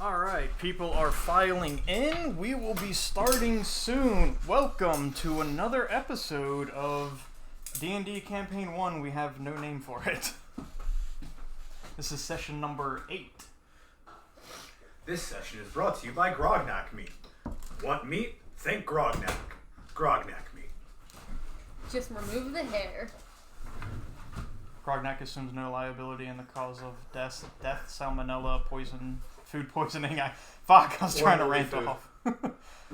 Alright, people are filing in. We will be starting soon. Welcome to another episode of D&D Campaign 1. We have no name for it. This is session number 8. This session is brought to you by Grognak Meat. Want meat? Think Grognak. Grognak Meat. Just remove the hair. Grognak assumes no liability in the cause of death, salmonella, poison, food poisoning. I was trying to rant off.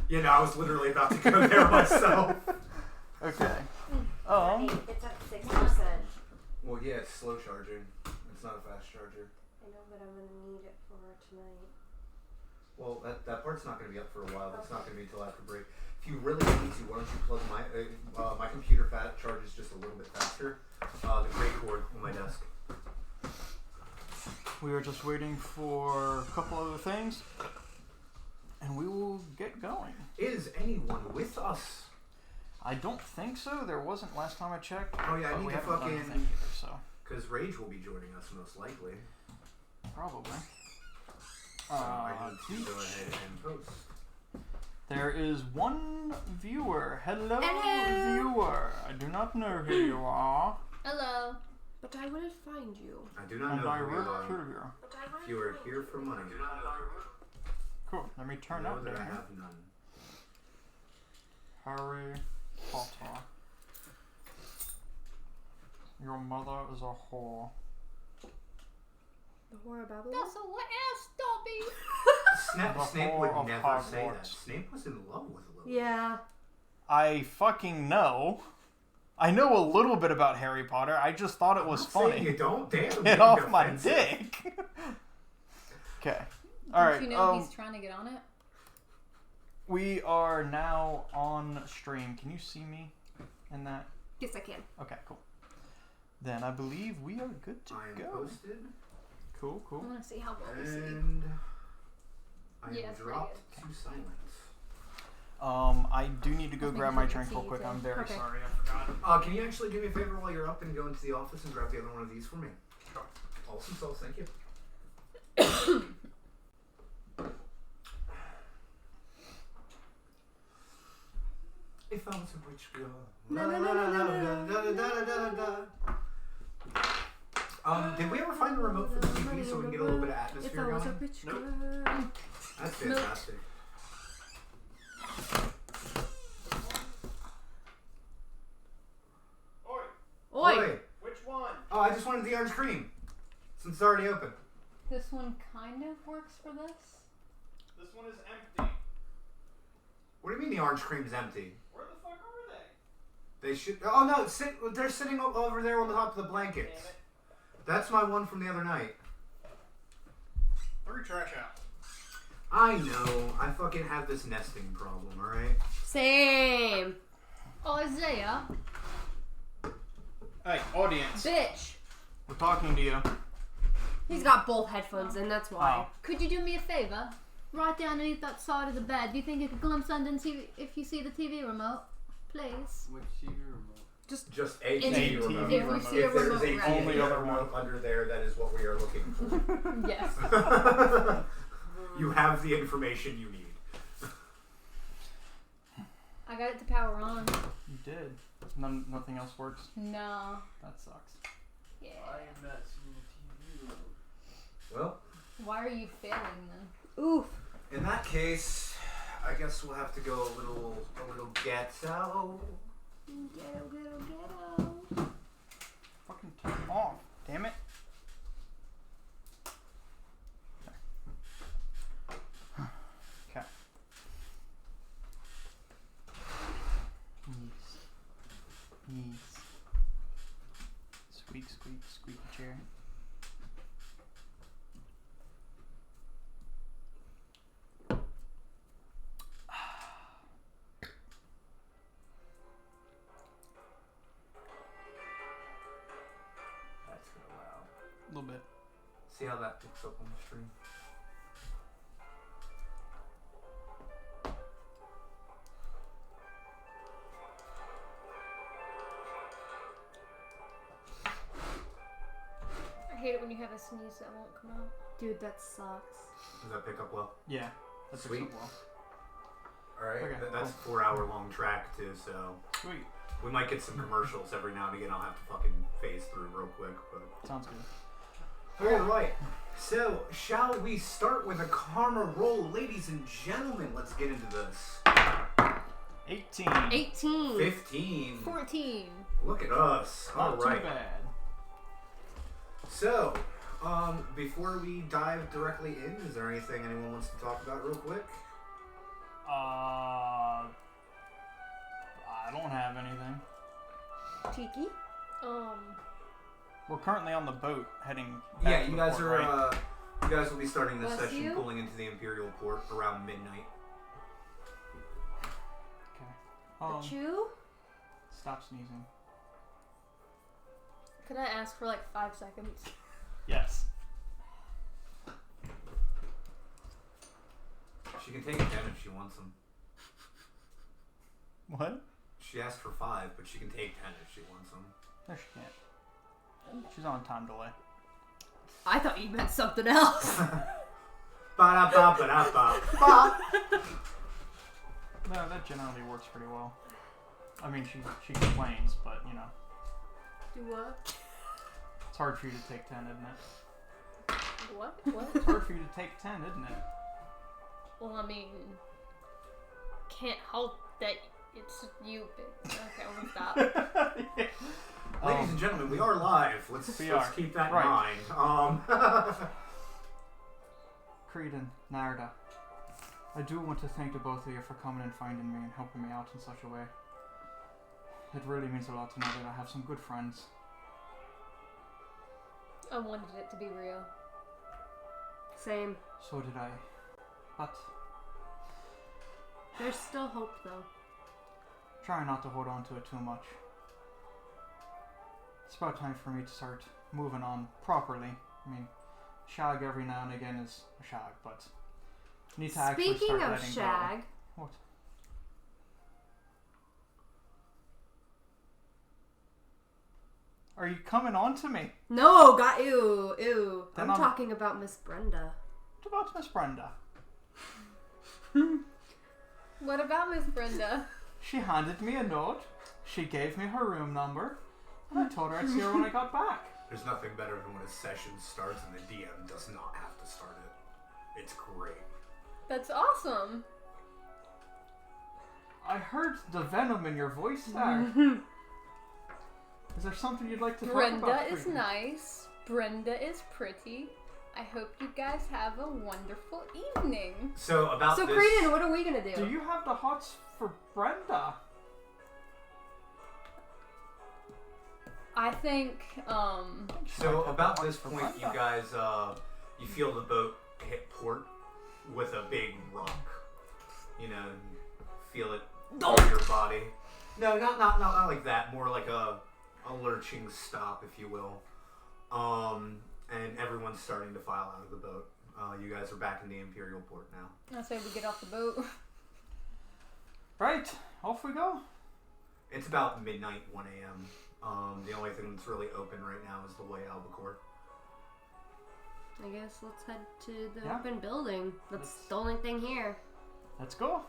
You know, I was literally about to go there myself. Okay. It's at 6%. Well, yeah, it's slow charging. It's not a fast charger. I know, but I'm going to need it for tonight. Well, that part's not going to be up for a while. It's not going to be until after break. If you really need to, why don't you plug my computer charges just a little bit faster. The gray cord on my desk. We are just waiting for a couple other things, and we will get going. Is anyone with us? I don't think so. There wasn't last time I checked. Oh yeah, I need to fucking... So. Because Rage will be joining us most likely. Probably. So I need to go ahead and post. There is one viewer. Hello, Hello, viewer. I do not know who you are. Hello. But I wouldn't find you. I do not And know I who you work are. here. If you are here for money, Cool. Let me turn know up that I there. have none. Harry Potter. Your mother is a whore. The Whore of Babylon? That's a wet ass Dobby. Snape whore would of never say that. Hogwarts. Snape was in love with Lily. Yeah. I fucking know. I know a little bit about Harry Potter. I just thought it was I'm not saying funny. you don't. Damn. Get off my dick. Okay. All right. Don't you know he's trying to get on it? We are now on stream. Can you see me in that? Yes, I can. Okay, cool. Then I believe we are good to I am go. posted. Cool, I cool. want to see how well we see. And I Yeah, am it's pretty dropped good. to silence. I do need to go Let's grab make my sure drink you real see quick. it. I'm very Okay. sorry. I forgot. Can you actually do me a favor while you're up and go into the office and grab the other one of these for me? Sure. Awesome sauce, thank you. If I was a rich girl. Na, na, na, na, na, na. Did we ever find a remote for the TV so we can get a little bit of If atmosphere I was a going? rich Nope. girl. That's fantastic. Oi! Which one? Oh, I just wanted the orange cream. Since it's already open. This one kind of works for this. This one is empty. What do you mean the orange cream's empty? Where the fuck are they? They should. Oh no, they're sitting over there on the top of the blankets. Damn it. That's my one from the other night. Throw your trash out. I know. I fucking have this nesting problem, alright? Same. Oh, Isaiah. Hey, audience. Bitch. We're talking to you. He's got both headphones in, that's why. Could you do me a favor? Right down underneath that side of the bed. Do you think you could glimpse under and see if you see the TV remote? Please. Which TV remote? Just a In TV the remote. TV If we see a If there's remote, a right. Only other remote under there, that is what we are looking for. Yes. You have the information you need. I got it to power on. You did. Nothing else works. No. That sucks. Yeah. I am not seeing the TV remote. Well, Why are you failing then? Oof. in that case, I guess we'll have to go a little ghetto. Ghetto. Fucking turn it off. Damn it. Okay. Yes. Squeak, squeak, squeaky chair. That's kind of loud. A little bit. See how that picks up on the stream? I hate it when you have a sneeze that won't come out. Dude, that sucks. Does that pick up well? Yeah. That's Sweet. well. Alright, Okay, that's a 4-hour-long track too, so Sweet. we might get some commercials every now and again. I'll have to fucking phase through real quick, but... Sounds good. Alright, so shall we start with a karma roll? Ladies and gentlemen, let's get into this. 18. 18. 15. 14. Look at us. Not Alright. too bad. So, before we dive directly in, is there anything anyone wants to talk about real quick? I don't have anything. Tiki? We're currently on the boat heading back Yeah, to you the guys port, are. right? You guys will be starting this Bless session you. pulling into the Imperial Port around midnight. Okay. Achoo? Stop sneezing. Could I ask for like 5 seconds? Yes. She can take 10 if she wants them. What? She asked for 5, but she can take 10 if she wants them. No, she can't. She's on time delay. I thought you meant something else. Ba-da-ba-ba-da-ba-ba. No, that generally works pretty well. I mean, she complains, but you know, Do what? it's hard for you to take 10, isn't it? What? What? It's hard for you to take 10, isn't it? Well, I mean, can't help that it's you. Okay, we'll stop. Yeah. Ladies and gentlemen, we are live. Let's keep that in Right. mind. Creeden, Nerida, I do want to thank the both of you for coming and finding me and helping me out in such a way. It really means a lot to know that I have some good friends. I wanted it to be real. Same. So did I. But There's still hope, though. try not to hold on to it too much. It's about time for me to start moving on properly. I mean, shag every now and again is a shag, but need to actually Speaking start of letting shag, go. What? Are you coming on to me? no, got ew. Then I'm talking about Miss Brenda. What about Miss Brenda? What about Miss Brenda? She handed me a note. She gave me her room number, and I told her I'd see her when I got back. There's nothing better than when a session starts and the DM does not have to start it. It's great. That's awesome. I heard the venom in your voice there. Is there something you'd like to talk Brenda about? is Creeden? nice. Brenda is pretty. I hope you guys have a wonderful evening. So about So, this. Creeden, what are we gonna Do you have the hots for Brenda? I think, So Might have about the this hots for point, you Brenda. guys, you feel the boat hit port with a big rock. You know, you feel it on your body. No, not like that. More like a lurching stop, if you will. And everyone's starting to file out of the boat. You guys are back in the Imperial Port now. I say we get off the boat. Right, off we go. It's about midnight, 1 a.m. The only thing that's really open right now is the Way Albacore. I guess let's head to the Yeah. open building. That's the only thing here. Let's go.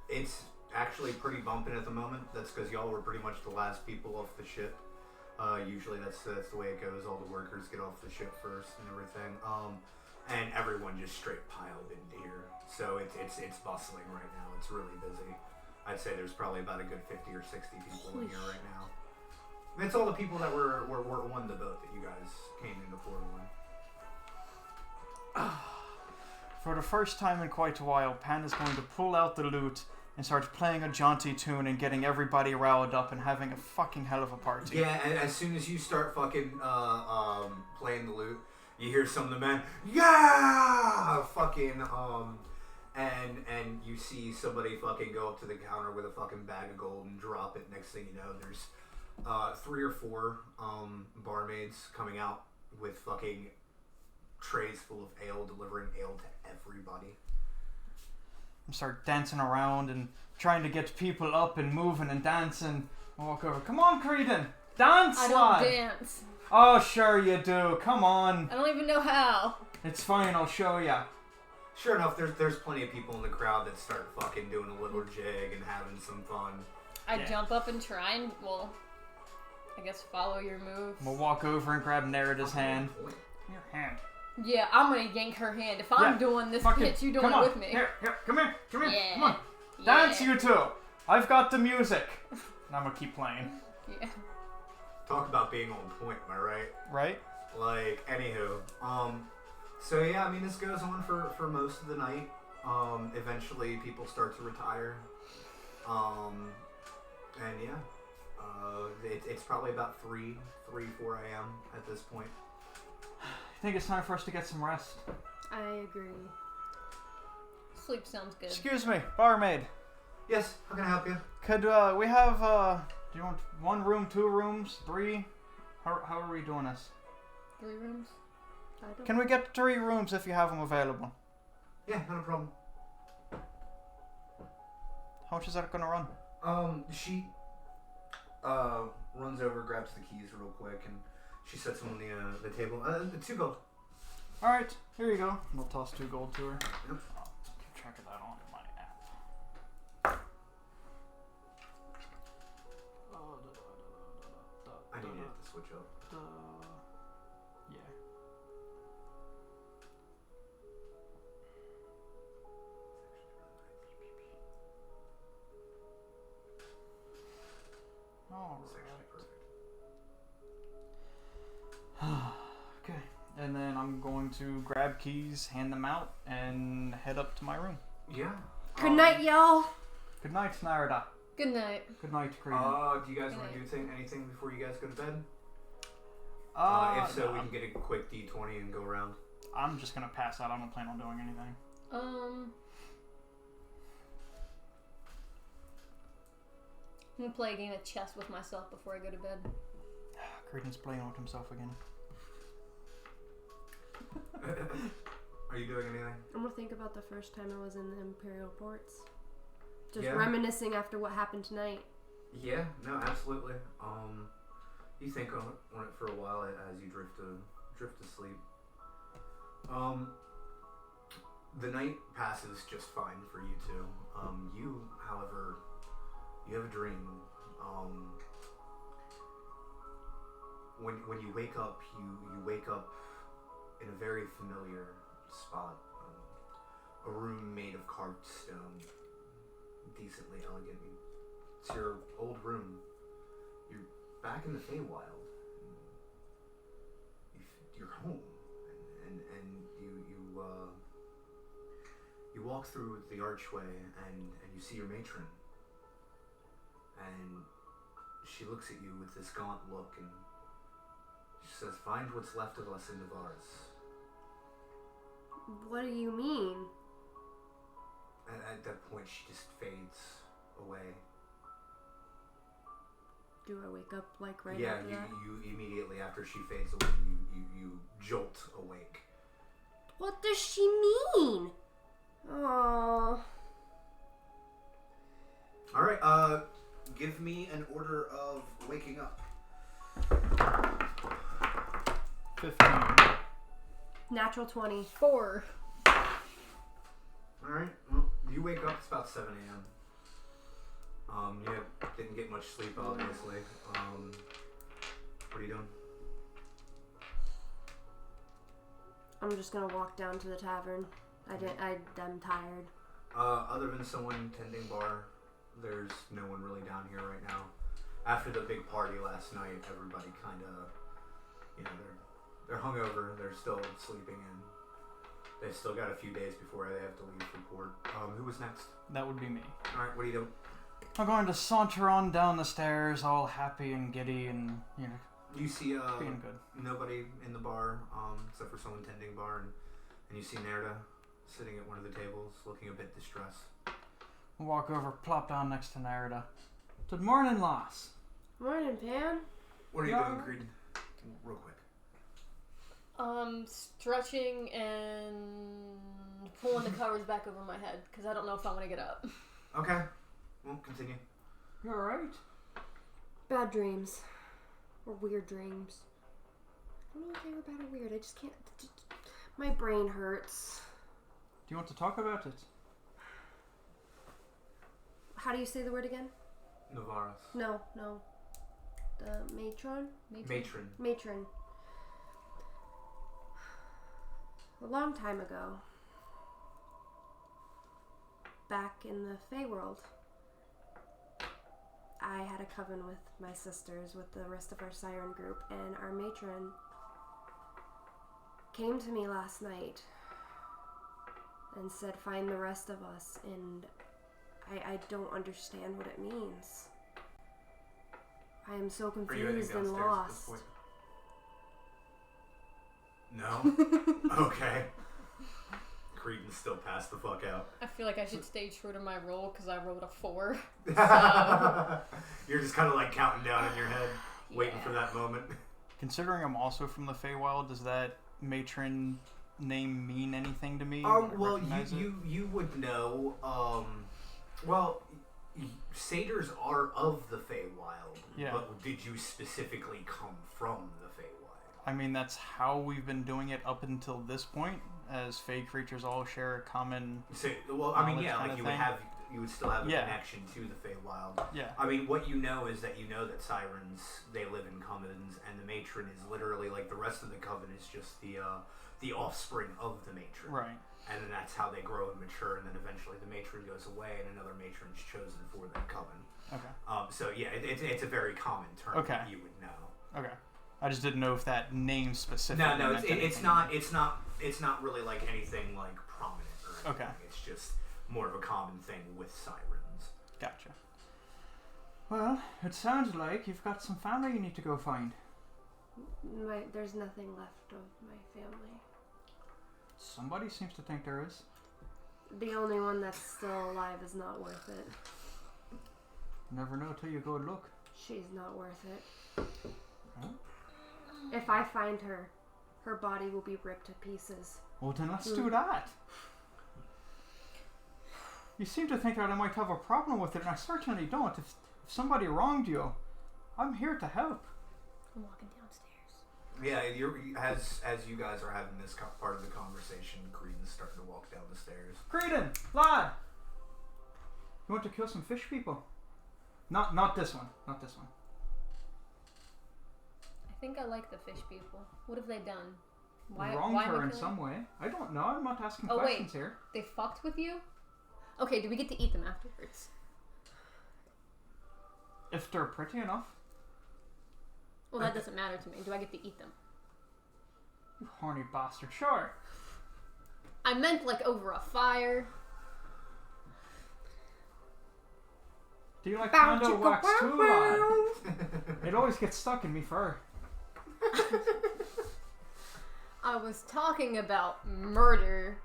It's actually pretty bumping at the moment. That's because y'all were pretty much the last people off the ship. Usually that's the way it goes. All the workers get off the ship first and everything. And everyone just straight piled into here. So it's bustling right now. It's really busy. I'd say there's probably about a good 50 or 60 people in here right now. And it's all the people that were on the boat that you guys came into port on. For the first time in quite a while, Pan is going to pull out the lute and start playing a jaunty tune and getting everybody riled up and having a fucking hell of a party. Yeah, and as soon as you start fucking playing the lute, you hear some of the men, yeah, fucking and you see somebody fucking go up to the counter with a fucking bag of gold and drop it. Next thing you know, there's 3 or 4 barmaids coming out with fucking trays full of ale, delivering ale to everybody. And start dancing around and trying to get people up and moving and dancing. I walk over. Come on, Creeden, dance, I lad. don't dance. Oh, sure you do. Come on. I don't even know how. It's fine. I'll show ya. Sure enough, there's plenty of people in the crowd that start fucking doing a little jig and having some fun. I Yeah. jump up and try and, well, I guess follow your moves. We'll walk over and grab Nerida's hand. Your hand. Yeah, I'm gonna yank her hand. If I'm Yeah, doing this fucking- pitch, you doing come it on. with me. Here, come here, Yeah. come on. Dance, you two. I've got the music. And I'm gonna keep playing. Yeah. Talk about being on point, am I right? Right? Like, anywho, so yeah, I mean, this goes on for most of the night. Eventually people start to retire. And yeah, it's probably about 3, 4 a.m. at this point. I think it's time for us to get some rest. I agree. Sleep sounds good. Excuse me, barmaid. Yes, how can I help you? Could we have do you want 1 room, 2 rooms, 3? How are we doing this? 3 rooms? I don't Can we get 3 rooms if you have them available? Yeah, not a problem. How much is that gonna run? She runs over, grabs the keys real quick, and she sets them on the table. 2 gold. All right, here you go. We'll toss 2 gold to her. Yep. I'll keep track of that on my app. I need it to switch up. Yeah. All It's actually right. perfect. Okay, and then I'm going to grab keys, hand them out, and head up to my room. Yeah. Good night, y'all. Good night, Nerida. Good night. Good night, Creeden. Do you guys want to do anything before you guys go to bed? If so, no. we can get a quick D20 and go around. I'm just gonna pass out. I don't plan on doing anything. I'm gonna play a game of chess with myself before I go to bed. Creeden's playing with himself again. Are you doing anything? I'm gonna think about the first time I was in the Imperial ports. Just Yeah. reminiscing after what happened tonight. Yeah, no, absolutely. You think on it for a while as you drift to sleep. The night passes just fine for you two. You, however, you have a dream. When you wake up, you wake up in a very familiar spot. A room made of carved stone, decently elegant. It's your old room. You're back in the Feywild. You're home, and you walk through the archway, and you see your matron, and she looks at you with this gaunt look, and she says, "Find what's left of us in the vars." What do you mean? At that point, she just fades away. Do I wake up like right Yeah, after that? you immediately after she fades away, you jolt awake. What does she mean? Oh. All right, give me an order of waking up. 15. Natural 20. 4. All right, well, you wake up. It's about 7 a.m. You didn't get much sleep, obviously. What are you doing? I'm just gonna walk down to the tavern. I'm tired. Other than someone tending bar, there's no one really down here right now. After the big party last night, everybody kind of, they're hungover. They're still sleeping in. They've still got a few days before they have to leave for port. Who was next? That would be me. All right, what are you doing? I'm going to saunter on down the stairs, all happy and giddy, and You see being good. nobody in the bar, except for someone tending bar, and you see Nerida sitting at one of the tables, looking a bit distressed. We'll walk over, plop down next to Nerida. Good morning, lass. Morning, Pan. What are you Yeah. doing, Creed? Real quick. Stretching and pulling the covers back over my head because I don't know if I'm gonna get up. Okay. Well, continue. You alright? Bad dreams. Or weird dreams. I don't know if they were bad or weird. I just can't. My brain hurts. Do you want to talk about it? How do you say the word again? Navarus. No. The matron? Matron. A long time ago, back in the Fey world, I had a coven with my sisters, with the rest of our Siren group, and our matron came to me last night and said, find the rest of us, and I don't understand what it means. I am so confused and lost. No? Okay. Creeden's still passed the fuck out. I feel like I should stay true to my role because I rolled a 4. You're just kind of like counting down in your head, waiting for that moment. Considering I'm also from the Feywild, does that matron name mean anything to me? Well, you would know. Well, satyrs are of the Feywild. Yeah. But did you specifically come from the Feywild? I mean, that's how we've been doing it up until this point, as Fey creatures all share a common. Like you would still have a connection to the Feywild. Yeah. I mean, what you know is that that Sirens, they live in covens, and the matron is literally like the rest of the coven is just the offspring of the matron. Right. And then that's how they grow and mature, and then eventually the matron goes away, and another matron's chosen for that coven. Okay. It's a very common term that you would know. Okay. I just didn't know if that name specifically. No, it's not really like anything like prominent or anything. Okay. It's just more of a common thing with Sirens. Gotcha. Well, it sounds like you've got some family you need to go find. There's nothing left of my family. Somebody seems to think there is. The only one that's still alive is not worth it. Never know till you go look. She's not worth it. Huh? If I find her, her body will be ripped to pieces. Well, then let's do that. You seem to think that I might have a problem with it, and I certainly don't. If somebody wronged you, I'm here to help. I'm walking downstairs. Yeah, as you guys are having this part of the conversation, Creeden's starting to walk down the stairs. Creeden, lad! You want to kill some fish people? Not this one. Not this one. I think I like the fish people. What have they done? Wronged her in some way. I don't know. I'm not asking questions here. They fucked with you? Okay, do we get to eat them afterwards? If they're pretty enough. Well, that doesn't matter to me. Do I get to eat them? You horny bastard. Sure. I meant like over a fire. Do you like candle wax too, lad? It always gets stuck in me fur. I was talking about murder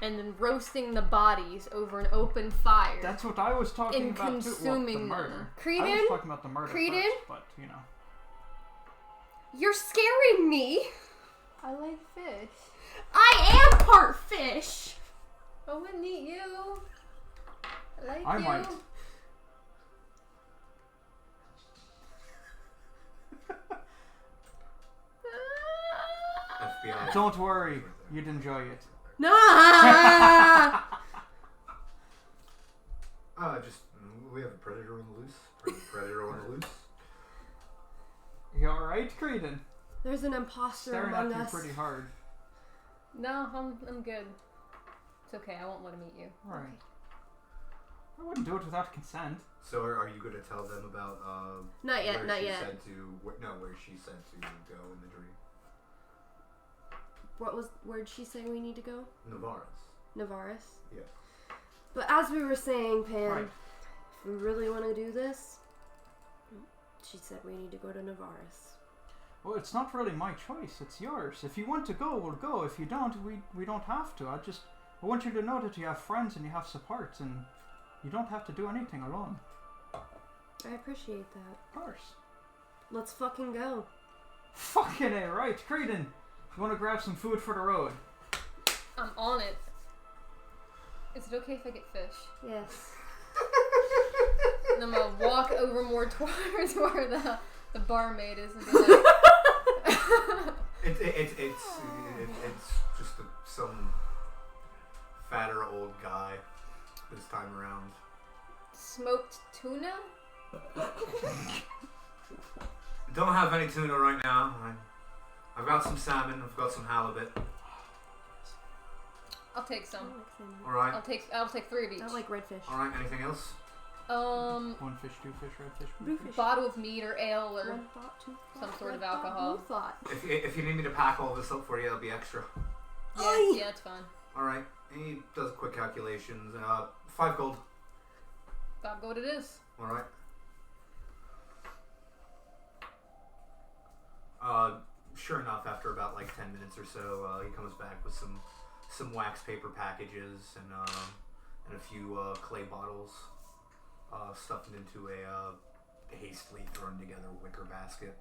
and then roasting the bodies over an open fire. That's what I was talking and about consuming too. Well, the murder. Creeden? I was talking about the murder Creeden? first, but you know. You're scaring me. I like fish. I am part fish. I wouldn't eat you. I like I you. might. FBI. Don't worry, you'd enjoy it. No. We have a predator on the loose. Predator on the loose. You alright, Creeden? There's an imposter Staring among at us. me pretty hard. No, I'm good. It's okay. I won't let him eat you. Alright. I wouldn't do it without consent. So are you going to tell them about Not yet. Not yet. Where she said to go in the dream? Where'd she say we need to go? Navarus. Yeah. But as we were saying, Pan, Right. if we really want to do this, she said we need to go to Navarus. Well, it's not really my choice. It's yours. If you want to go, we'll go. If you don't, we don't have to. I want you to know that you have friends and you have support, and you don't have to do anything alone. I appreciate that. Of course. Let's fucking go. Fucking A, right. Creeden, you want to grab some food for the road? I'm on it. Is it okay if I get fish? Yes. And I'm gonna walk over more towards where the barmaid is and be like, It's just some fatter old guy this time around. Smoked tuna? Don't have any tuna right now. I've got some salmon. I've got some halibut. I'll take some. All right. I'll take 3 of each. I like redfish. All right. Anything else? One fish, two fish, red fish, blue fish. Bottle of meat or ale or One thought, two some thought, sort red of thought, alcohol. blue thought. If you need me to pack all this up for you, it'll be extra. Yeah, it's fine. All right. He does quick calculations. 5 gold. 5 gold it is. All right. Sure enough, after about like 10 minutes or so, he comes back with some wax paper packages and a few clay bottles stuffed into a hastily thrown together wicker basket.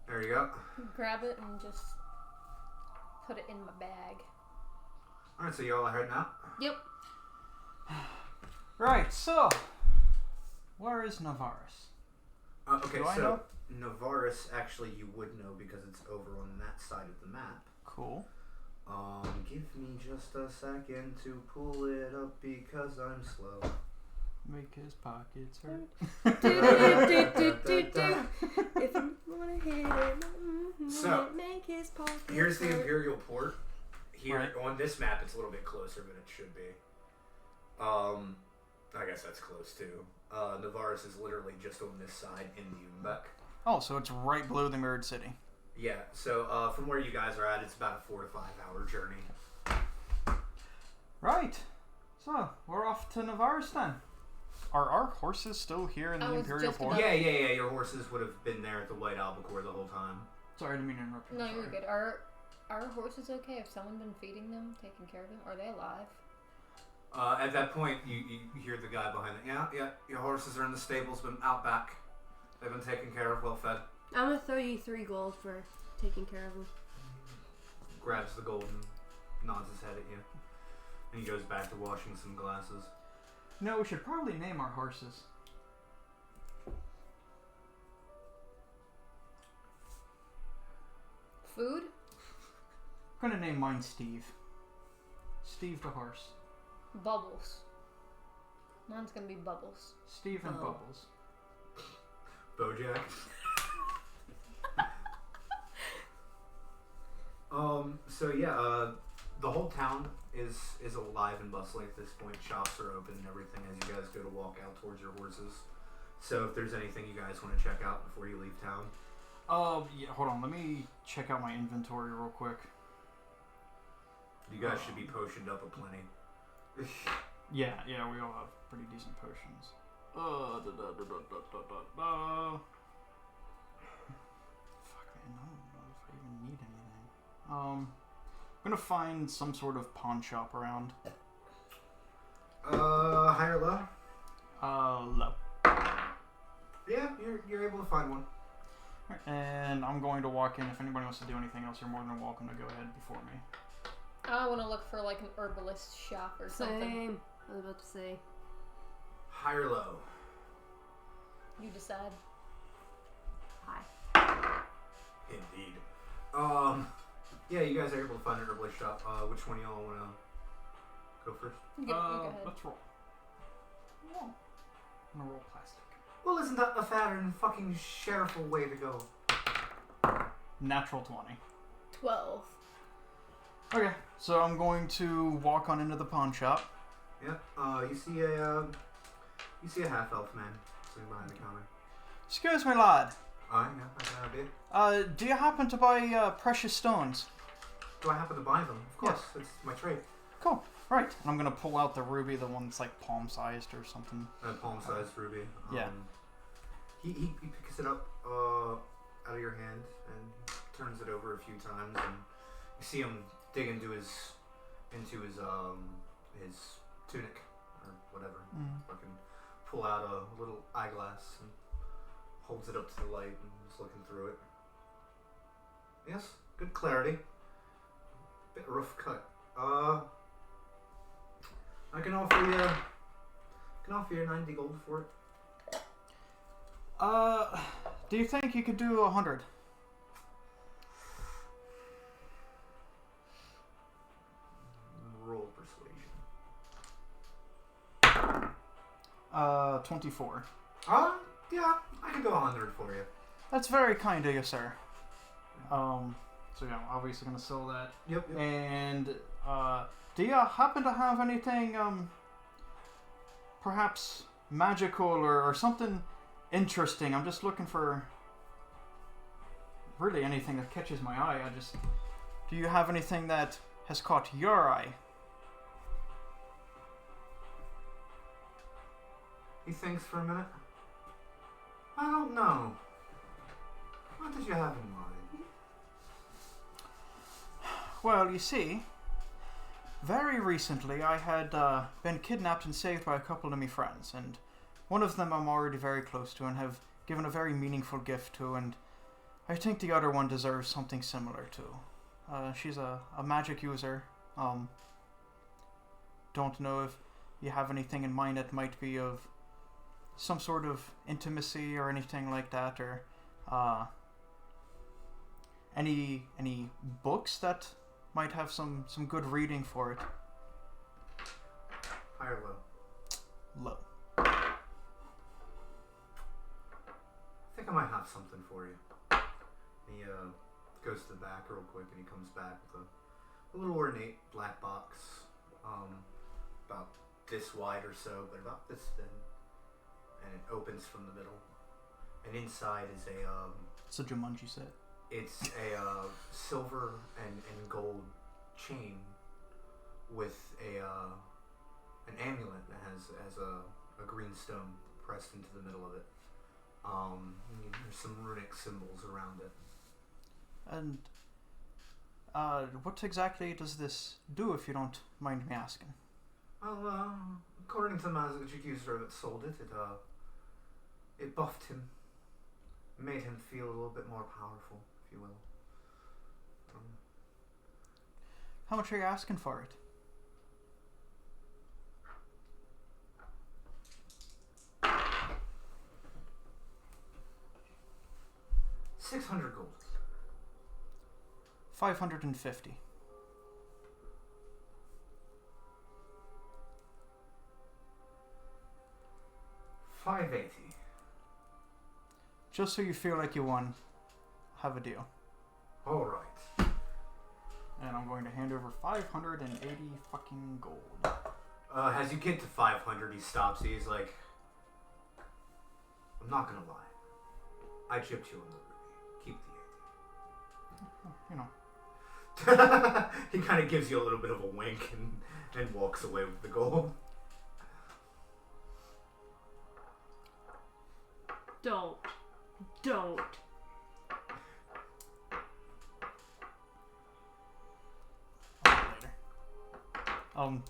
There you go. Grab it and just put it in my bag. All right, so you all are heading out? Yep. Right, so where is Navarus? Okay, Do I so know? Navarus, actually, you would know because it's over on that side of the map. Cool. Give me just a second to pull it up because I'm slow. Make his pockets hurt. If you wanna hit him, So, make his pockets Here's the hurt. Imperial Port. Here Right. on this map, it's a little bit closer than it should be. I guess that's close too. Navarus is literally just on this side in the Umbek. Oh, so it's right below the Mirrored City. Yeah, so from where you guys are at, it's about a 4 to 5 hour journey. Right. So we're off to Navarus then. Are our horses still here in I the was Imperial just Port? about- Yeah. Your horses would have been there at the White Albacore the whole time. Sorry, I didn't mean to interrupt you. No, Sorry. you're good. Are our horses okay? Have someone been feeding them, taking care of them? Are they alive? At that point, you hear the guy behind it. Yeah, your horses are in the stables, but out back. They've been taken care of, well fed. I'm gonna throw you 3 gold for taking care of him. Grabs the gold and nods his head at you. And he goes back to washing some glasses. No, we should probably name our horses. Food? I'm gonna name mine Steve. Steve the horse. Bubbles. Mine's gonna be Bubbles. Steve and Oh. Bubbles. Bojack. So yeah, the whole town is alive and bustling at this point. Shops are open and everything as you guys go to walk out towards your horses. So if there's anything you guys want to check out before you leave town. Yeah, hold on. Let me check out my inventory real quick. You guys should be potioned up aplenty. Yeah, we all have pretty decent potions. Fuck, man, I don't know if I even need anything. I'm gonna find some sort of pawn shop around. High or low? Low. Yeah, you're able to find one. And I'm going to walk in. If anybody wants to do anything else, you're more than welcome to go ahead before me. I want to look for like an herbalist shop or something. Same. I was about to say. High or low? You decide. Hi. Indeed. Yeah, you guys are able to find an herbalist shop. Which one y'all want to go first? You go ahead. Let's roll. I'm gonna roll plastic. Well, isn't that a fatter and fucking shareful way to go? Natural 20. 12. Okay, so I'm going to walk on into the pawn shop. Yep. You see a half elf man sitting behind the counter. Excuse me, lad. Yeah, I can help you. Do you happen to buy precious stones? Do I happen to buy them? Of course, it's my trade. Cool. Right. And I'm gonna pull out the ruby, the one that's like palm-sized or something. A palm-sized ruby. Yeah. He picks it up out of your hand and turns it over a few times, and you see him dig into his tunic or whatever. Fucking pull out a little eyeglass and holds it up to the light and is looking through it. Yes, good clarity. Bit rough cut. I can offer you 90 gold for it. Do you think you could do 100? 24. Yeah, I can go 100 for you. That's very kind of you, sir. So yeah, obviously gonna sell that. Yep. And do you happen to have anything, perhaps magical or something interesting? I'm just looking for really anything that catches my eye. Do you have anything that has caught your eye? He thinks for a minute. I don't know. What did you have in mind? Well, you see, very recently I had been kidnapped and saved by a couple of my friends, and one of them I'm already very close to and have given a very meaningful gift to, and I think the other one deserves something similar too. She's a magic user. Don't know if you have anything in mind that might be of some sort of intimacy or anything like that, or any books that might have some good reading for it. High or low? Low. I think I might have something for you. He goes to the back real quick and he comes back with a little ornate black box, about this wide or so, but about this thin, and it opens from the middle. And inside is It's a Jumanji set. it's a silver and gold chain with an amulet that has a green stone pressed into the middle of it. There's some runic symbols around it. And what exactly does this do, if you don't mind me asking? Well, according to the magic user that sold it, it buffed him, made him feel a little bit more powerful, if you will. How much are you asking for it? $600 gold. 550. $580. Just so you feel like you won, have a deal. All right. And I'm going to hand over 580 fucking gold. As you get to 500, he stops. He's like, I'm not gonna lie. I chipped you on the ruby. Keep the 80. You know. He kind of gives you a little bit of a wink and walks away with the gold. Don't. Later.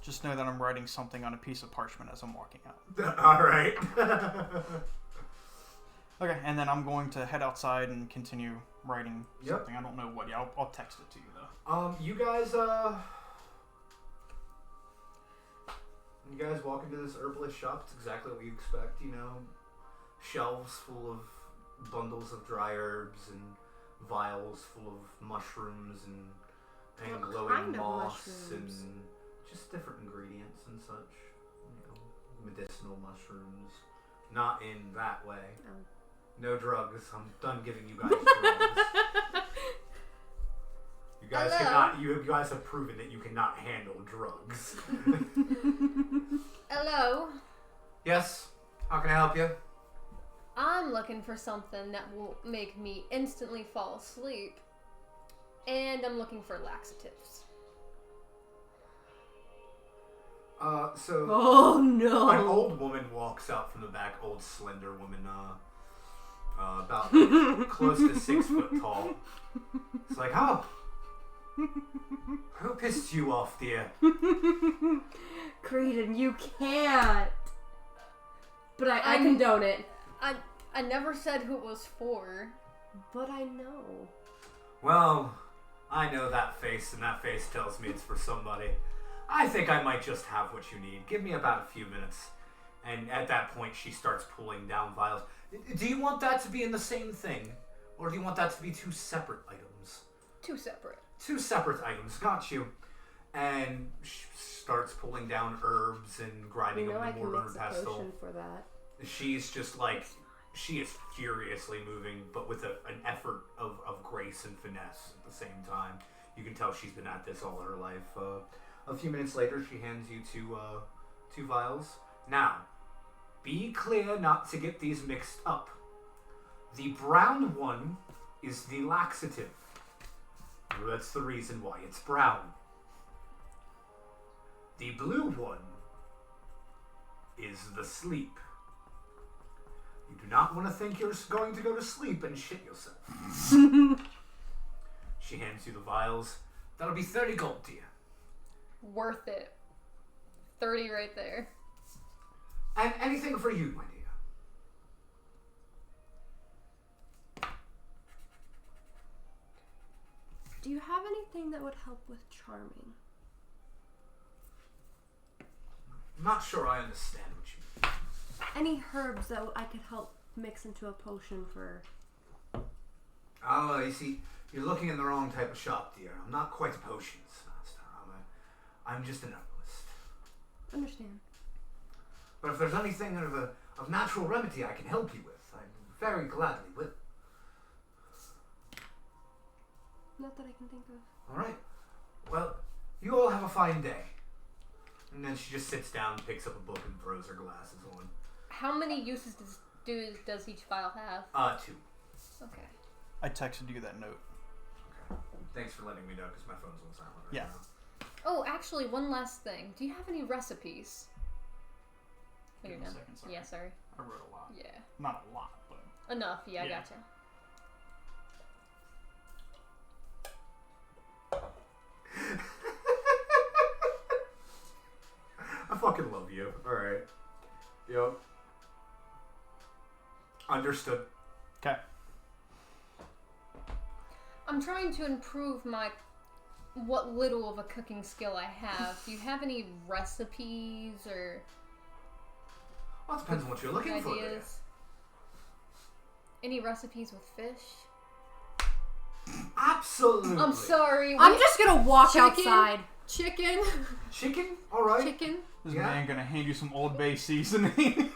Just know that I'm writing something on a piece of parchment as I'm walking out. All right. Okay, and then I'm going to head outside and continue writing Yep. something. I don't know what yet. I'll text it to you though. You guys walk into this herbalist shop. It's exactly what you expect. You know, shelves full of bundles of dry herbs and vials full of mushrooms and What glowing kind of moss mushrooms? and just different ingredients and such. You know, medicinal mushrooms. Not in that way. Oh. No drugs. I'm done giving you guys drugs. You guys Hello? cannot. You guys have proven that you cannot handle drugs. Hello. Yes. How can I help you? I'm looking for something that will make me instantly fall asleep. And I'm looking for laxatives. So Oh no! an old woman walks out from the back. Old slender woman. About close to 6 foot tall. It's like, oh, who pissed you off, dear? Creeden, you can't. But I condone it. I never said who it was for. But I know. Well, I know that face, and that face tells me it's for somebody. I think I might just have what you need. Give me about a few minutes. And at that point, she starts pulling down vials. Do you want that to be in the same thing? Or do you want that to be two separate items? Two separate. Two separate items, got you. and starts pulling down herbs and grinding You know them I in can mortar mix and a pestle. potion for that. She's just like, she is furiously moving, but with an effort of grace and finesse at the same time. You can tell she's been at this all her life. A few minutes later, she hands you two vials. Now, be clear not to get these mixed up. The brown one is the laxative. That's the reason why it's brown. The blue one is the sleep. You do not want to think you're going to go to sleep and shit yourself. She hands you the vials. That'll be 30 gold, dear. Worth it. 30 right there. And anything for you, my dear. Do you have anything that would help with charming? I'm not sure I understand what you mean. Any herbs that I could help mix into a potion for... Oh, you see, you're looking in the wrong type of shop, dear. I'm not quite a potions master. I'm just an herbalist. Understand. But if there's anything of natural remedy I can help you with, I very gladly will. Not that I can think of. All right. Well, you all have a fine day. And then she just sits down, picks up a book, and throws her glasses on. How many uses does each file have? 2. Okay. I texted you that note. Okay. Thanks for letting me know, because my phone's on silent right Yeah. now. Oh, actually, one last thing. Do you have any recipes? Give me a second, sorry. Yeah, sorry. I wrote a lot. Yeah. Not a lot, but... Enough, yeah, I Yeah. gotcha. I fucking love you. Alright. Yep. Understood. Okay. I'm trying to improve what little of a cooking skill I have. Do you have any recipes or Well, it depends on what you're looking for there. ideas? Any recipes with fish? Absolutely. I'm sorry. I'm just gonna walk Chicken? outside. Chicken. Chicken? Alright. Chicken. This Yeah. man gonna hand you some Old Bay seasoning.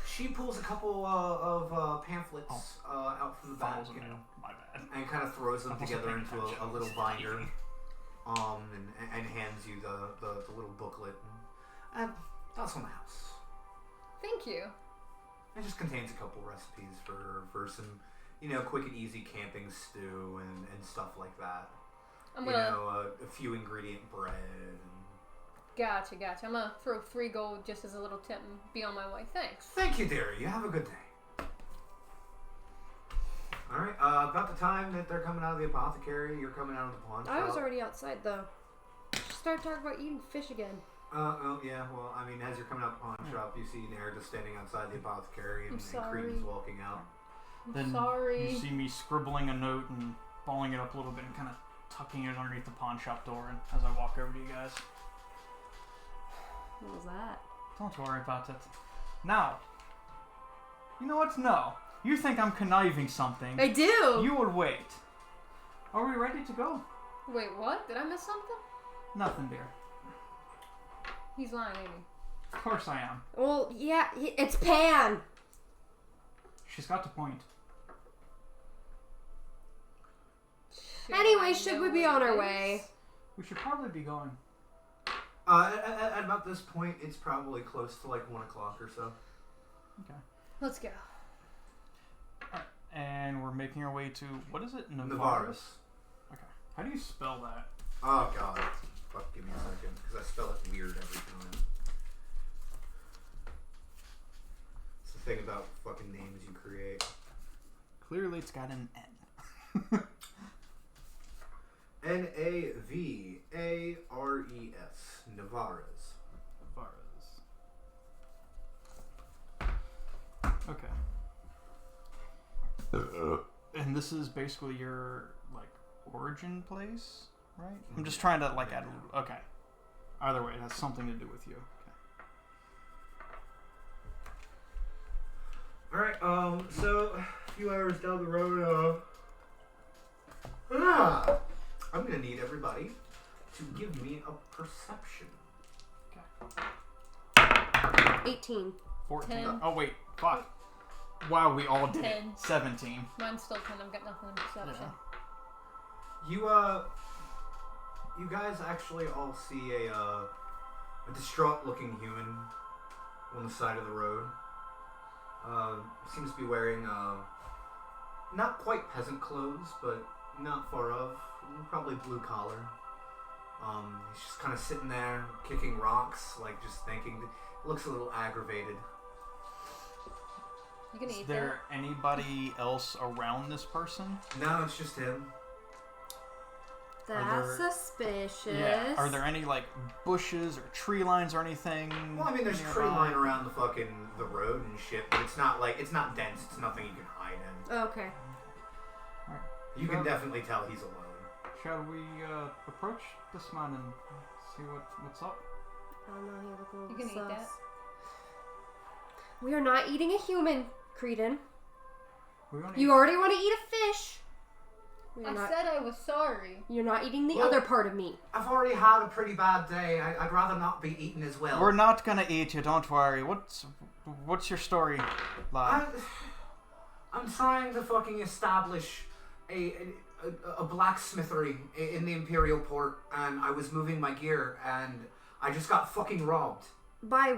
She pulls a couple of pamphlets out from the back Follows him now. My bad. and kind of throws them I wasn't together paying into attention. a little binder, and hands you the little booklet. And that's on the house. Thank you. It just contains a couple recipes for some, quick and easy camping stew and stuff like that. I'm gonna. A few ingredient bread. And... Gotcha. I'm gonna throw 3 gold just as a little tip and be on my way. Thanks. Thank you, dearie. You have a good day. Alright, about the time that they're coming out of the apothecary, you're coming out of the pawn shop. I was already outside though. Start talking about eating fish again. Oh, yeah, well, I mean, as you're coming out of the pawn shop, you see Nerida standing outside the apothecary and sorry. Creeden's walking out. Then Sorry. you see me scribbling a note and balling it up a little bit and kind of tucking it underneath the pawn shop door and as I walk over to you guys. What was that? Don't worry about it. Now, you know what? No. You think I'm conniving something. I do! You would wait. Are we ready to go? Wait, what? Did I miss something? Nothing, dear. He's lying, ain't he? Of course I am. Well, yeah, it's Pan! She's got the point. Anyway, should we be on our way? We should probably be going. At about this point, it's probably close to like 1 o'clock or so. Okay. Let's go. Alright. And we're making our way to, what is it? Navaris. Okay. How do you spell that? Oh, God. Fuck, give me a second, because I spell it weird every time. It's the thing about fucking names you create. Clearly it's got an N. Navares. Navares. Okay. And this is basically your, like, origin place, right? I'm just trying to, like, add a little... Okay. Either way, it has something to do with you. Okay. Alright, so, a few hours down the road, I'm gonna need everybody to give me a perception. 18. 14. 10. Oh wait, fuck. Wow, we all did 10. it. 17. Mine's still 10. I've got nothing in perception. You guys actually all see a distraught-looking human on the side of the road. Seems to be wearing not quite peasant clothes, but not far off. Probably blue collar. He's just kind of sitting there, kicking rocks, like just thinking. Looks a little aggravated. You can Is eat there anybody else around this person? No, it's just him. That's there- suspicious. Yeah. Are there any like bushes or tree lines or anything? Well, I mean, there's nearby? tree line around the road and shit, but it's not dense. It's nothing you can hide in. Okay. You can definitely tell he's alone. Shall we approach this man and see what's up? I don't know, he look a little You can eat sus. that. We are not eating a human, Creeden. We want You already want to eat a fish. We are I not, said I was sorry. you're not eating the Well- other part of me. I've already had a pretty bad day. I'd rather not be eaten as well. We're not gonna eat you. Don't worry. What's your story, lad? I'm trying to fucking establish a blacksmithery in the Imperial Port, and I was moving my gear, and I just got fucking robbed. By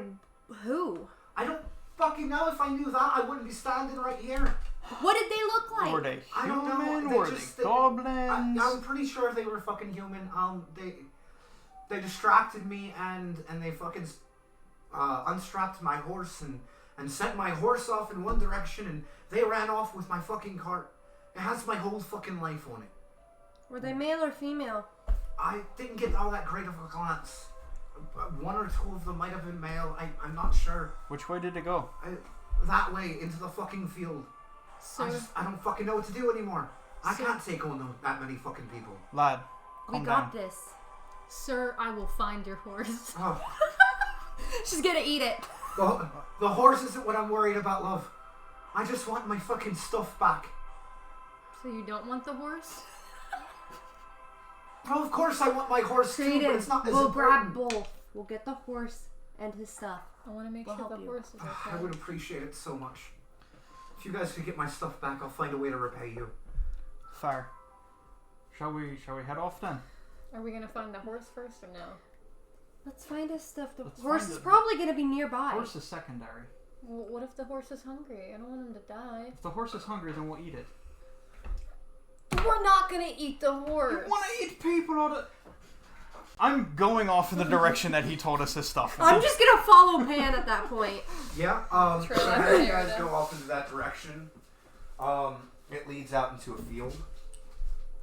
who? I don't fucking know. If I knew that, I wouldn't be standing right here. What did they look like? Were they I don't know. human? They Were just- they goblins? I'm pretty sure they were fucking human. They distracted me, and they fucking unstrapped my horse and sent my horse off in one direction, and they ran off with my fucking cart. It has my whole fucking life on it. Were they male or female? I didn't get all that great of a glance. One or two of them might have been male. I'm not sure. Which way did it go? That way, into the fucking field. Sir, I don't fucking know what to do anymore. I Sir- can't take on that many fucking people. Lad, We calm got down. this. sir, I will find your horse. Oh, She's gonna eat it. the horse isn't what I'm worried about, love. I just want my fucking stuff back. So you don't want the horse? Well, of course I want my horse too, but it's not as we'll important. grab both. We'll get the horse and his stuff. I want to make We'll sure help the you. horse is I okay. would appreciate it so much. If you guys could get my stuff back, I'll find a way to repay you. Fair. Shall we head off then? Are we gonna find the horse first or no? Let's find his stuff. The Let's horse find is it. probably gonna be nearby. Horse is secondary. Well, what if the horse is hungry? I don't want him to die. If the horse is hungry, then we'll eat it. We're not gonna eat the horse. You want to eat people all the... I'm going off in the direction that he told us his stuff. I'm just gonna follow Pan at that point. Yeah, Trail so after as you guys Nerida. go off into that direction, it leads out into a field.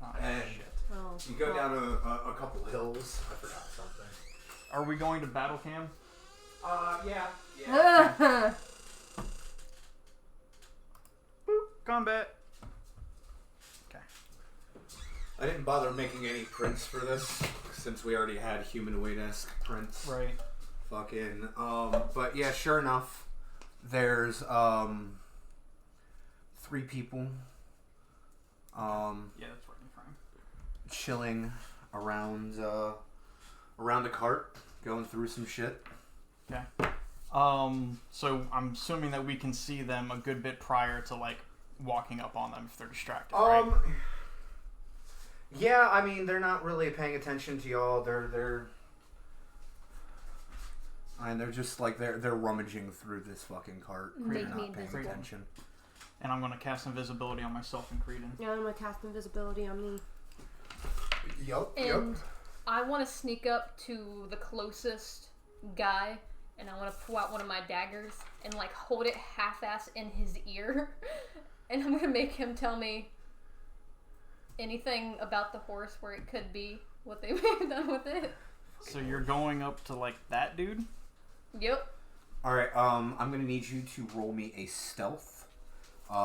Oh, And shit. Oh. you go down a couple hills. I forgot something. Are we going to battle cam? Yeah. Boop. Combat. Okay. I didn't bother making any prints for this since we already had humanoid-esque prints. Right. Fucking, but yeah, sure enough, there's, 3 people, Yeah, that's right in frame. chilling around the cart, going through some shit. Okay. So I'm assuming that we can see them a good bit prior to like walking up on them if they're distracted, right? Yeah, I mean, they're not really paying attention to y'all. They're just like they're rummaging through this fucking cart. Make They're me not paying invisible. attention. And I'm gonna cast invisibility on myself and Creeden. Yeah, I'm gonna cast invisibility on me. Yup. And I want to sneak up to the closest guy, and I want to pull out one of my daggers and like hold it half-ass in his ear, and I'm gonna make him tell me anything about the horse, where it could be, what they may have done with it. So you're going up to like that dude? Yep. All right. I'm gonna need you to roll me a stealth.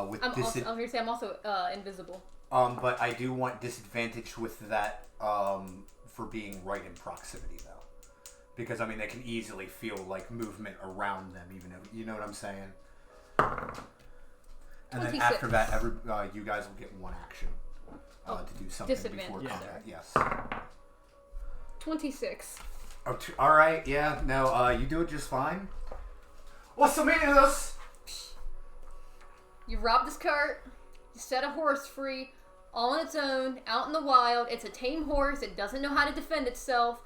With I'm also invisible. but I do want disadvantage with that for being right in proximity though, because I mean they can easily feel like movement around them, even if you know what I'm saying. And then 26. after that, you guys will get one action. to do something before disadvantage. combat. Yes. 26. Oh, all right. Yeah. No. You do it just fine. What's the meaning of this? You robbed this cart. You set a horse free, all on its own, out in the wild. It's a tame horse. It doesn't know how to defend itself.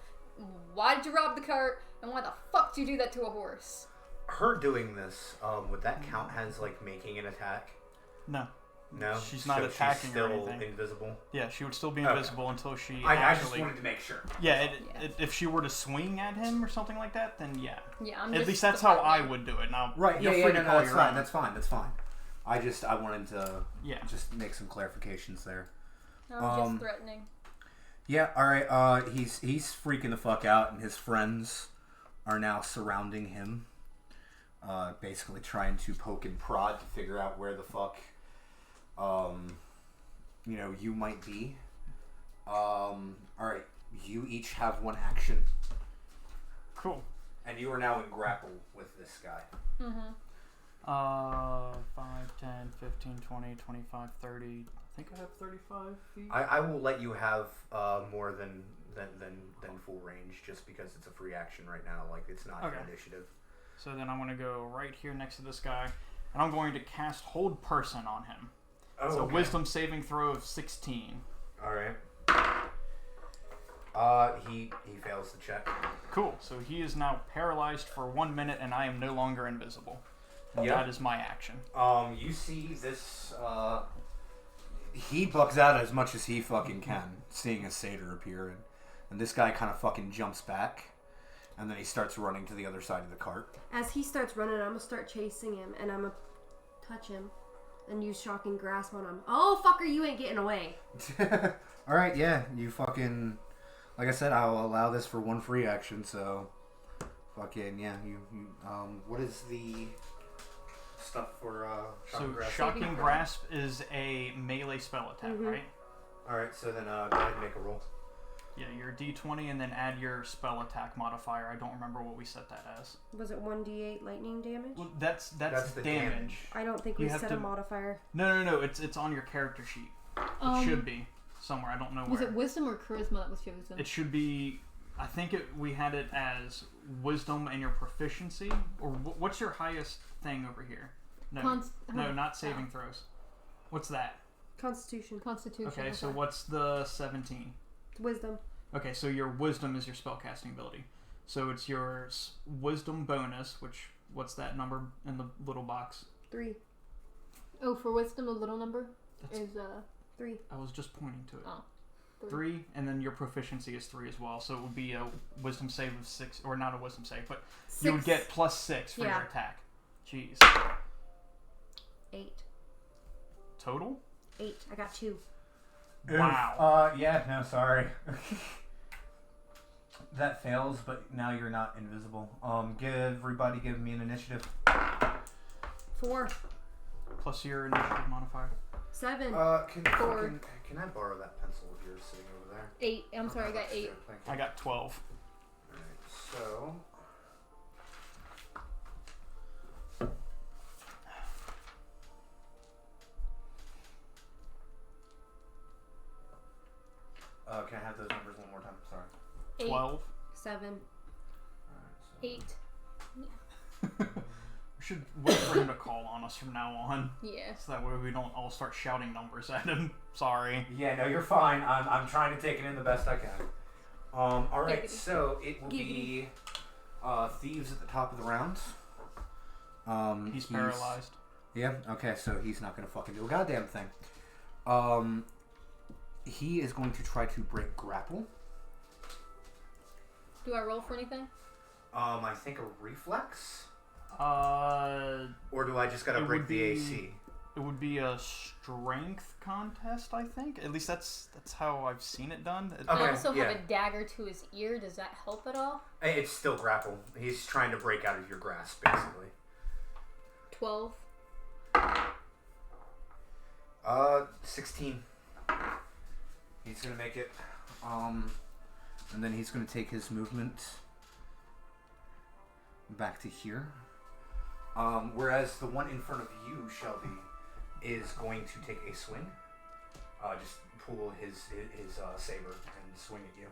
Why did you rob the cart? And why the fuck did you do that to a horse? Her doing this, would that count as like making an attack? No. No, She's not so attacking she's still or anything. invisible. Yeah, she would still be Okay. invisible until she I just actually... wanted to make sure. Yeah, Yeah. if she were to swing at him or something like that, then yeah. Yeah, I'm At just least that's the how front I man. would do it. Now, Right. you're Yeah. free Yeah. to No. call That's your fine. own. That's fine. That's fine. I wanted to Yeah. just make some clarifications there. I'm just threatening. Yeah. All right. He's freaking the fuck out, and his friends are now surrounding him, basically trying to poke and prod to figure out where the fuck, you might be. All right. You each have one action, Cool. and you are now in grapple with this guy. Mm-hmm. 5, 10, 15, 20, 25, 30. I think I have 35 feet. I will let you have more than full range, just because it's a free action right now. Like it's not Okay. an initiative. So then I'm going to go right here next to this guy, and I'm going to cast Hold Person on him. Oh, It's a Wisdom saving throw of 16. All right. He fails the check. Cool. So he is now paralyzed for 1 minute, and I am no longer invisible. And Yep. that is my action. You see this, he bucks out as much as he fucking can, seeing a satyr appear, and this guy kind of fucking jumps back, and then he starts running to the other side of the cart. As he starts running, I'm gonna start chasing him, and I'm gonna touch him and use Shocking Grasp on him. Oh, fucker, you ain't getting away. Alright, yeah, you fucking, like I said, I'll allow this for one free action, so, fucking, yeah, you what is the stuff for, So Grasp? Shocking Saving throw. Grasp is a melee spell attack, right? Alright, so then go ahead and make a roll. Yeah, your D20 and then add your spell attack modifier. I don't remember what we set that as. Was it 1d8 lightning damage? Well, that's That's the damage. damage. I don't think You we have set to- a modifier. No. It's on your character sheet. It should be somewhere. I don't know where. Was it wisdom or charisma that was chosen? It should be. I think we had it as wisdom and your proficiency. Or what's your highest thing over here? No, not saving throws. What's that? Constitution. Constitution. Okay, so what's the 17? Wisdom. Okay, so your wisdom is your spellcasting ability. So it's your wisdom bonus, what's that number in the little box? 3. Oh, for wisdom, the little number That's- is 3. I was just pointing to it. Oh, 3, and then your proficiency is 3 as well. So it would be a wisdom save of 6, or not a wisdom save, but you would get plus 6 for Yeah. your attack. Jeez. 8. Total? 8. I got 2. Wow. Yeah, no, sorry. That fails, but now you're not invisible. Give me an initiative. 4. Plus your initiative modifier. 7. Can I borrow that pencil of yours sitting over there? 8. I'm sorry, I got 8. Thank you. I got 12. Alright, so... can I have those numbers one more time? Sorry. 8. 12. 7. Alright, so... 8. We should wait for him to call on us from now on. Yeah. So that way we don't all start shouting numbers at him. Sorry. Yeah, no, you're fine. I'm trying to take it in the best I can. Alright, Giggity. so it will be Thieves at the top of the round. He's paralyzed. Yeah, okay, so he's not gonna fucking do a goddamn thing. He is going to try to break grapple. Do I roll for anything? I think a reflex? Or do I just gotta It break would the be- AC? it would be a strength contest, I think. At least that's how I've seen it done. Okay. I also yeah. have a dagger to his ear. Does that help at all? It's still grapple. He's trying to break out of your grasp, basically. 12. 16. He's gonna make it. And then he's gonna take his movement back to here. Whereas the one in front of you, Shelby, is going to take a swing. just pull his saber and swing at you.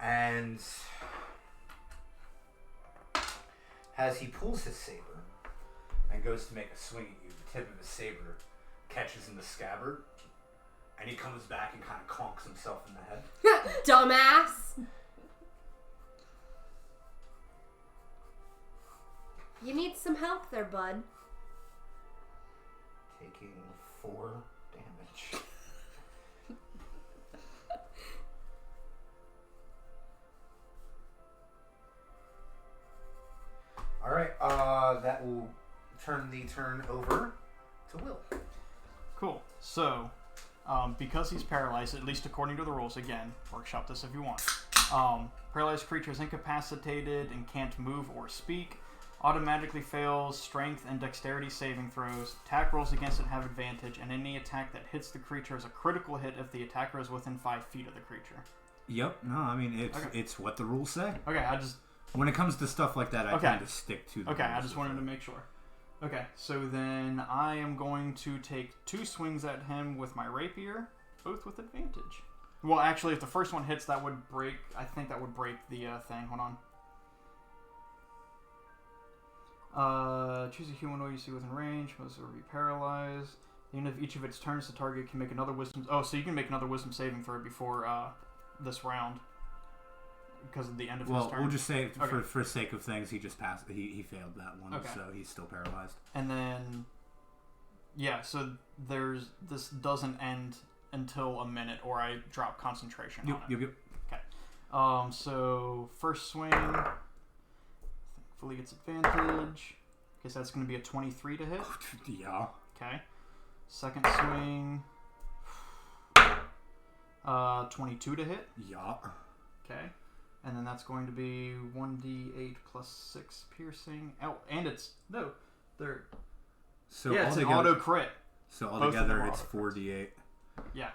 And as he pulls his saber and goes to make a swing at you, the tip of his saber catches in the scabbard, and he comes back and kind of conks himself in the head. Dumbass! You need some help there, bud. Taking 4 damage. Alright, that will turn the turn over to Will. Cool. So, because he's paralyzed, at least according to the rules, again, workshop this if you want. Paralyzed creature is incapacitated and can't move or speak. Automatically fails strength and dexterity saving throws. Attack rolls against it have advantage, and any attack that hits the creature is a critical hit if the attacker is within 5 feet of the creature. Yep, no, I mean, it's what the rules say. Okay, When it comes to stuff like that, I kind of stick to the rules. Okay, I just wanted to make sure. Okay, so then I am going to take 2 swings at him with my rapier, both with advantage. Well, actually, if the first one hits, that would break... I think that would break the thing. Hold on. Choose a humanoid you see within range. Must be paralyzed. At the end of each of its turns, the target can make another wisdom... Oh, so you can make another wisdom saving throw before this round. Because of the end of his turn. Well, we'll just say, for sake of things, he just passed. He failed that one, so he's still paralyzed. And then... Yeah, so this doesn't end until a minute, or I drop concentration on it. Yep. Okay. So, first swing... Thankfully, it's advantage. Okay, so that's going to be a 23 to hit. Yeah. Okay. Second swing. 22 to hit. Yeah. Okay. And then that's going to be 1d8 plus 6 piercing. Oh, and it's... No. They're... So yeah, it's an auto crit. So altogether, it's 4d8. Yeah.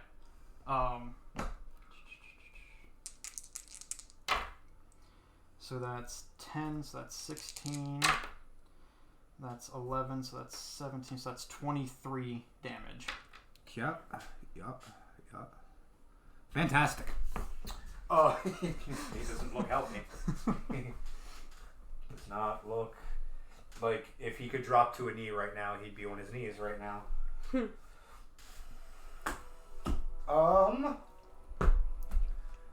So that's 10, so that's 16, that's 11, so that's 17, so that's 23 damage. Yep. Fantastic. He doesn't look healthy. Does not look like if he could drop to a knee right now, he'd be on his knees right now.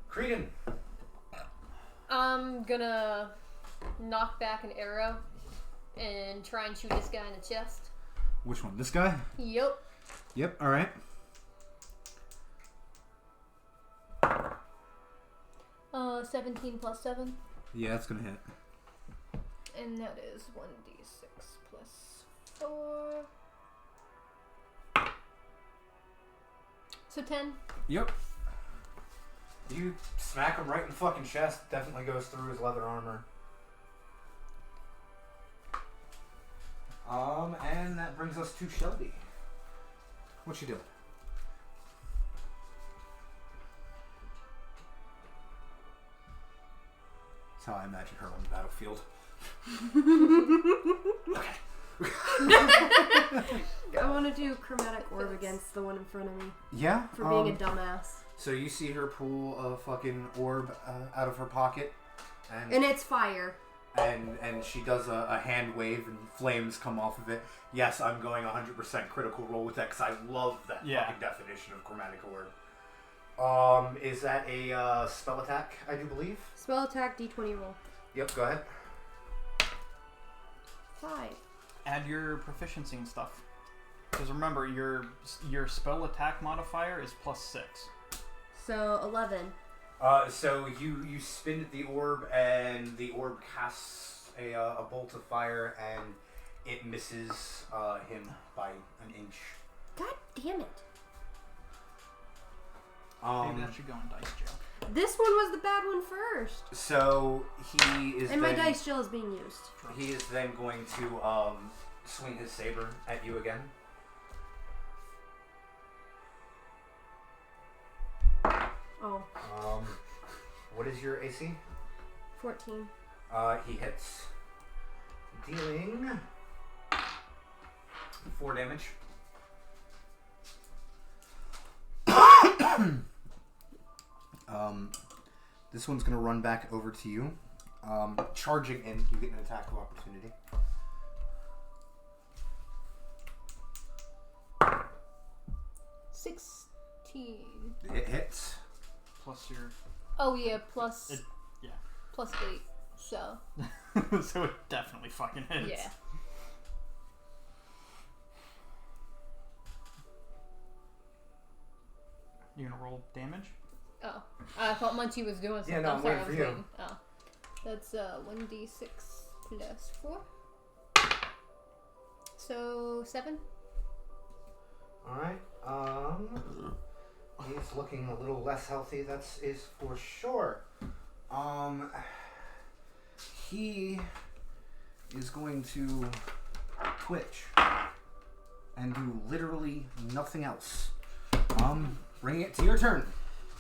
Creeden. I'm gonna knock back an arrow and try and shoot this guy in the chest. Which one? This guy? Yep. Yep, alright. 17 plus 7. Yeah, that's gonna hit. And that is 1d6 plus 4. So 10. Yep. You smack him right in the fucking chest. Definitely goes through his leather armor. And that brings us to Shelby. What you doing? That's how I imagine her on the battlefield. I want to do chromatic orb against the one in front of me. Yeah? For being a dumbass. So you see her pull a fucking orb out of her pocket. And it's fire. And she does a hand wave and flames come off of it. Yes, I'm going 100% critical roll with that because I love that fucking definition of chromatic orb. Is that a spell attack, I do believe? Spell attack, d20 roll. Yep, go ahead. 5. Add your proficiency and stuff. Because remember, your spell attack modifier is plus 6. So 11. So you spin at the orb, and the orb casts a bolt of fire, and it misses him by an inch. God damn it. Maybe that should go in dice jail. This one was the bad one first. So he is. And my dice jail is being used. He is then going to swing his saber at you again. Oh. What is your AC? 14. He hits, dealing 4 damage. This one's gonna run back over to you. Charging in, you get an attack of opportunity. 16. It hits. Plus your. Oh yeah, plus It, yeah. plus 8. So So it definitely fucking hits. yeah. You gonna roll damage? Oh, I thought Munchie was doing something. Yeah, no, I'm sorry, waiting I for was you. waiting. Oh, that's 1d6 plus 4. So 7. Alright, he's looking a little less healthy, that's is for sure. He is going to twitch and do literally nothing else. Bring it to your turn.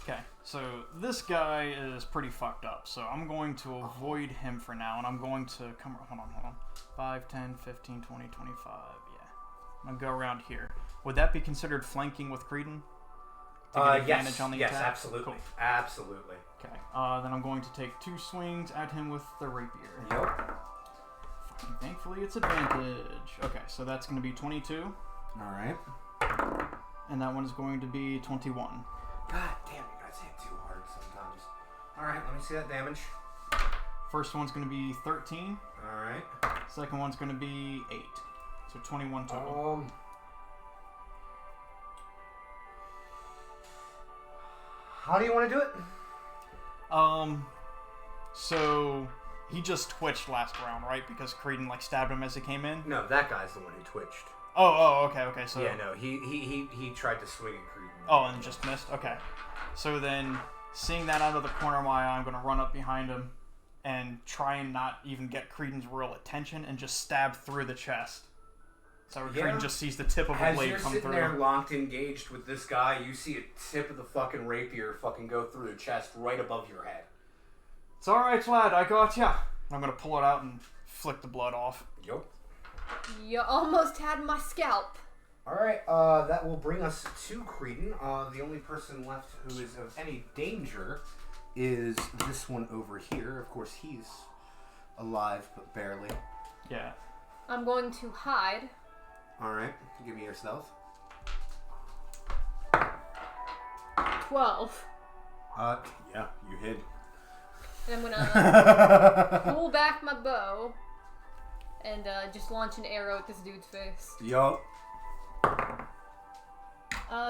Okay, so this guy is pretty fucked up, so I'm going to avoid him for now, and I'm going to come. Hold on. 5, 10, 15, 20, 25. Yeah. I'm going to go around here. Would that be considered flanking with Creeden? To get advantage on the attack? absolutely. Cool. Absolutely. Okay, then I'm going to take 2 swings at him with the rapier. Yep. Thankfully, it's advantage. Okay, so that's going to be 22, Alright. and that one's going to be 21. God damn, you guys hit too hard sometimes. Alright, let me see that damage. First one's going to be 13. Alright. Second one's going to be 8. So 21 total. How do you want to do it? So he just twitched last round, right? Because Creeden like stabbed him as he came in. No, that guy's the one who twitched. Okay. So Yeah, no, he tried to swing at Creeden. Oh, and just missed. Okay. So then, seeing that out of the corner of my eye, I'm gonna run up behind him and try and not even get Creeden's real attention and just stab through the chest. So Creeden just sees the tip of a As blade you're come sitting through. there locked, engaged with this guy, you see a tip of the fucking rapier fucking go through the chest right above your head. It's alright, lad. I got ya. I'm gonna pull it out and flick the blood off. Yup. You almost had my scalp. Alright, that will bring us to Creeden. The only person left who is of any danger is this one over here. Of course, he's alive, but barely. Yeah. I'm going to hide. Alright, give me your stealth. 12. Yeah, you hid. And I'm gonna pull back my bow and just launch an arrow at this dude's face. Yup.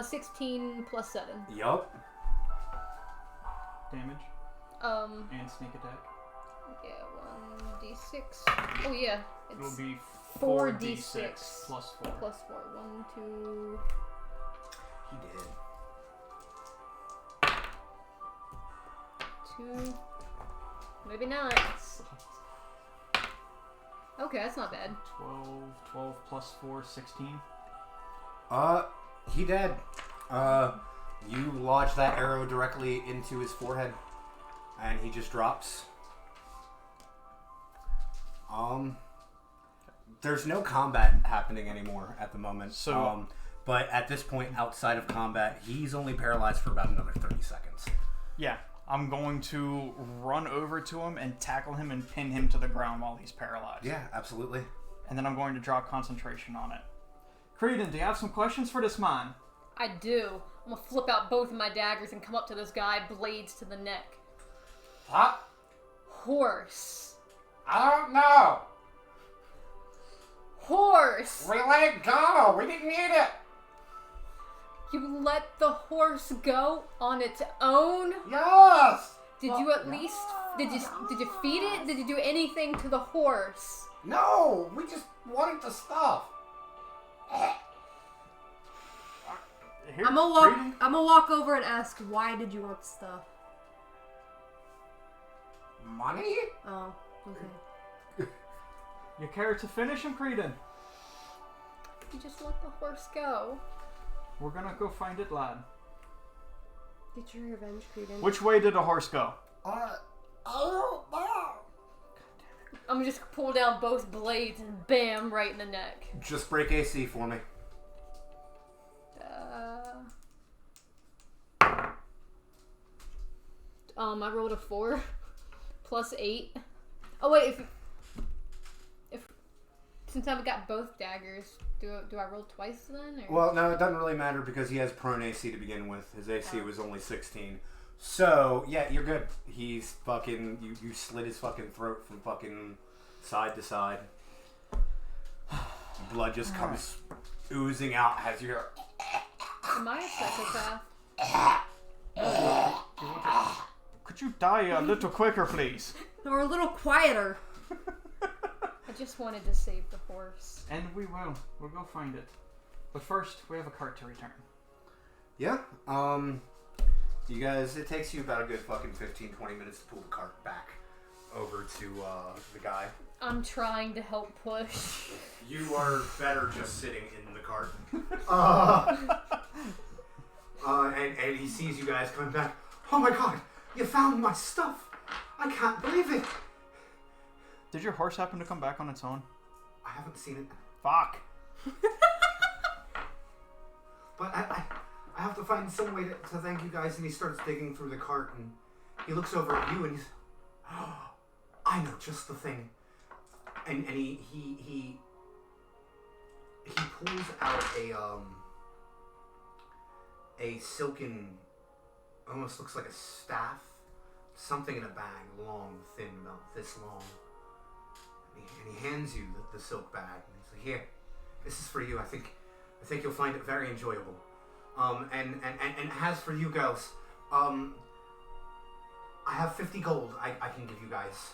16 plus 7. Yup. Damage and sneak attack. Yeah, 1d6. Oh yeah, It will it's be 4d6 plus 4. plus 4. 1, 2. He did. 2. Maybe not. Okay, that's not bad. 12 plus 4, 16. He dead. You lodge that arrow directly into his forehead, and he just drops. There's no combat happening anymore at the moment. So, but at this point, outside of combat, he's only paralyzed for about another 30 seconds. Yeah, I'm going to run over to him and tackle him and pin him to the ground while he's paralyzed. Yeah, absolutely. And then I'm going to draw concentration on it. Creeden, do you have some questions for this man? I do. I'm gonna flip out both of my daggers and come up to this guy, blades to the neck. What? Horse. I don't know. Horse! We let it go. We didn't need it. You let the horse go on its own? Yes. Did you at least did you feed it? Did you do anything to the horse? No, we just wanted the stuff. Here, I'm gonna walk over and ask, why did you want the stuff? Money? Oh, okay. You care to finish him, Creeden? You just let the horse go. We're gonna go find it, lad. Get your revenge, Creeden. Which way did the horse go? I don't know. I'm gonna just pull down both blades and bam, right in the neck. Just break AC for me. I rolled a 4 plus 8. Oh wait, if since I've got both daggers, do I roll twice then? Or? Well, no, it doesn't really matter because he has prone AC to begin with. His AC was only 16. So, yeah, you're good. He's fucking... You slit his fucking throat from fucking side to side. Blood just comes oozing out as you're... Am I a psychopath? Could you die a little quicker, please? Or a little quieter. I just wanted to save the horse. And we will. We'll go find it. But first, we have a cart to return. Yeah, you guys, it takes you about a good fucking 15-20 minutes to pull the cart back over to the guy. I'm trying to help push. You are better just sitting in the cart. And he sees you guys coming back. Oh my god, you found my stuff! I can't believe it! Did your horse happen to come back on its own? I haven't seen it. Fuck. But I have to find some way to thank you guys. And he starts digging through the cart and he looks over at you and he's, oh, I know just the thing. And he pulls out a silken, almost looks like a staff, something in a bag, long, thin, about this long. And he hands you the silk bag. And he's like, here, this is for you. I think you'll find it very enjoyable. And as for you girls, I have 50 gold I can give you guys.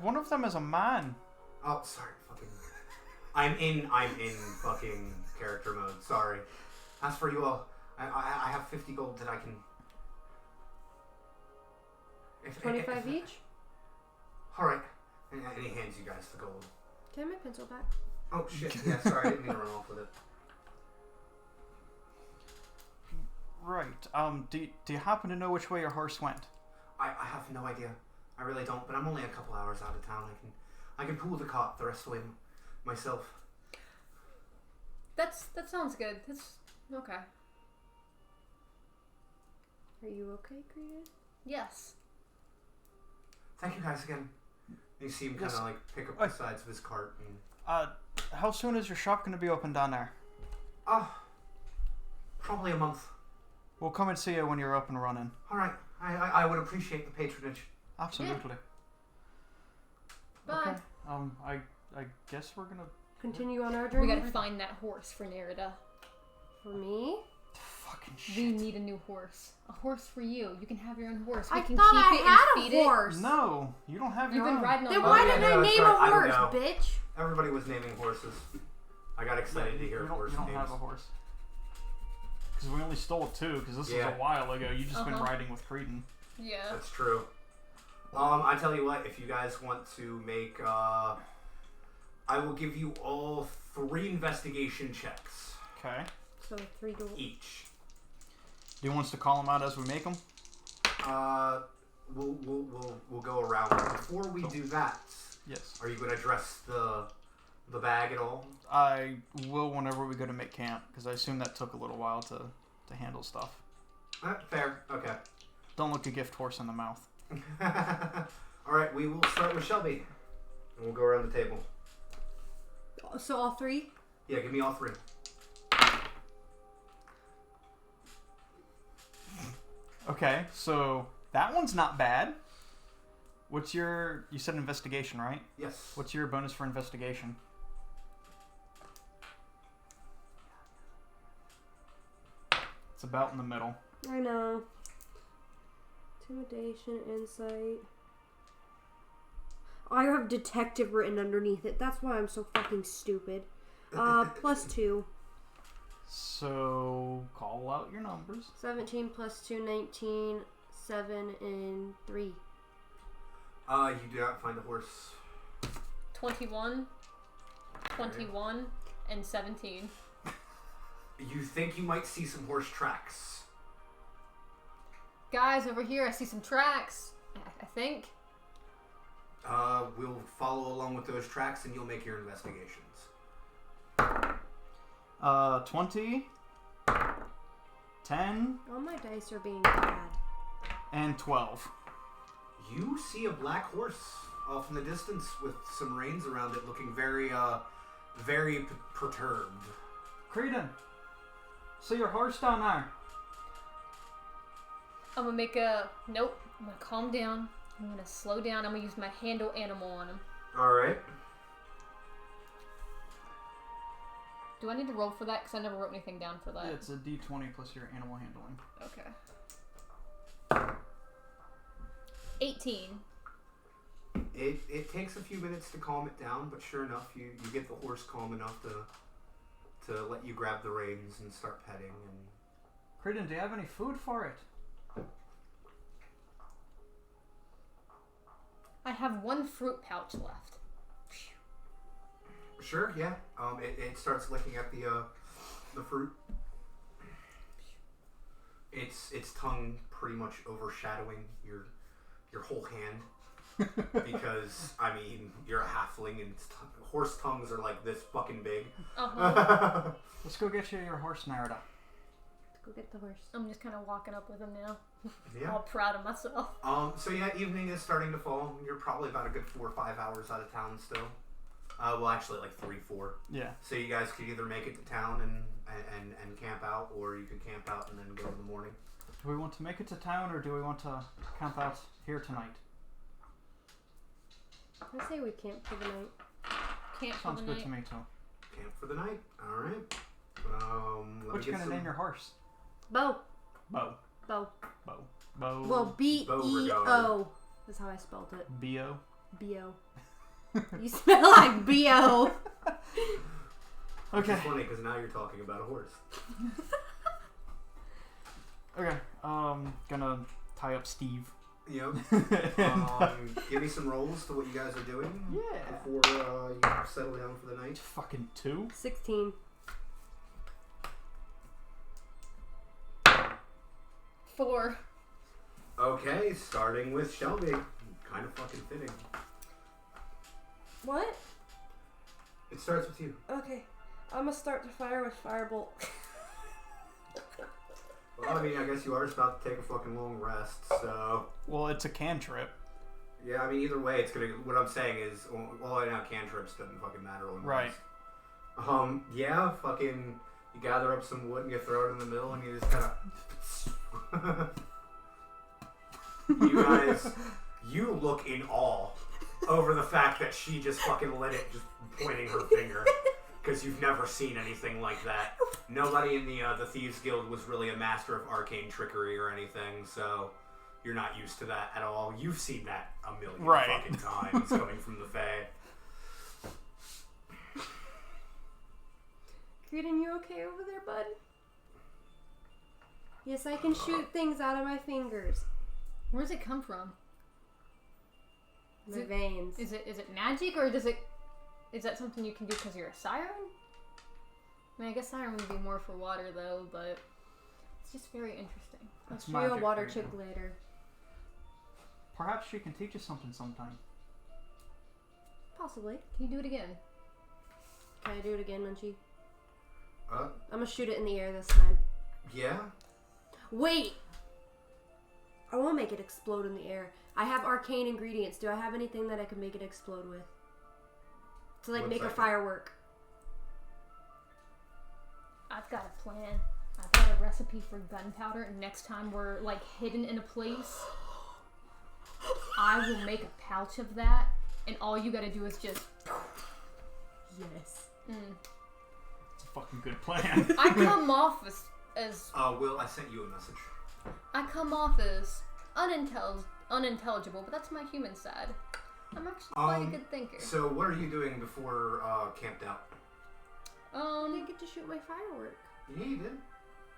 One of them is a man. Oh, sorry, fucking. I'm in fucking character mode. Sorry. As for you all, I have 50 gold that I can. 25 each? All right. And he hands you guys the gold. Can I have my pencil back? Oh shit! Yeah, sorry, I didn't mean to run off with it. Right. Do you happen to know which way your horse went? I have no idea. I really don't. But I'm only a couple hours out of town. I can pull the cart the rest of the way myself. That sounds good. That's okay. Are you okay, Creeden? Yes. Thank you guys again. You see him kind of like pick up the sides of his cart and. How soon is your shop going to be open down there? Probably a month. We'll come and see you when you're up and running. All right. I would appreciate the patronage. Absolutely. Bye. Okay. I guess we're gonna continue on our journey. We gotta find that horse for Nerida. For me? Fucking shit. We need a new horse. A horse for you. You can have your own horse. We I can thought keep I it had and feed a horse. No, you don't have You've your been own. riding on. Then why didn't I name a horse, know. bitch? Everybody was naming horses. I got excited to hear horse You don't names. have a horse. Because we only stole 2, because this was Yeah. a while ago. You just been riding with Creeden. Yeah. That's true. I tell you what, if you guys want to make, I will give you all 3 investigation checks. Okay. So 3 gold. Each. Do you want us to call them out as we make them? We'll go around. Before we do that, Yes. are you going to address the bag at all? I will whenever we go to make camp, because I assume that took a little while to handle stuff. Fair. Okay. Don't look a gift horse in the mouth. All right, we will start with Shelby, and we'll go around the table. So all 3? Yeah, give me all 3. Okay, so that one's not bad. What's your... You said investigation, right? Yes. What's your bonus for investigation? It's about in the middle. I know. Intimidation, insight. I have detective written underneath it. That's why I'm so fucking stupid. +2. So, call out your numbers. 17 plus 2, 19, 7, and 3. You do not find the horse. 21, 21, and 17. You think you might see some horse tracks. Guys, over here, I see some tracks. I think. We'll follow along with those tracks and you'll make your investigations. 20, 10, All my dice are being bad. And 12. You see a black horse off in the distance with some reins around it, looking very, very perturbed. Creeden, see your horse down there? I'm gonna make a nope. I'm gonna calm down. I'm gonna slow down. I'm gonna use my handle animal on him. All right. Do I need to roll for that? Because I never wrote anything down for that. Yeah, it's a d20 plus your animal handling. Okay. 18. It takes a few minutes to calm it down, but sure enough, you get the horse calm enough to let you grab the reins and start petting. And Creeden, do you have any food for it? I have one fruit pouch left. sure, yeah. It starts licking at the fruit. Its tongue pretty much overshadowing your whole hand. Because, I mean, you're a halfling and horse tongues are like this fucking big. Uh-huh. Let's go get you your horse, Nerida. Let's go get the horse. I'm just kind of walking up with him now. Yeah. All proud of myself. So yeah, evening is starting to fall. You're probably about a good 4 or 5 hours out of town still. Well, actually like 3, 4. Yeah. So you guys could either make it to town and camp out, or you could camp out and then go in the morning. Do we want to make it to town, or do we want to camp out here tonight? I say we camp for the night. Camp for Sounds the good night. to me, too. Camp for the night. All right. What you gonna name your horse? Bo. Bo. Bo. Bo. Bo. Well, B-E-O is how I spelled it. B-O? B-O. You smell like B-O. Okay. It's funny because now you're talking about a horse. Okay. Gonna tie up Steve. Yep. Give me some rolls to what you guys are doing. Yeah. Before you settle down for the night. Fucking 2? 16. 4. Okay, starting with Shelby. Kind of fucking fitting. What? It starts with you. Okay. I'm gonna start the fire with Firebolt. Well, I mean, I guess you are just about to take a fucking long rest, so... Well, it's a cantrip. Yeah, I mean, either way, it's gonna... What I'm saying is, well, I know cantrips doesn't fucking matter on Right. rest. Yeah, fucking... You gather up some wood and you throw it in the middle and you just kind of... You guys... You look in awe over the fact that she just fucking let it just pointing her finger. Because you've never seen anything like that. Nobody in the Thieves Guild was really a master of arcane trickery or anything, so you're not used to that at all. You've seen that a million fucking times coming from the Fae. Creeden, you okay over there, bud? Yes, I can shoot things out of my fingers. Where does it come from? My veins. Is it magic, or is that something you can do because you're a siren? I mean, I guess siren would be more for water though, but it's just very interesting. That's I'll show you a magic, water Creeden. chick later. Perhaps she can teach us something sometime. Possibly. Can you do it again? Can I do it again, Munchie? Uh, I'm gonna shoot it in the air this time. yeah? Wait! I want to make it explode in the air. I have arcane ingredients. Do I have anything that I can make it explode with? To like 1 make a second. firework. I've got a plan. I've got a recipe for gunpowder, and next time we're like hidden in a place, I will make a pouch of that, and all you gotta do is just. Yes. It's a fucking good plan. I come off as Will, I sent you a message. I come off as unintelligible, but that's my human side. I'm actually quite a good thinker. So what are you doing before camped out? I didn't get to shoot my firework. Yeah, you did.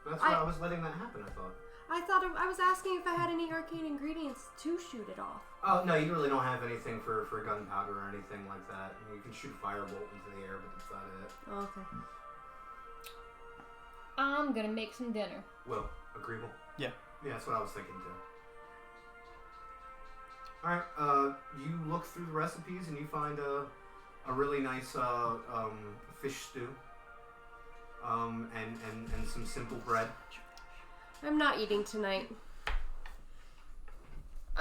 That's why I was letting that happen, I thought. I was asking if I had any arcane ingredients to shoot it off. Oh, no, you really don't have anything for gunpowder or anything like that. You can shoot firebolt into the air, but that's not it. Oh, okay. I'm gonna make some dinner. Will, agreeable? Yeah. Yeah, that's what I was thinking too. Alright, you look through the recipes and you find a really nice fish stew. And some simple bread. I'm not eating tonight.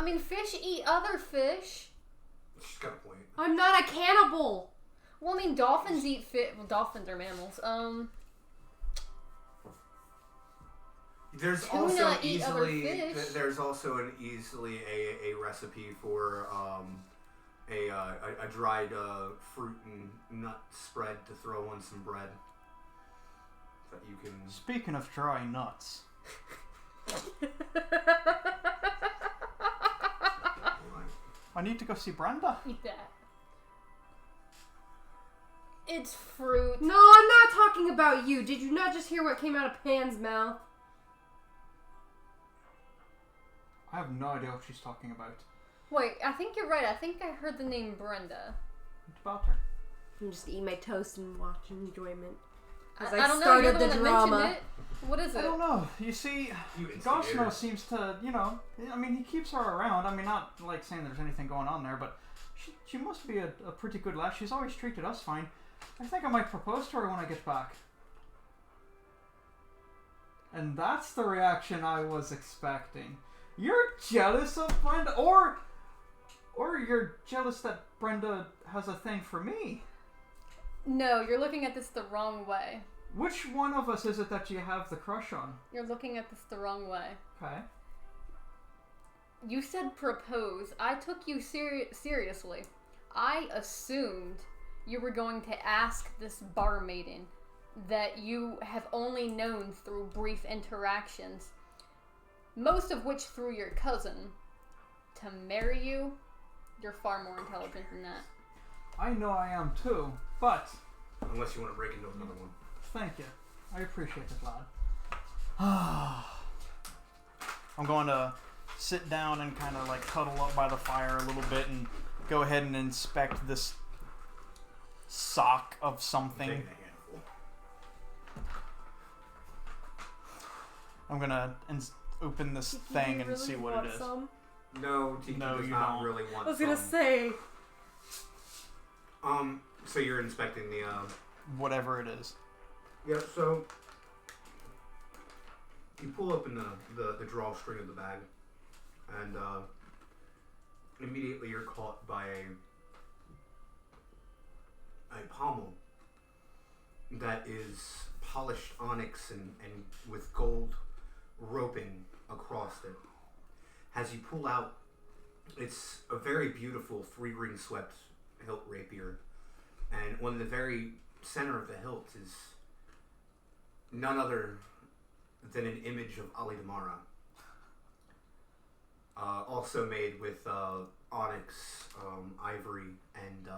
I mean, fish eat other fish. She's got a point. I'm not a cannibal. Well, I mean, dolphins eat fish. Well, dolphins are mammals. There's Tuna also eat other easily fish. there's also a recipe for a dried fruit and nut spread to throw on some bread that you can. Speaking of dry nuts, I need to go see Brenda. Eat that. It's fruit. No, I'm not talking about you. Did you not just hear what came out of Pan's mouth? I have no idea what she's talking about. Wait, I think you're right. I think I heard the name Brenda. What about her? I'm just eating my toast and watching enjoyment. As I don't know. started You're the the one that drama. mentioned it. What is I it? don't know. You see, You instigator. Gosno seems to, I mean, he keeps her around. I mean, not like saying there's anything going on there, but she must be a pretty good lass. She's always treated us fine. I think I might propose to her when I get back. And that's the reaction I was expecting. You're jealous of Brenda, or you're jealous that Brenda has a thing for me. No, you're looking at this the wrong way. Which one of us is it that you have the crush on? You're looking at this the wrong way. Okay. You said propose. I took you seriously. I assumed you were going to ask this bar maiden that you have only known through brief interactions, most of which through your cousin, to marry you. You're far more intelligent than that. I know I am too, but Unless you want to break into another one. thank you. I appreciate it, lad. I'm going to sit down and kind of like cuddle up by the fire a little bit and go ahead and inspect this sock of something. Taking a handful. I'm going to open this thing and see what it is. No, Tiki No, does you not don't. really want I was gonna some. say. So you're inspecting the Whatever it is. Yeah, so you pull open the drawstring of the bag, and immediately you're caught by a pommel that is polished onyx and with gold roping across it. As you pull out, it's a very beautiful 3-ring swept hilt rapier, and on the very center of the hilt is none other than an image of Ali Damara, also made with onyx, ivory, and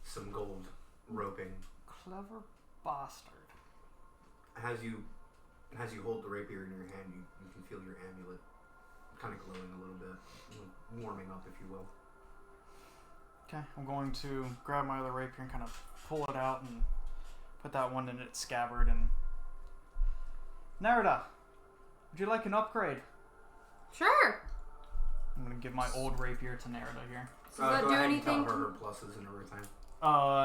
some gold roping. Clever bastard. As you hold the rapier in your hand, you can feel your amulet kind of glowing a little bit, warming up, if you will. Okay, I'm going to grab my other rapier and kind of pull it out and put that one in its scabbard. And Nerida, would you like an upgrade? Sure. I'm going to give my old rapier to Nerida here. Does that Go do ahead anything? And tell her pluses and everything.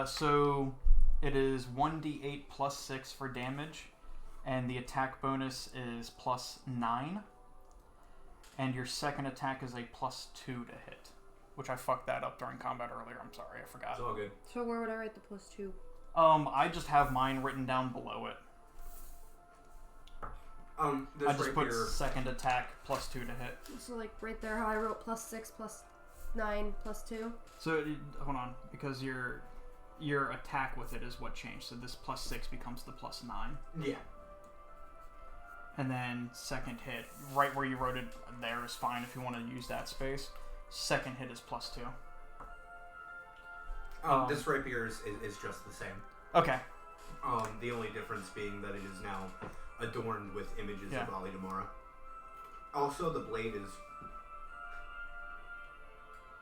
So it is 1d8 plus 6 for damage, and the attack bonus is plus 9. And your second attack is a plus 2 to hit, which I fucked that up during combat earlier. I'm sorry, I forgot. It's all good. So where would I write the +2? I just have mine written down below it. This I just put rapier, second attack plus 2 to hit. So like right there, how I wrote +6, +9, +2. So hold on, because your attack with it is what changed. So this plus 6 becomes the plus 9. yeah. And then second hit, right where you wrote it there is fine if you want to use that space. Second hit is plus 2. This rapier is just the same. Okay. The only difference being that it is now adorned with images Yeah. of Ali Damara. Also, the blade is...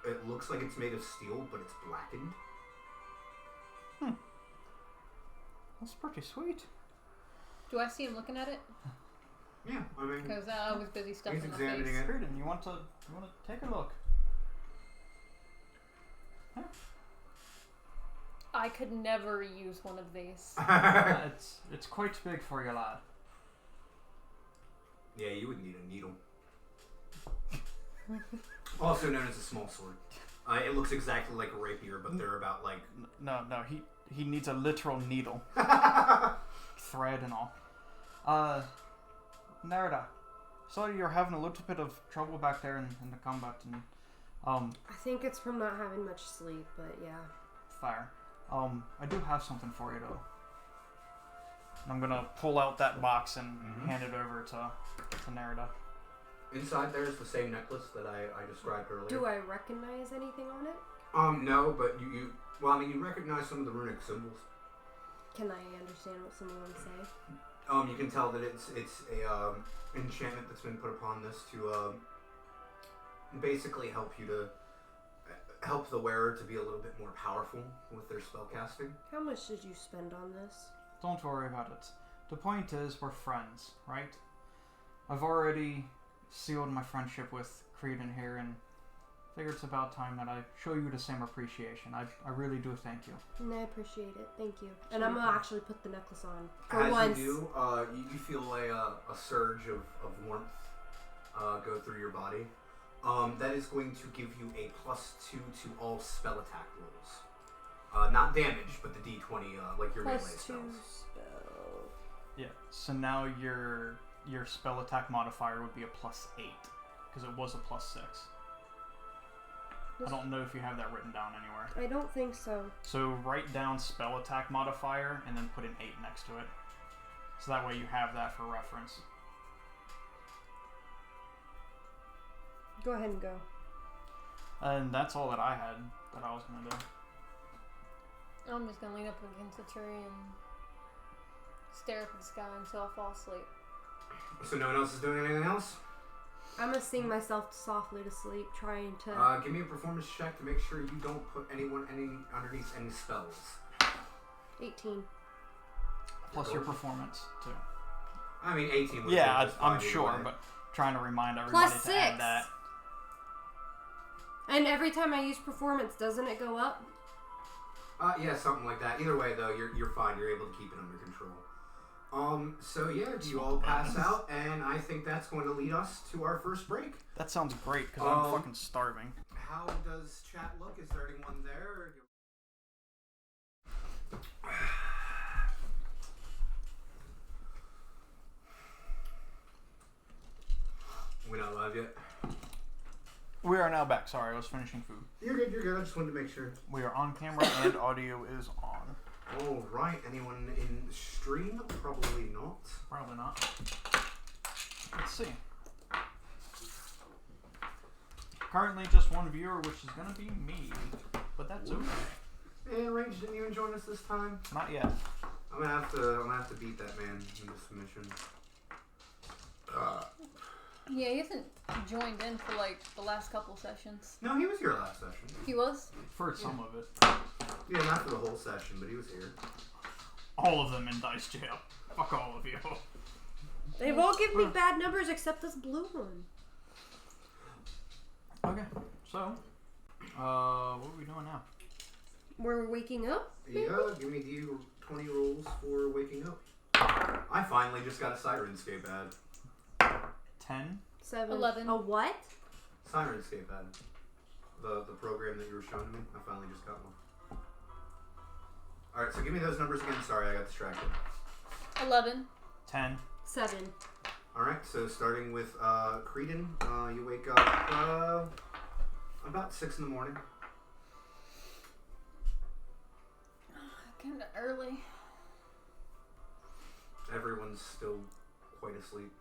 It looks like it's made of steel, but it's blackened. That's pretty sweet. Do I see him looking at it? Yeah, I mean... Because I was busy stuffing He's my examining face. it. Creeden, you want to take a look? I could never use one of these. It's quite big for you, lad. Yeah, you would need a needle. Also known as a small sword. It looks exactly like a rapier, but they're about like... No, he needs a literal needle. Thread and all. Nerida. Sorry you're having a little bit of trouble back there in the combat and I think it's from not having much sleep, but yeah. fire. I do have something for you though. I'm gonna pull out that box and hand it over to Nerida. Inside there is the same necklace that I described earlier. Do I recognize anything on it? No, but you you recognize some of the runic symbols. Can I understand what some of them say? You can tell that it's a enchantment that's been put upon this to basically help the wearer to be a little bit more powerful with their spell casting. How much did you spend on this? Don't worry about it. The point is, we're friends, right? I've already sealed my friendship with Creeden here, and figure it's about time that I show you the same appreciation. I really do thank you. And I appreciate it. Thank you. And I'm gonna actually put the necklace on. For As once. you do, you feel a surge of warmth go through your body. That is going to give you a +2 to all spell attack rolls. Not damage, but the D20, like your melee +2 spells. spell. Yeah. So now your spell attack modifier would be a +8 because it was a +6. I don't know if you have that written down anywhere. I don't think so. So write down spell attack modifier and then put an 8 next to it. So that way you have that for reference. Go ahead and go. And that's all that I had that I was going to do. I'm just gonna lean up against the tree and stare up at the sky until I fall asleep. So no one else is doing anything else? I'm gonna sing myself softly to sleep, trying to... Give me a performance check to make sure you don't put anyone underneath any spells. 18. Plus your performance, too. I mean, 18 would Yeah, be just I'm fine sure, either way. but trying to remind everybody Plus to add 6. that. And every time I use performance, doesn't it go up? Yeah, something like that. Either way, though, you're fine. You're able to keep it under control. So yeah, do you all pass out? And I think that's going to lead us to our first break. That sounds great, because I'm fucking starving. How does chat look? Is there anyone there? We not live yet? We are now back. Sorry, I was finishing food. You're good. I just wanted to make sure. We are on camera and audio is on. Alright, anyone in stream? Probably not. Probably not. Let's see. Currently just one viewer, which is going to be me. But that's okay. Hey, Range, didn't you even join us this time? Not yet. I'm gonna have to beat that man in this submission. Yeah, he hasn't joined in for like the last couple sessions. No, he was here last session. He was? For some of it. Yeah, not for the whole session, but he was here. All of them in dice jail. Fuck all of you. They've all given me bad numbers except this blue one. Okay, so, what are we doing now? We're waking up? Yeah, give me D20 rolls for waking up. I finally just got a Sirenscape ad. 10? 7. 11. A what? Sirenscape ad. The program that you were showing me. I finally just got one. Alright, so give me those numbers again. Sorry, I got distracted. 11. 10. 7. Alright, so starting with Creeden, you wake up about 6 in the morning. Kinda early. Everyone's still quite asleep.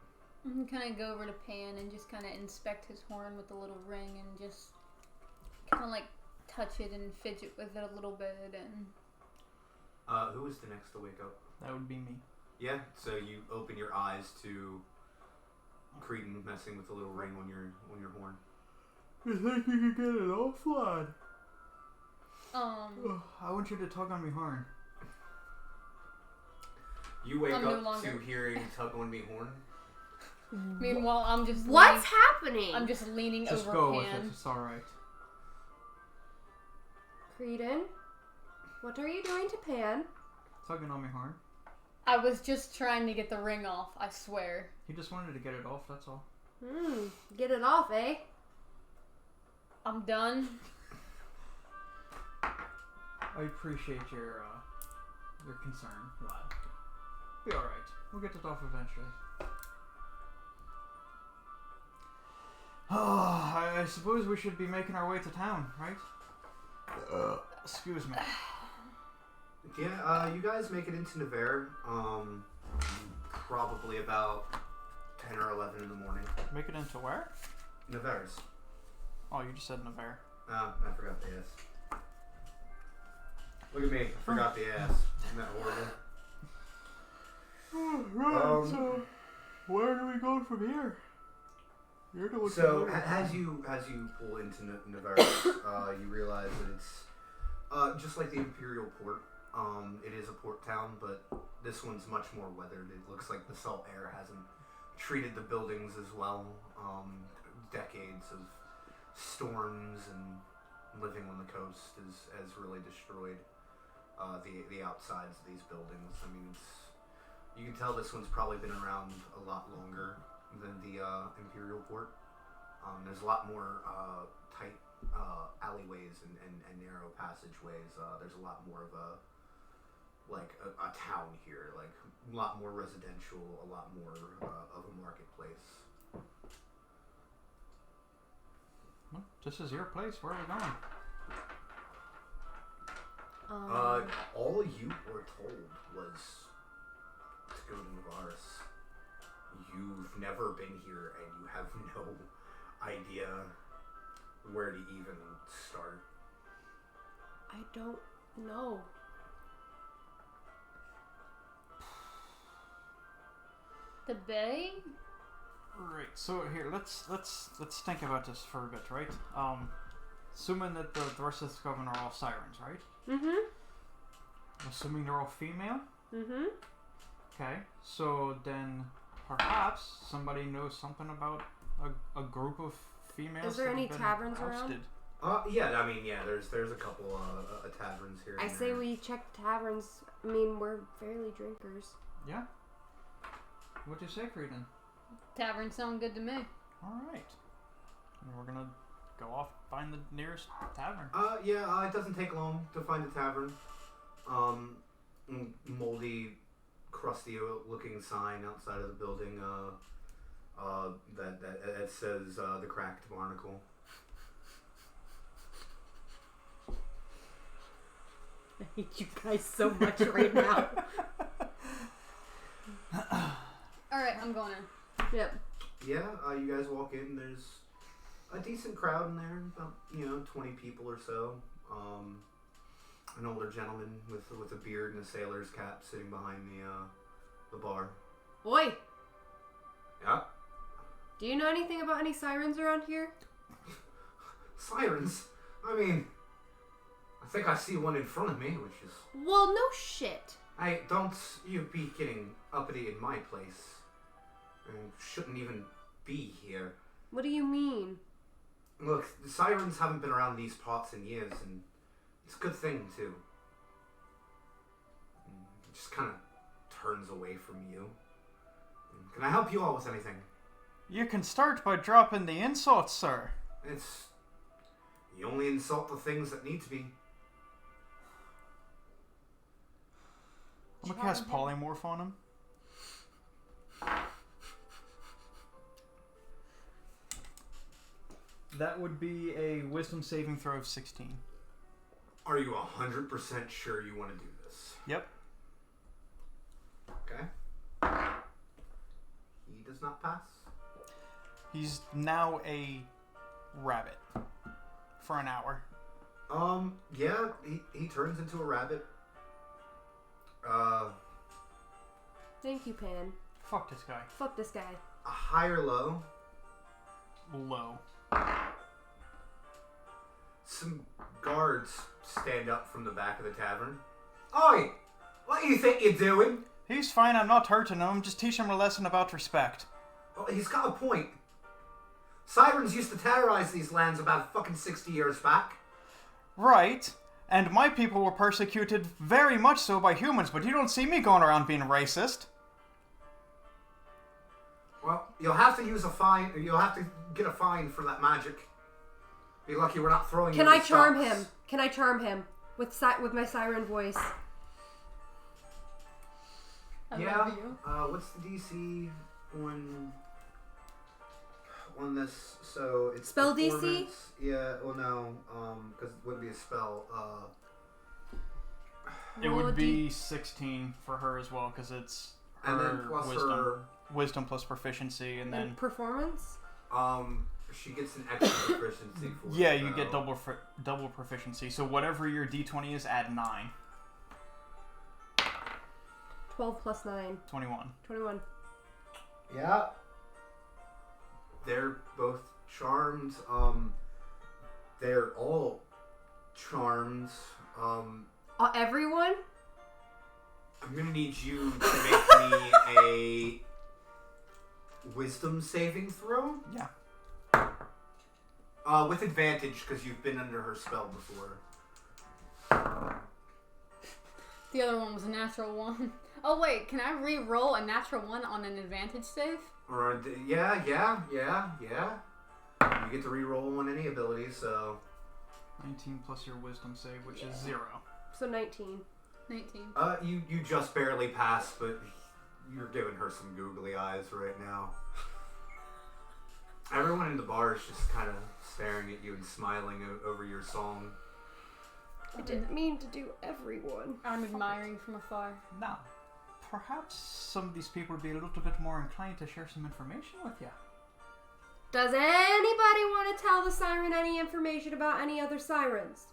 Kind of go over to Pan and just kind of inspect his horn with the little ring and just kind of like touch it and fidget with it a little bit and... Who was the next to wake up? That would be me. Yeah, so you open your eyes to Creeden messing with the little ring on your horn. You think you could get it offline? I want you to tug on me horn. You wake I'm no up longer- to hearing tug on me horn. Meanwhile, I'm just What's happening? I'm just leaning Just over go with Pan. it, it's alright. Creeden, what are you doing to Pan? Tugging on me horn. I was just trying to get the ring off, I swear. He just wanted to get it off, that's all. Get it off, eh? I'm done. I appreciate your concern, lad. Be alright. We'll get it off eventually. I suppose we should be making our way to town, right? Excuse me. Yeah, you guys make it into Nevers, probably about 10 or 11 in the morning. Make it into where? Nevers. Oh, you just said Nevers. I forgot the S. Look at me, I forgot the S. Isn't that horrible? Right, so where do we go from here? You're the one So as you pull into Nevers, you realize that it's just like the Imperial Port. It is a port town, but this one's much more weathered. It looks like the salt air hasn't treated the buildings as well. Decades of storms and living on the coast has really destroyed the outsides of these buildings. I mean, you can tell this one's probably been around a lot longer than the Imperial Port. There's a lot more tight alleyways and narrow passageways. There's a lot more of a town here, like a lot more residential, a lot more of a marketplace. Well, this is your place. Where are we going? All you were told was to go to Nevers. You've never been here and you have no idea where to even start. I don't know. The bay? Right. So here, let's think about this for a bit, right? Assuming that the rest of the Coven are all Sirens, right? Mm-hmm. Assuming they're all female. Mm-hmm. Okay. So then, perhaps somebody knows something about a group of females. Is there that any have been taverns around? ousted. Yeah, I mean, yeah, there's a couple taverns here. I and say there. we check taverns. I mean, we're fairly drinkers. Yeah. What'd you say, Creeden? Tavern sound good to me. All right. And we're gonna go off find the nearest tavern. Yeah, it doesn't take long to find a tavern. Moldy, crusty-looking sign outside of the building. That says the Cracked Barnacle. I hate you guys so much right now. Alright, I'm going in. Yep. Yeah, you guys walk in. There's a decent crowd in there, about 20 people or so. An older gentleman with a beard and a sailor's cap sitting behind the bar. Oi! Yeah. Do you know anything about any sirens around here? Sirens? I mean, I think I see one in front of me, which is... Well, no shit. Hey, don't you be getting uppity in my place. I shouldn't even be here. What do you mean? Look, the Sirens haven't been around these parts in years, and it's a good thing, too. It just kind of turns away from you. Can I help you all with anything? You can start by dropping the insults, sir. You only insult the things that need to be. I'm gonna cast polymorph on him. That would be a wisdom saving throw of 16. Are you 100% sure you want to do this? Yep. Okay. He does not pass. He's now a rabbit for an hour. Yeah, he turns into a rabbit. Thank you, Pan. Fuck this guy. Fuck this guy. A high or low? Low. Some guards stand up from the back of the tavern. Oi! What do you think you're doing? He's fine, I'm not hurting him. Just teach him a lesson about respect. Well, he's got a point. Sirens used to terrorize these lands about fucking 60 years back. Right. And my people were persecuted very much so by humans, but you don't see me going around being racist. Well, you'll have to use a fine, or you'll have to get a fine for that magic. Be lucky we're not throwing. Can you I in the charm stocks. him? Can I charm him with my siren voice? I Yeah. love you. What's the DC on this? So it's Spell DC? performance. Yeah. Well, no. Because it wouldn't be a spell. It Roll a would be 16 for her as well, because it's her and then plus wisdom. her. Wisdom plus proficiency, and then... performance? She gets an extra proficiency for. Yeah, it, you get though. double proficiency. So whatever your d20 is, add 9. 12 plus 9. 21. 21. Yeah. They're both charmed. They're all charmed. Everyone? I'm gonna need you to make me a wisdom saving throw. Yeah. With advantage because you've been under her spell before. The other one was a natural 1. Oh wait, can I re-roll a natural 1 on an advantage save? Or yeah. You get to re-roll on any ability, so 19 plus your wisdom save, which is 0. So 19. 19. you just barely pass, but you're giving her some googly eyes right now. Everyone in the bar is just kind of staring at you and smiling over your song. I didn't mean to do everyone. I'm admiring from afar. Now, perhaps some of these people would be a little bit more inclined to share some information with you. Does anybody want to tell the siren any information about any other sirens?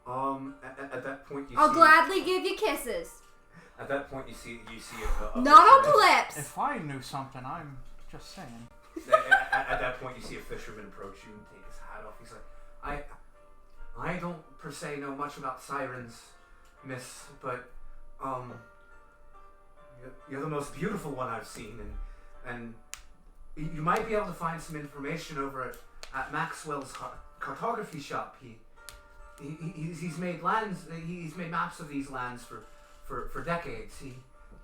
At that point you I'll see... gladly give you kisses. At that point you see a Not on fisherman. lips! If I knew something, I'm just saying. At that point you see a fisherman approach you and take his hat off. He's like, I don't per se know much about sirens, miss, but you're the most beautiful one I've seen, and you might be able to find some information over at Maxwell's cartography shop. He's made lands. He's made maps of these lands for decades. He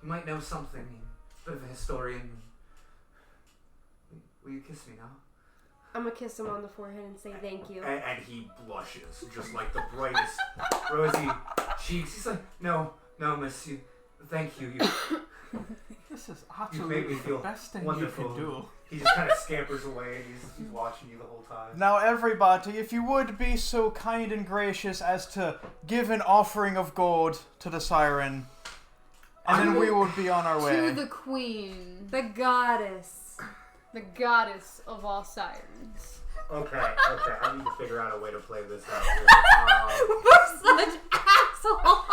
might know something. Bit of a historian. Will you kiss me now? I'm gonna kiss him on the forehead and say thank you. And he blushes, just like the brightest rosy cheeks. He's like, no, miss, thank you. This is You've absolutely made me feel the best thing wonderful. you could do. He just kind of scampers away, and he's watching you the whole time. Now, everybody, if you would be so kind and gracious as to give an offering of gold to the siren, and then we will be on our way. To the queen, The goddess. the goddess of all sirens. Okay, I need to figure out a way to play this out here. We're such assholes!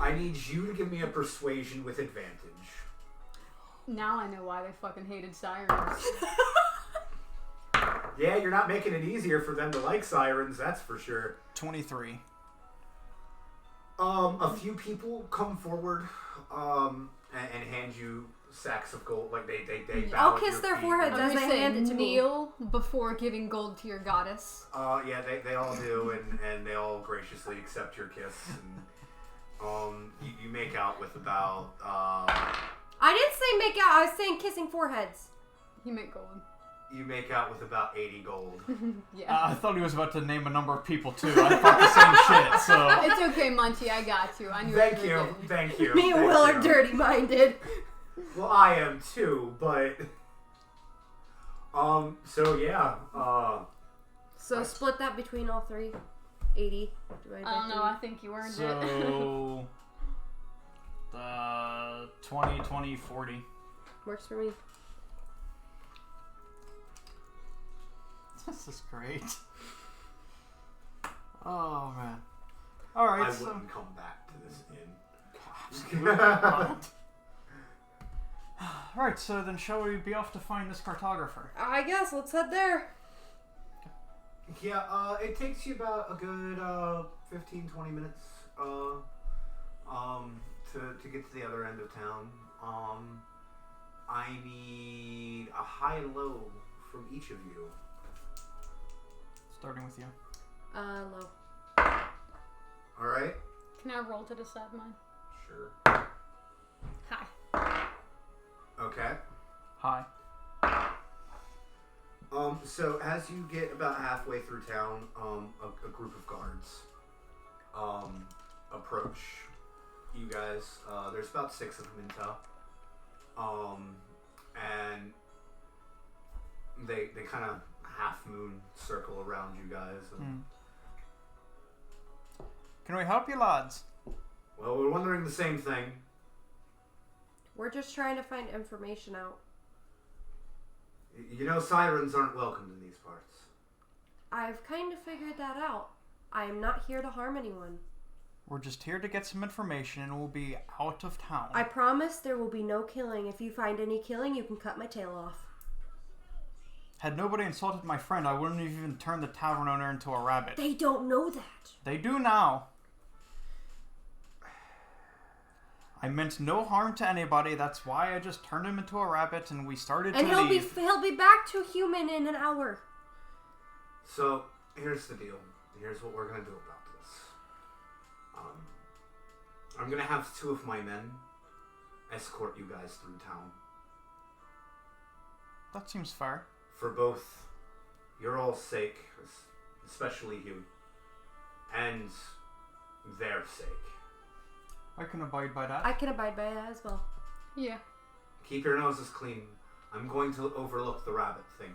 I need you to give me a persuasion with advantage. Now I know why they fucking hated sirens. Yeah, you're not making it easier for them to like sirens, that's for sure. 23. A few people come forward, and hand you sacks of gold. Like they bow I'll at kiss your their feet. foreheads I'm as gonna they say hand it to me. kneel before giving gold to your goddess. Yeah, they all do, and they all graciously accept your kiss. And you make out with about I didn't say make out, I was saying kissing foreheads. He meant gold. you make out with about 80 gold. Yeah. I thought he was about to name a number of people, too. I thought the same shit, so... It's okay, Munchie. I got you. I knew Thank what you you, were getting. thank you. Me and thank Will you. are dirty-minded. Well, I am too, but so yeah. So split that between all three. 80. Divided I don't by know. I think you earned it. So... 20, 20, 40. 3. Works for me. This is great. Oh, man. Alright, I so... wouldn't come back to this inn. Absolutely not. Alright, so then shall we be off to find this cartographer? I guess, let's head there. Yeah, it takes you about a good 15-20 minutes to get to the other end of town. I need a high and low from each of you. Starting with you. Low. Alright? Can I roll to decide mine? Sure. Hi. Hi. So as you get about halfway through town, a group of guards, approach you guys. There's about 6 of them in tow. And they kind of half moon circle around you guys. And, Can we help you, lads? Well, we're wondering the same thing. We're just trying to find information out. You know, sirens aren't welcomed in these parts. I've kind of figured that out. I am not here to harm anyone. We're just here to get some information and we'll be out of town. I promise there will be no killing. If you find any killing, you can cut my tail off. Had nobody insulted my friend, I wouldn't have even turned the tavern owner into a rabbit. They don't know that. They do now. I meant no harm to anybody. That's why I just turned him into a rabbit and we started And to leave. he'll be back to human in an hour. So, here's the deal. Here's what we're going to do about this. I'm going to have 2 of my men escort you guys through town. That seems fair. For both your all's sake, especially you, and their sake. I can abide by that. I can abide by that as well. Yeah. Keep your noses clean. I'm going to overlook the rabbit thing.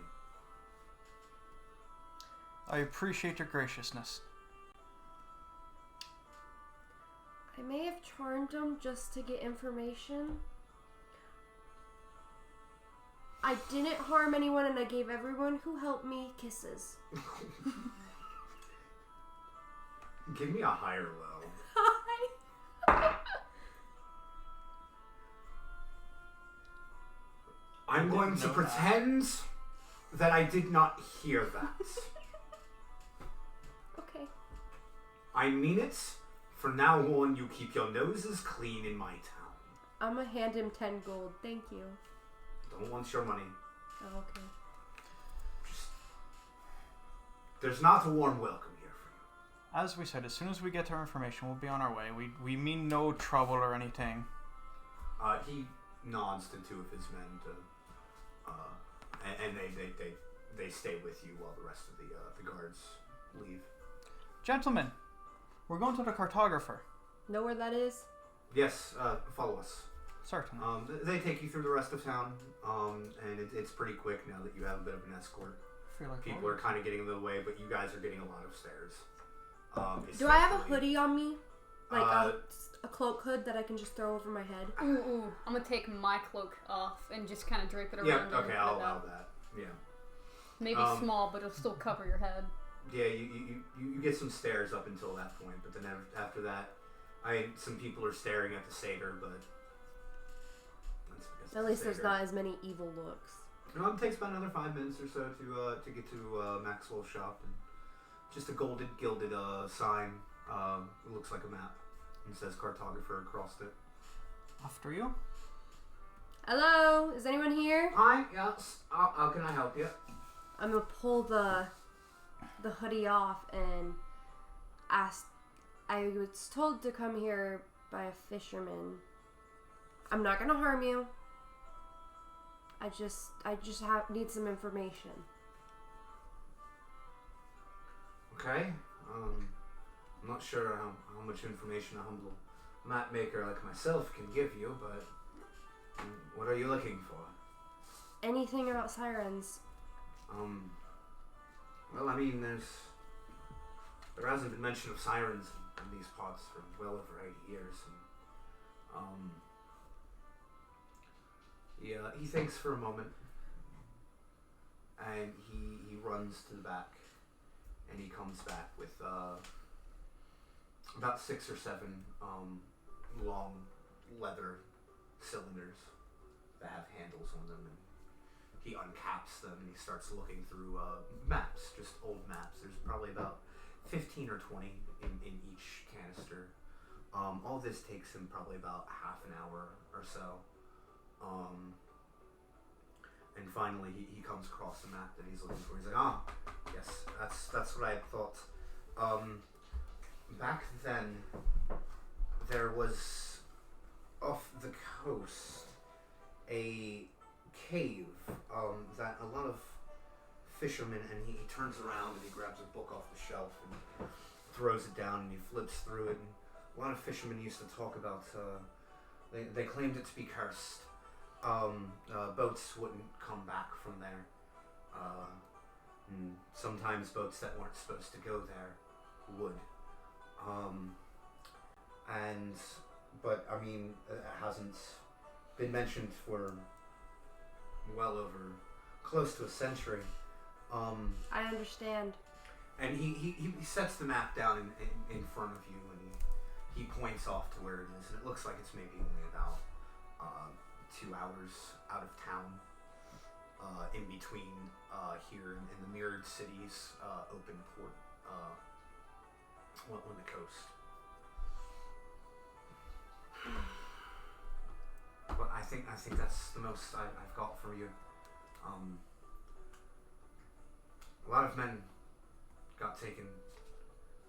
I appreciate your graciousness. I may have charmed them just to get information. I didn't harm anyone and I gave everyone who helped me kisses. Give me a higher low. I'm going to pretend that I did not hear that. Okay. I mean it. From now on, you keep your noses clean in my town. I'm gonna hand him 10 gold. Thank you. Don't want your money. Oh, okay. There's not a warm welcome here for you. As we said, as soon as we get our information, we'll be on our way. We mean no trouble or anything. He nods to 2 of his men to, and they stay with you while the rest of the guards leave. Gentlemen, we're going to the cartographer. Know where that is? Yes, follow us. Certainly. They take you through the rest of town, and it's pretty quick now that you have a bit of an escort. I feel like People are kind of getting in the way, but you guys are getting a lot of stairs. Do I have a especially- hoodie on me? Like a cloak hood that I can just throw over my head? Ooh. I'm gonna take my cloak off and just kind of drape it around. Yeah, and okay, put it I'll up. allow that. Yeah. Maybe small, but it'll still cover your head. Yeah, you get some stares up until that point, but then after that, some people are staring at the satyr, but that's because At least there's not as many evil looks. It takes about another 5 minutes or so to get to Maxwell's shop, and just a gilded sign. It looks like a map and says cartographer across it. After you. Hello? Is anyone here? Hi, yes. How can I help you? I'm gonna pull the hoodie off and ask. I was told to come here by a fisherman. I'm not gonna harm you. I just need some information. Okay. I'm not sure how much information a humble map maker like myself can give you, but what are you looking for? Anything about sirens? Well, I mean, there hasn't been mention of sirens in these parts for well over 8 years. And, yeah, he thinks for a moment, and he runs to the back, and he comes back with about 6 or 7 long leather cylinders that have handles on them, and he uncaps them and he starts looking through maps, just old maps. There's probably about 15 or 20 in each canister. All this takes him probably about half an hour or so. And finally he comes across the map that he's looking for. He's like, yes, that's what I had thought. Back then, there was off the coast a cave that a lot of fishermen, and he turns around and he grabs a book off the shelf and throws it down and he flips through it. And a lot of fishermen used to talk about, they claimed it to be cursed. Boats wouldn't come back from there. And sometimes boats that weren't supposed to go there would. But I mean, it hasn't been mentioned for well over close to a century. I understand. And he sets the map down in front of you, and he points off to where it is, and it looks like it's maybe only about 2 hours out of town, in between here and the Mirrored City's open port on the coast. But I think that's the most I've got for you. A lot of men got taken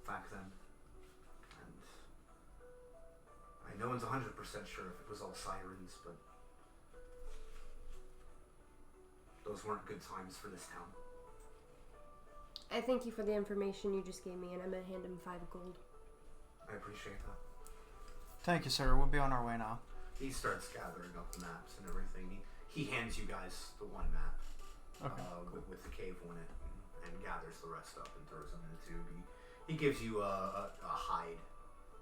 back then, and no one's 100% sure if it was all sirens, but those weren't good times for this town. I thank you for the information you just gave me, and I'm gonna hand him 5 gold. I appreciate that. Thank you, sir. We'll be on our way now. He starts gathering up the maps and everything. He hands you guys the one map, Okay. with the cave on it, and gathers the rest up and throws them in the tube. He gives you a hide,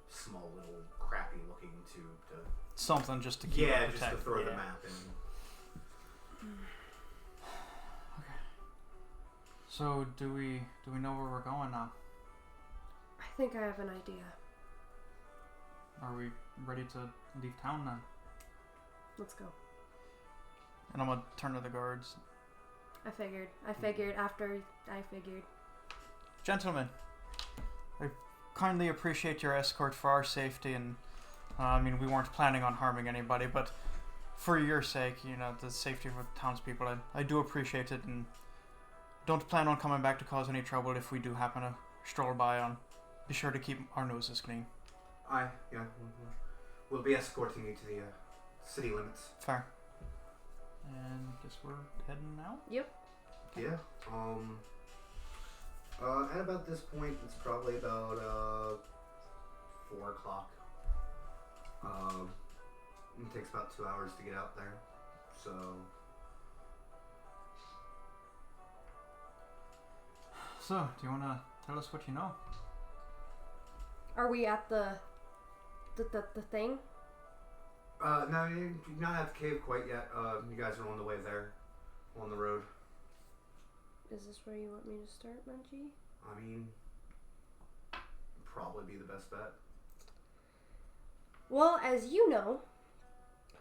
small little crappy looking tube to Something just to keep it just to protected. throw Yeah. the map in. So do we know where we're going now? I think I have an idea. Are we ready to leave town then? Let's go. And I'm gonna turn to the guards. I figured after I figured. Gentlemen, I kindly appreciate your escort for our safety, and I mean, we weren't planning on harming anybody, but for your sake, the safety of the townspeople, I do appreciate it, and don't plan on coming back to cause any trouble if we do happen to stroll by on. Be sure to keep our noses clean. We'll be escorting you to the city limits. Fair. And guess we're heading out? Yep. Yeah. At about this point, it's probably about 4 o'clock. It takes about 2 hours to get out there, so. So, do you want to tell us what you know? Are we at the thing? No, you're not at the cave quite yet. You guys are on the way there, on the road. Is this where you want me to start, Munchie? I mean, probably be the best bet. Well, as you know,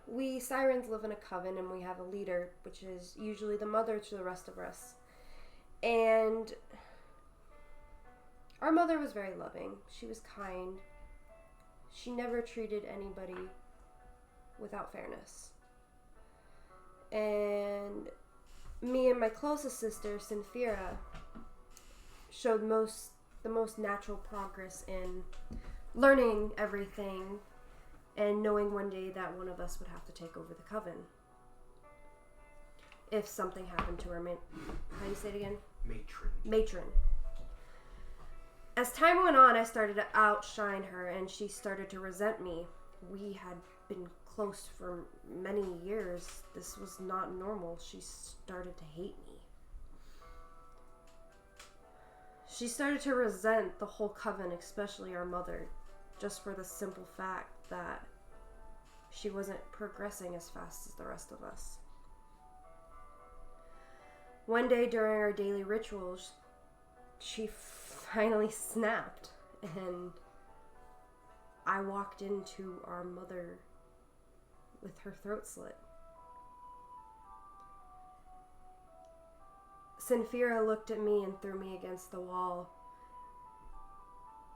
we Sirens live in a coven, and we have a leader, which is usually the mother to the rest of us. And our mother was very loving. She was kind. She never treated anybody without fairness. And me and my closest sister, Synfira, showed the most natural progress in learning everything and knowing one day that one of us would have to take over the coven. If something happened to her, how do you say it again? Matron. As time went on, I started to outshine her, and she started to resent me. We had been close for many years. This was not normal. She started to hate me. She started to resent the whole coven, especially our mother, just for the simple fact that she wasn't progressing as fast as the rest of us. One day during our daily rituals, she finally snapped, and I walked into our mother with her throat slit. Synfira looked at me and threw me against the wall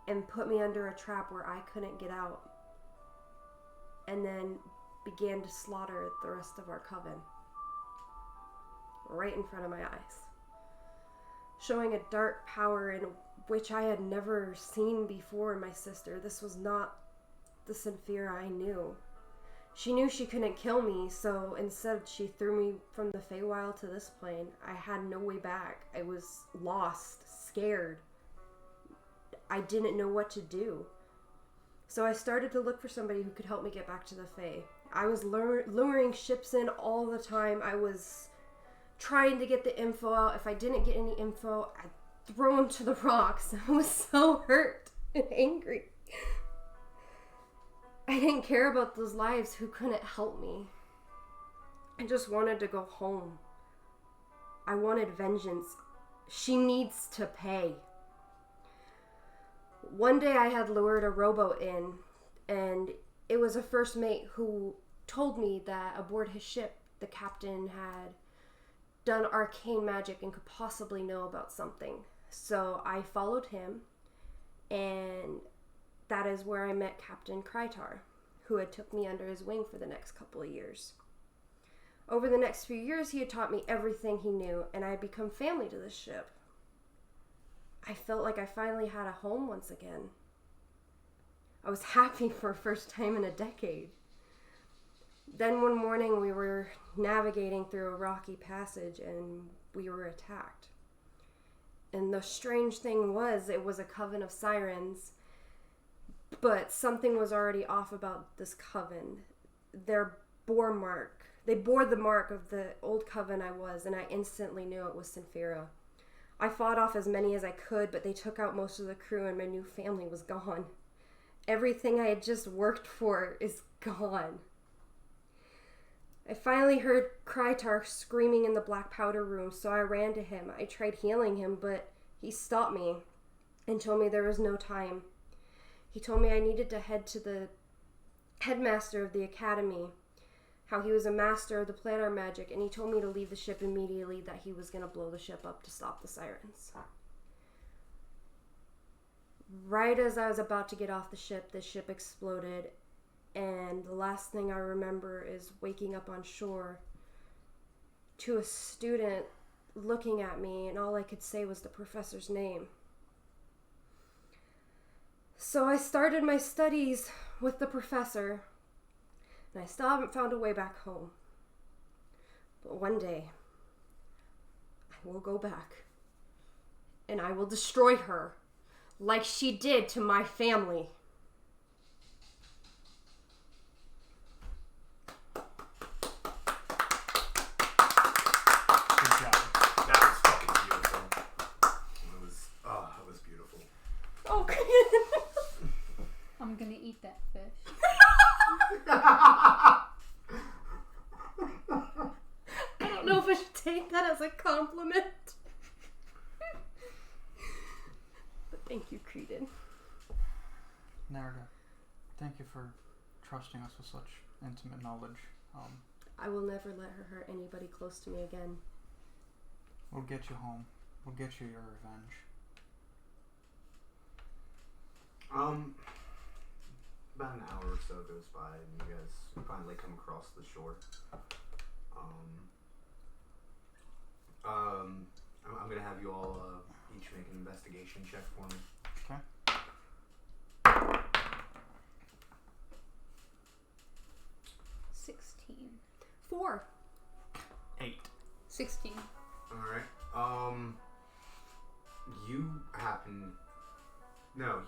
and put me under a trap where I couldn't get out, and then began to slaughter the rest of our coven right in front of my eyes, showing a dark power in which I had never seen before in my sister. This was not the Synfira I knew. She knew she couldn't kill me, so instead she threw me from the Feywild to this plane. I had no way back. I was lost, scared. I didn't know what to do. So I started to look for somebody who could help me get back to the Fae. I was luring ships in all the time. I was trying to get the info out. If I didn't get any info, I'd throw them to the rocks. I was so hurt and angry. I didn't care about those lives who couldn't help me. I just wanted to go home. I wanted vengeance. She needs to pay. One day I had lured a rowboat in, and it was a first mate who told me that aboard his ship, the captain had done arcane magic and could possibly know about something. So I followed him, and that is where I met Captain Krytar, who had took me under his wing for the next couple of years. Over the next few years, he had taught me everything he knew, and I had become family to the ship. I felt like I finally had a home once again. I was happy for the first time in a decade. Then one morning we were navigating through a rocky passage and we were attacked. And the strange thing was, it was a coven of sirens, but something was already off about this coven. They bore the mark of the old coven I was, and I instantly knew it was Sinfira. I fought off as many as I could, but they took out most of the crew and my new family was gone. Everything I had just worked for is gone. I finally heard Krytar screaming in the black powder room, so I ran to him. I tried healing him, but he stopped me and told me there was no time. He told me I needed to head to the headmaster of the academy, how he was a master of the planar magic, and he told me to leave the ship immediately, that he was going to blow the ship up to stop the sirens. Right as I was about to get off the ship exploded, and the last thing I remember is waking up on shore to a student looking at me, and all I could say was the professor's name. So I started my studies with the professor, and I still haven't found a way back home. But one day, I will go back, and I will destroy her, like she did to my family. Good job. That was fucking beautiful. It was beautiful. Oh, I'm gonna eat that fish. I don't know if I should take that as a compliment. But thank you, Creeden. Nerida, thank you for trusting us with such intimate knowledge. I will never let her hurt anybody close to me again. We'll get you home. We'll get you your revenge. About an hour or so goes by, and you guys finally come across the shore. I'm gonna have you all each make an investigation check for me. Okay. $16. 4. 8. 16. All right.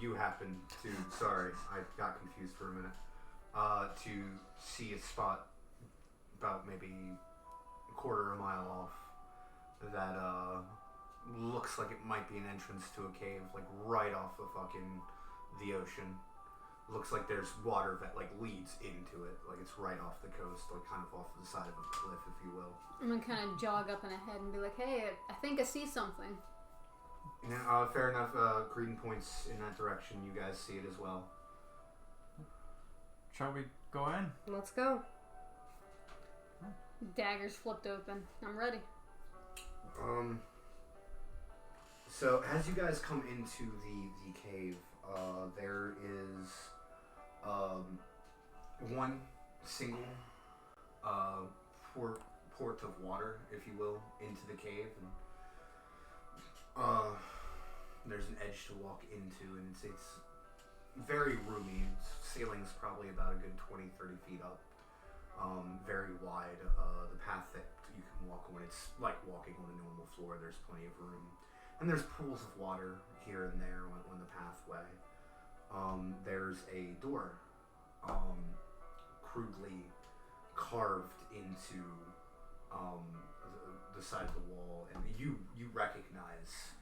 You happen to. Sorry, I got confused for a minute. To see a spot about maybe a quarter of a mile off that looks like it might be an entrance to a cave, like right off the ocean. Looks like there's water that like leads into it, like it's right off the coast, like kind of off the side of a cliff, if you will. I'm gonna kind of jog up and ahead and be like, hey, I think I see something. Yeah, fair enough. Creeden points in that direction. You guys see it as well. Shall we go in? Let's go. Daggers flipped open. I'm ready. So as you guys come into the cave, there is one single port of water, if you will, into the cave, and there's an edge to walk into, and it's very roomy. Its ceiling's probably about a good 20-30 feet up. very wide. The path that you can walk on, it's like walking on a normal floor. There's plenty of room. And there's pools of water here and there on the pathway. There's a door, crudely carved into the side of the wall, and you recognize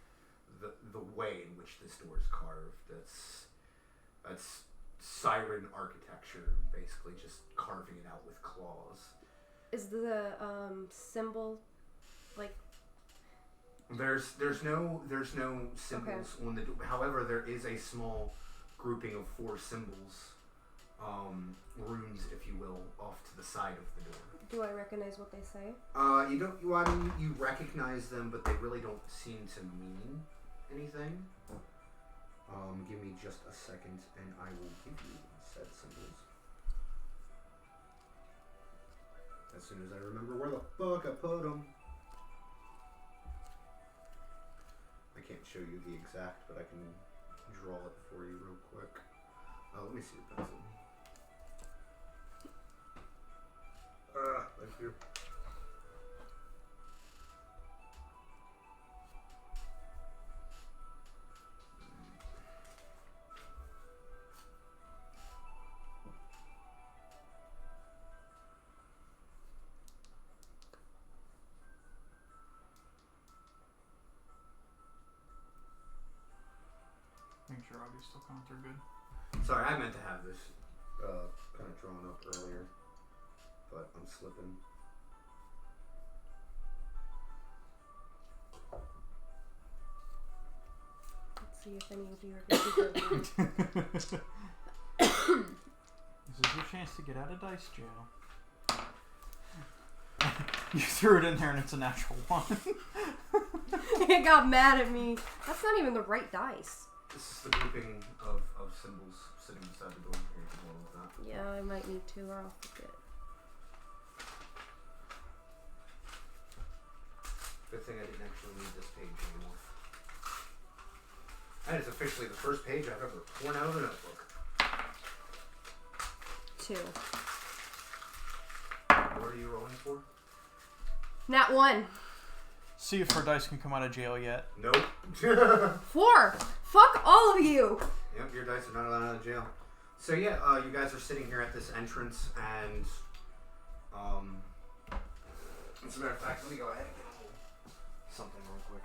the way in which this door is carved. That's Siren architecture, basically just carving it out with claws. Is the symbol like? There's no symbols on the door. However, there is a small grouping of 4 symbols, runes, if you will, off to the side of the door. Do I recognize what they say? You don't. I mean, you recognize them, but they really don't seem to mean anything. Give me just a second, and I will give you said symbols as soon as I remember where the fuck I put them. I can't show you the exact, but I can draw it for you real quick. Let me see your pencil. Thank you. Make sure Robbie's still coming through good. Sorry, I meant to have this kind of drawn up earlier, but I'm slipping. Let's see if any of you are going to be good. This is your chance to get out of dice jail. You threw it in there and it's a natural 1. It got mad at me. That's not even the right dice. This is the grouping of symbols sitting beside the door. Here, you can roll with that. Yeah, I might need to, or I'll forget. Good thing I didn't actually need this page anymore. That is officially the first page I've ever torn out of a notebook. 2. What are you rolling for? Nat 1. See if our dice can come out of jail yet. Nope. 4. Fuck all of you. Yep, your dice are not allowed out of jail. So yeah, you guys are sitting here at this entrance, and as a matter of fact, let me go ahead and get a hold of something real quick.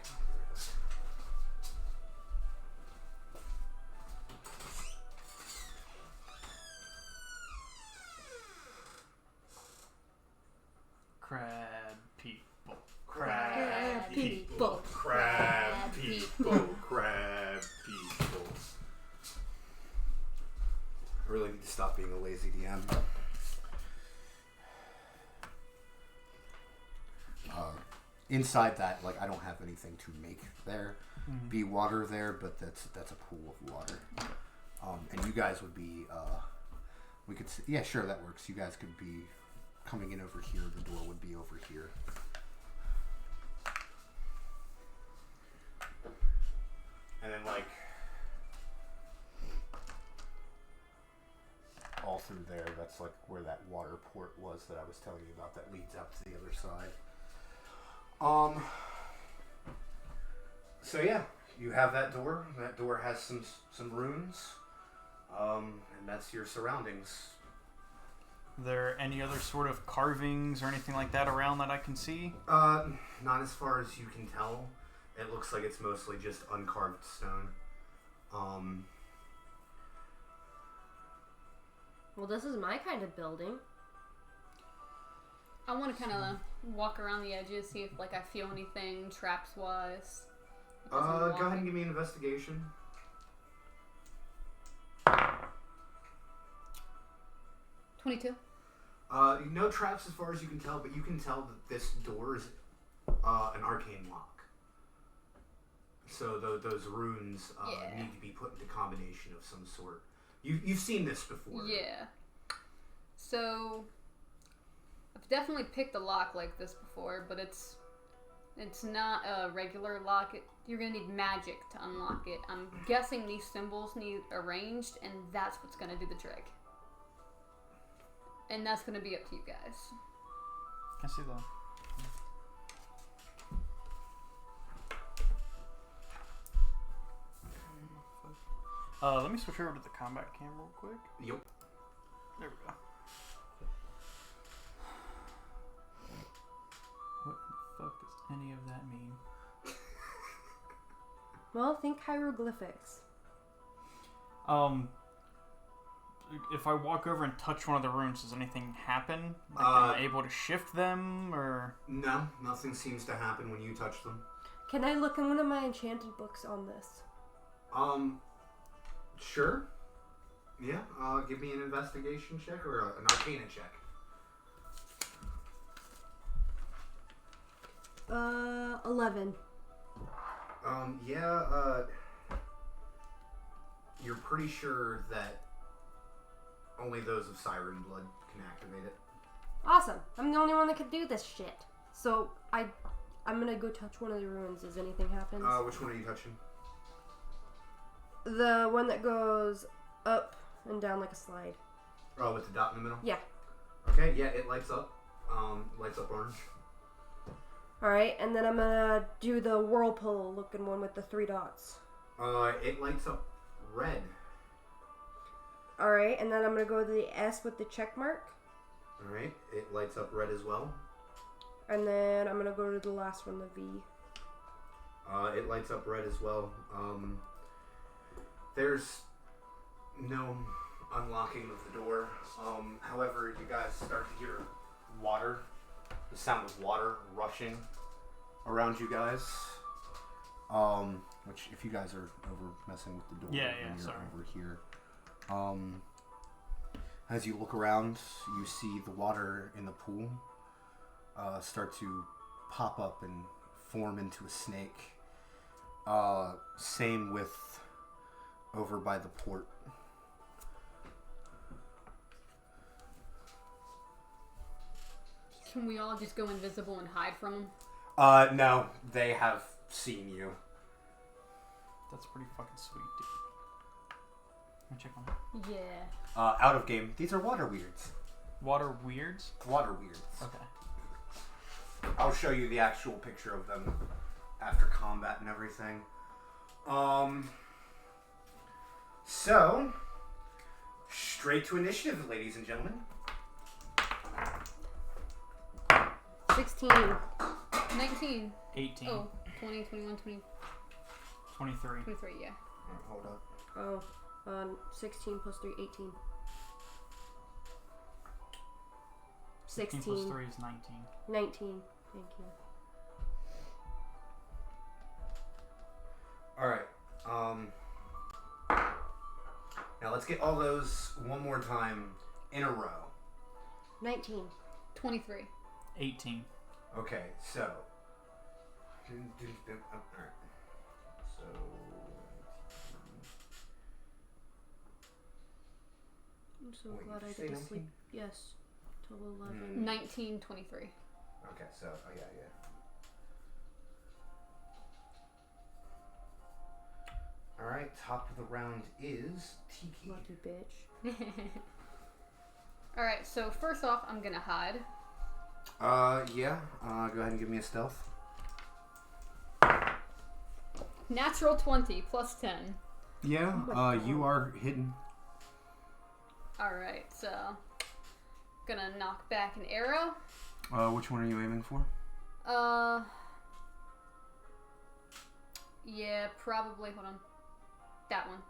Crab people. Crab people. Crab people. Crab people. I really need to stop being a lazy DM. Inside that, like, I don't have anything to make there. Be water there, but that's a pool of water. And you guys would be, we could, yeah, sure, that works. You guys could be coming in over here. The door would be over here. And then, like, all through there, that's like where that water port was that I was telling you about that leads out to the other side. So yeah, you have that door. That door has some runes. And that's your surroundings. Are there any other sort of carvings or anything like that around that I can see? Not as far as you can tell. It looks like it's mostly just uncarved stone. Well, this is my kind of building. I want to kind of walk around the edges, see if like I feel anything traps wise. Go ahead and give me an investigation. 22. No traps as far as you can tell, but you can tell that this door is an arcane lock. So those runes need to be put into combination of some sort. You've seen this before. Yeah. So I've definitely picked a lock like this before, but it's not a regular lock. You're gonna need magic to unlock it. I'm guessing these symbols need arranged, and that's what's gonna do the trick. And that's gonna be up to you guys. I see that. Let me switch over to the combat cam real quick. Yep. There we go. What the fuck does any of that mean? Well, think hieroglyphics. If I walk over and touch one of the runes, does anything happen? Like, am I able to shift them, or? No, nothing seems to happen when you touch them. Can I look in one of my enchanted books on this? Sure. Yeah, give me an investigation check or an arcana check. 11. You're pretty sure that only those of Siren blood can activate it. Awesome. I'm the only one that can do this shit. So, I'm gonna go touch one of the ruins. Does anything happen? Which one are you touching? The one that goes up and down like a slide. Oh, with the dot in the middle? Yeah. Okay, yeah, it lights up. Lights up orange. Alright, and then I'm gonna do the whirlpool looking one with the 3 dots. It lights up red. Alright, and then I'm gonna go to the S with the check mark. Alright, it lights up red as well. And then I'm gonna go to the last one, the V. It lights up red as well. There's no unlocking of the door. However, you guys start to hear water, the sound of water rushing around you guys. Which, if you guys are over messing with the door, Yeah, then you're sorry. over here. As you look around, you see the water in the pool start to pop up and form into a snake. Same with over by the port. Can we all just go invisible and hide from them? No, they have seen you. That's pretty fucking sweet, dude. Let me check on that. Yeah. Out of game. These are water weirds. Water weirds? Water weirds. Okay. I'll show you the actual picture of them after combat and everything. So, straight to initiative, ladies and gentlemen. 16. 19. 18. Oh, 20, 21, 20, 23. 23, yeah. Hold up. Oh, 16 plus 3, 18. 16 16. plus 3 is 19. 19. Thank you. Alright. Now let's get all those one more time in a row. 19. 23. 18. Okay, so. Alright. So. I'm so Wait, glad did I you say get to 19? sleep. Yes. Till 11. 19, 23. Okay, so. Oh, yeah. Alright, top of the round is Tiki. Lucky bitch. Alright, so first off, I'm gonna hide. Yeah. Go ahead and give me a stealth. Natural 20 plus 10. Yeah, you are hidden. Alright, so. Gonna knock back an arrow. Which one are you aiming for? Yeah, probably. Hold on. That one.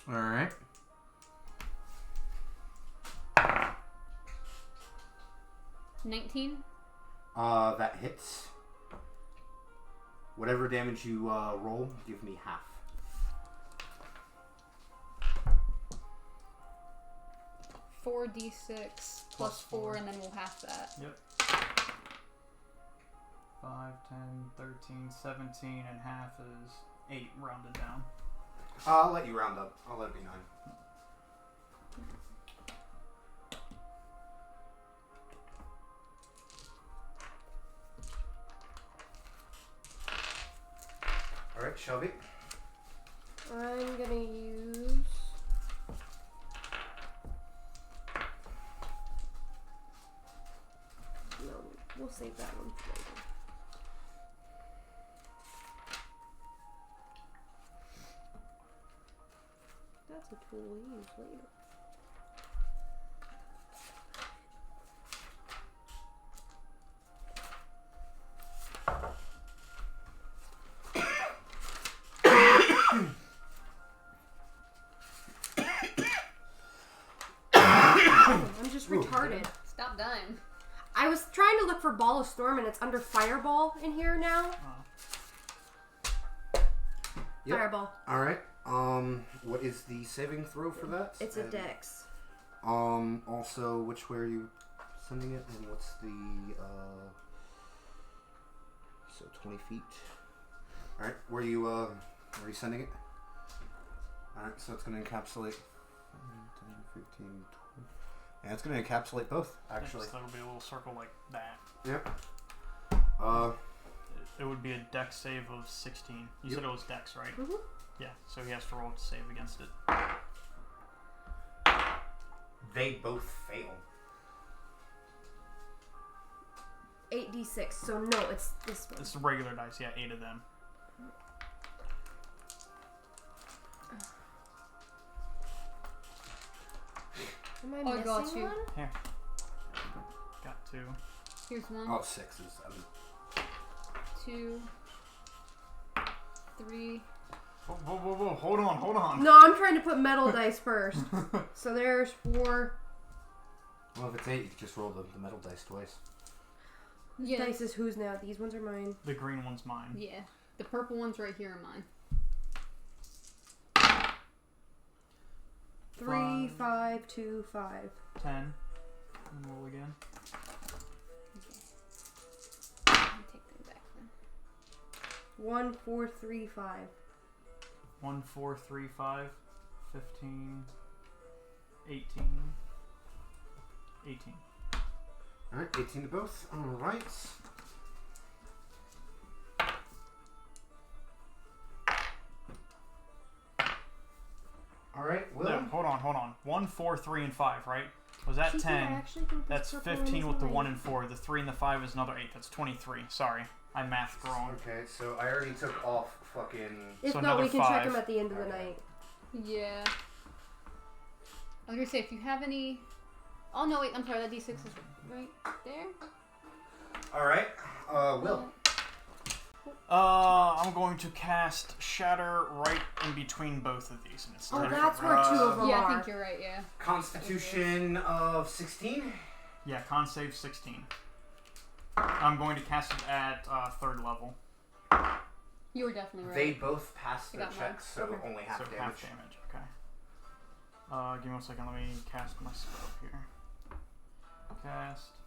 Alright. $19. That hits. Whatever damage you roll, give me half. $4d6 plus 4, and then we'll half that. Yep. 5, 10, 13, 17, and half is 8 rounded down. I'll let you round up. I'll let it be 9. Alright, Shelby. I'm gonna use save that one for later. That's a tool we use later. I'm just retarded. Stop dying. I was trying to look for Ball of Storm and it's under Fireball in here now. Yep. Fireball. Alright. What is the saving throw for that? It's a dex. Also, which way are you sending it? And what's the, so 20 feet. Alright, where are you sending it? Alright, so it's going to encapsulate 10, 15, 20. Yeah, it's going to encapsulate both, actually. So it'll be a little circle like that. Yep. It would be a dex save of 16. You said it was dex, right? Mm-hmm. Yeah, so he has to roll to save against it. They both fail. 8d6, so no, it's this one. It's regular dice, yeah, 8 of them. Am I Oh, I missing got you. one? Here. Got 2. Here's one, Oh, 6 is... 2, 3. Whoa, hold on. No, I'm trying to put metal dice first. So there's 4. Well, if it's 8, you can just roll the metal dice twice. Yeah. Dice is whose now? These ones are mine. The green one's mine. Yeah. The purple one's right here are mine. 3, 5, 2, 5. 10. And roll again. Let me take them back then. 1, 4, 3, 5. 1, 4, 3, 5, 15, 18. 18. Alright, 18 to both. Alright. Alright, Will. No, hold on. 1, 4, 3, and 5, right? Was that Cheeky, 10? I actually think this That's purple one 15 is with the mine. 1 and 4. The 3 and the 5 is another 8. That's 23. Sorry. I mathed wrong. Okay, so I already took off fucking... If So not, we another can check 5. them at the end of the Okay. night. Yeah. I was gonna say, if you have any... Oh, no, wait, I'm sorry, that d6 is right there? Alright, Will. I'm going to cast Shatter right in between both of these. And it's Oh, 10 that's foot where range. 2 of them Yeah, are. I think you're right, yeah. Constitution of 16? Yeah, con save 16. I'm going to cast it at 3rd level. You were definitely right. They both passed I their got mine. checks, so Okay. only half So damage. half damage, okay. Give me 1 second, let me cast my spell here. Cast.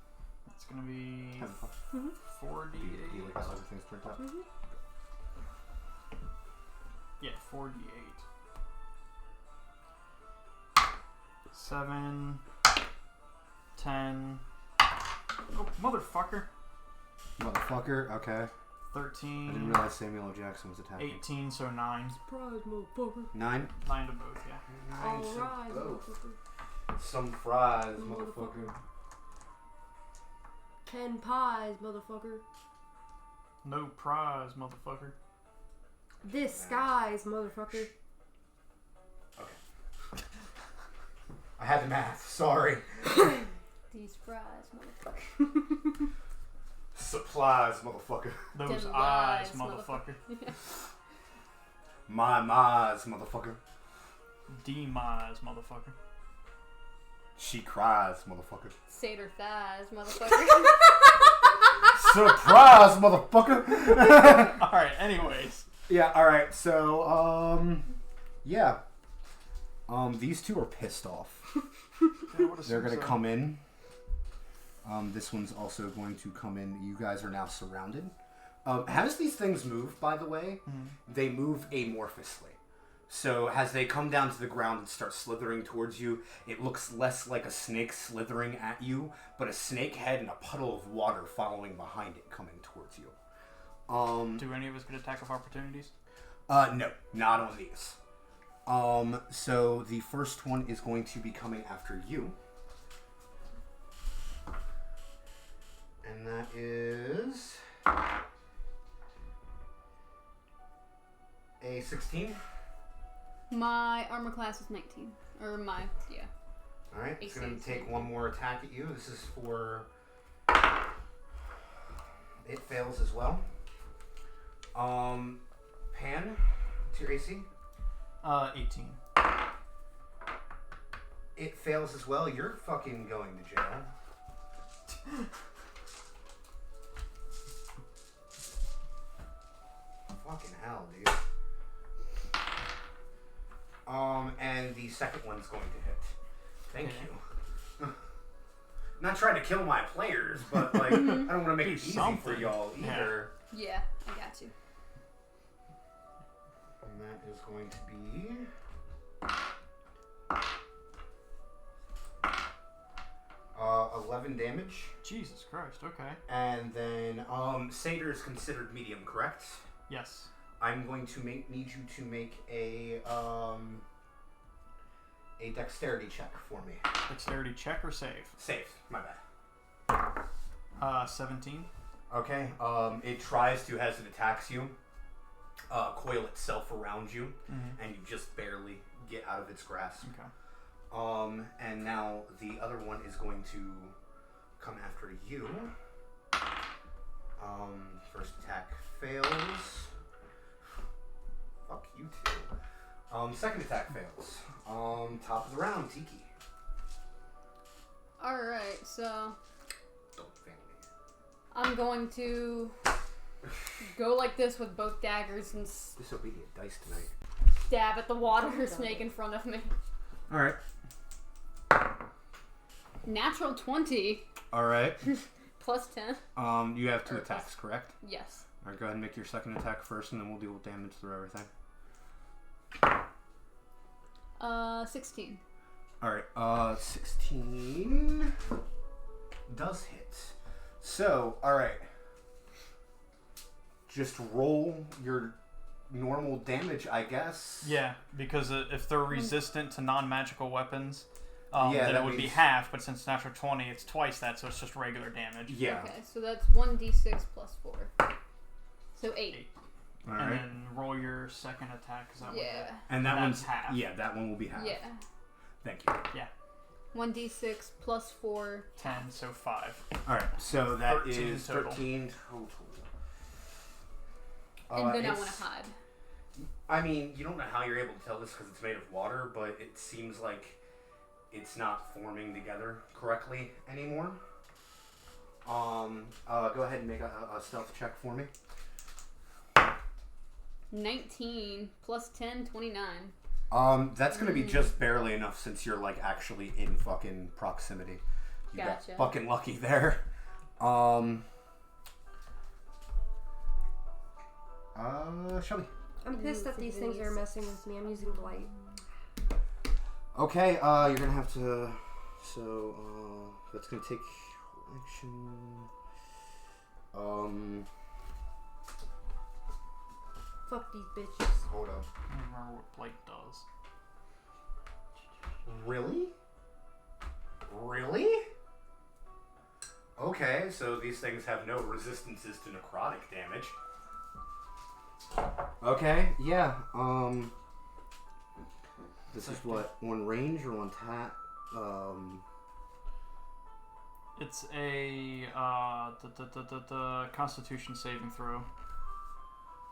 It's gonna be 4d8. Do you like how everything's turned out? Yeah, 4d8. 7, 10. Oh, motherfucker. Motherfucker, okay. I didn't 13, realize Samuel L. Jackson was attacking. 18, so 9. Surprise, motherfucker. 9? 9 to both, yeah. 9 to Alright, both. motherfucker. Some fries, Motherfucker. motherfucker. 10 pies, motherfucker. No prize, motherfucker. Disguise, motherfucker. I had the math, sorry. These fries, motherfucker. Supplies, motherfucker. Those Dim eyes, lies, motherfucker. My eyes, motherfucker. Demise, motherfucker. She cries, motherfucker. Seder thighs, motherfucker. Surprise, motherfucker. Alright, anyways. Yeah, alright, so, yeah. These two are pissed off. They're gonna come in. This one's also going to come in. You guys are now surrounded. As these things move, by the way, they move amorphously. So as they come down to the ground and start slithering towards you, it looks less like a snake slithering at you, but a snake head and a puddle of water following behind it coming towards you. Do any of us get attack of opportunities? No, not on these. So the first one is going to be coming after you. And And that is a 16. My armor class is 19. Or my, yeah. Alright, it's AC going to is take 19. one more attack at you. This is for... It fails as well. Pan, what's your AC? 18. It fails as well. You're fucking going to jail. Fucking hell, dude. And the second one's going to hit. Thank you. Not trying to kill my players, but like I don't want to make Do it easy something. for y'all either. Yeah, I got you. And that is going to be 11 damage. Jesus Christ, okay. And then Satyr is considered medium, correct? Yes. I'm going to need you to make a dexterity check for me. Dexterity check or save? Save, my bad. 17. Okay, it tries to as it attacks you, coil itself around you, and you just barely get out of its grasp. Okay. And now the other one is going to come after you. First attack fails. Fuck you two. Second attack fails. Top of the round, Tiki. Alright, so Don't fail me. I'm going to go like this with both daggers and Disobedient dice tonight. stab at the water snake in front of me. Alright. natural 20. Alright. Plus 10. You have 2 attacks, correct? Yes. Alright, go ahead and make your second attack first, and then we'll deal damage through everything. 16. Alright, 16 does hit. So, alright. Just roll your normal damage, I guess. Yeah, because if they're resistant to non-magical weapons, Yeah, then that it would be means- half, but since natural 20, it's twice that, so it's just regular damage. Yeah. Okay, so that's 1d6 plus 4. So 8. And Alright. then roll your second attack, is that what Yeah. And that That's one's half. Yeah, that one will be half. Yeah. Thank you. 1d6 plus 4. 10, so 5. Alright, so that 13 is total. 13 total. And then I it's- want to hide. I mean, you don't know how you're able to tell this because it's made of water, but it seems like it's not forming together correctly anymore. Go ahead and make a stealth check for me. 19 plus 10, 29. That's gonna be just barely enough since you're like actually in fucking proximity. You Gotcha. got fucking lucky there. Shelby. I'm pissed that these things are messing with me. I'm using blight. Okay, you're gonna have to. So, that's gonna take action. Fuck these bitches. Hold up. I don't remember what Blight does. Really? Really? Okay, so these things have no resistances to necrotic damage. Okay, yeah. This is what, one range or one tap? It's a the Constitution saving throw.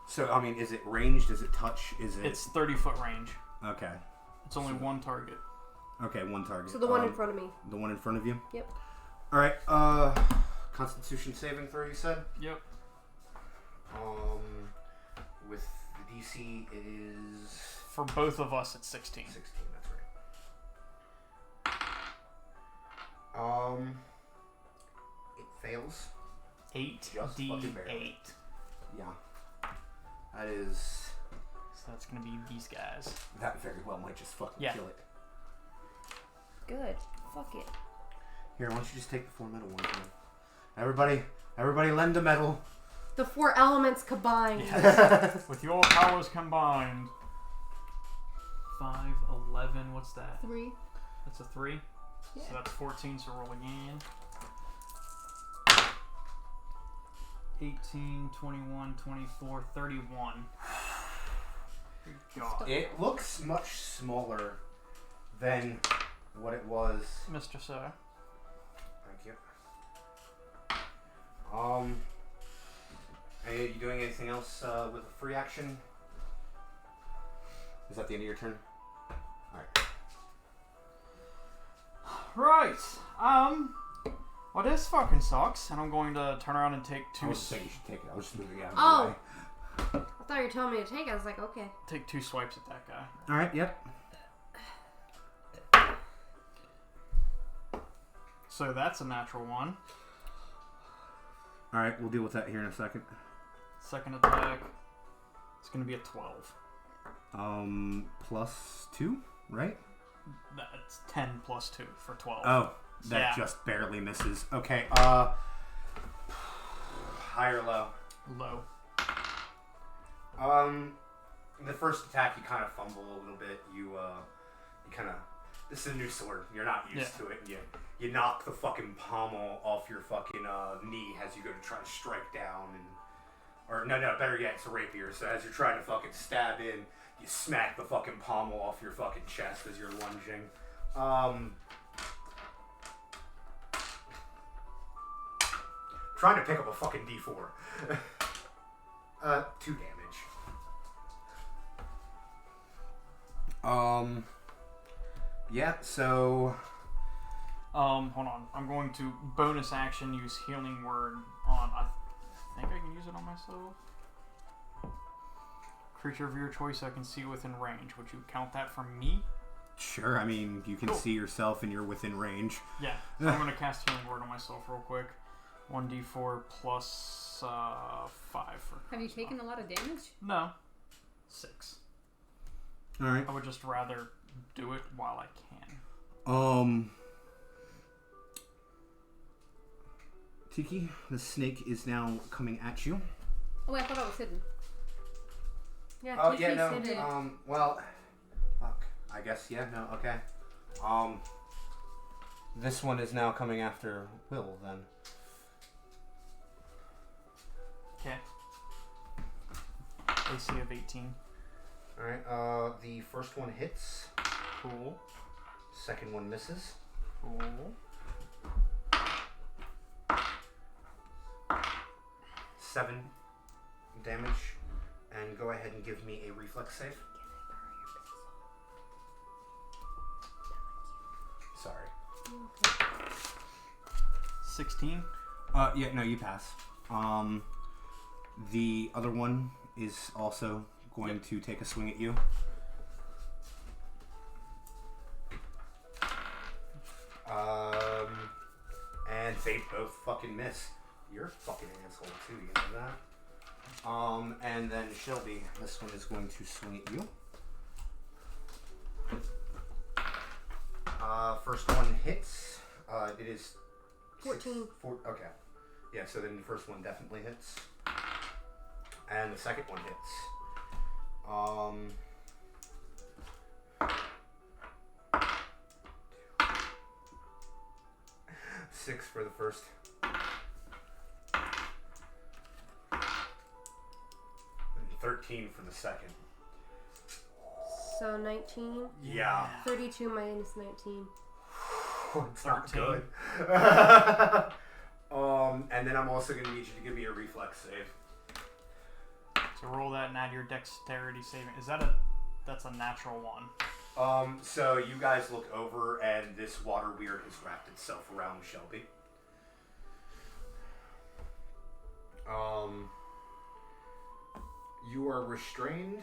So, I mean, is it ranged? Is it touch? Is it? It's 30-foot range. Okay. It's only one target. Okay, one target. So the one in front of me. The one in front of you? Yep. Alright, Constitution saving throw, you said? Yep. With the DC is For both of us, it's 16. 16, that's right. It fails. 8d8. barely. Yeah. That is... So that's gonna be these guys. That very well might just fucking Yeah. kill it. Good. Fuck it. Here, why don't you just take the 4 metal ones, man? Everybody lend a medal. The 4 elements combined. Yes. With your powers combined. 5, 11, what's that? 3. That's a 3. Yeah. So that's 14, so roll again. 18, 21, 24, 31. Good God. It looks much smaller than what it was. Mr. Sir. Thank you. Are you doing anything else with a free action? Is that the end of your turn? Alright. Right. Well, this fucking sucks, and I'm going to turn around and take I two. was saying you should take it. I was just moving it out of Oh. the way. I thought you were telling me to take it. I was like, okay. Take 2 swipes at that guy. Alright, yep. So that's a natural 1. Alright, we'll deal with that here in a second. Second attack. It's going to be a 12. Plus 2, right? That's 10 plus 2 for 12. Oh, that Yeah. just barely misses. Okay, high or low? Low. The first attack you kind of fumble a little bit. You kind of, this is a new sword. You're not used to it. And you knock the fucking pommel off your fucking knee as you go to try to strike down, or no, better yet, it's a rapier. So as you're trying to fucking stab in, you smack the fucking pommel off your fucking chest as you're lunging. Trying to pick up a fucking D4. 2 damage. Yeah, so... Hold on. I'm going to bonus action use Healing Word on... I think I can use it on myself. Creature of your choice I can see within range. Would you count that for me? Sure, I mean, you can see yourself and you're within range. Yeah. So I'm going to cast Healing Word on myself real quick. 1d4 plus 5 for... Have you taken a lot of damage? No. 6. Alright. I would just rather do it while I can. Tiki, the snake is now coming at you. Oh, wait, I thought I was hidden. Yeah, Oh, Tiffy yeah, no, said it. well, fuck. I guess, yeah, no, okay. This one is now coming after Will, then. Okay. AC of 18. Alright, the first one hits. Cool. Second one misses. Cool. 7 damage. And go ahead and give me a reflex save. Sorry. 16. Yeah, no, you pass. The other one is also going to take a swing at you. And they both fucking miss. You're a fucking asshole too, you know that? And then Shelby, this one is going to swing at you. First one hits. It is 14. Okay. Yeah, so then the first one definitely hits. And the second one hits. 6 for the first. And 13 for the second. So 19. Yeah. 32 minus 19. It's not 13. good. And then I'm also going to need you to give me a reflex save. So roll that and add your dexterity saving. Is that that's a natural 1. So you guys look over and this water weird has wrapped itself around Shelby. You are restrained,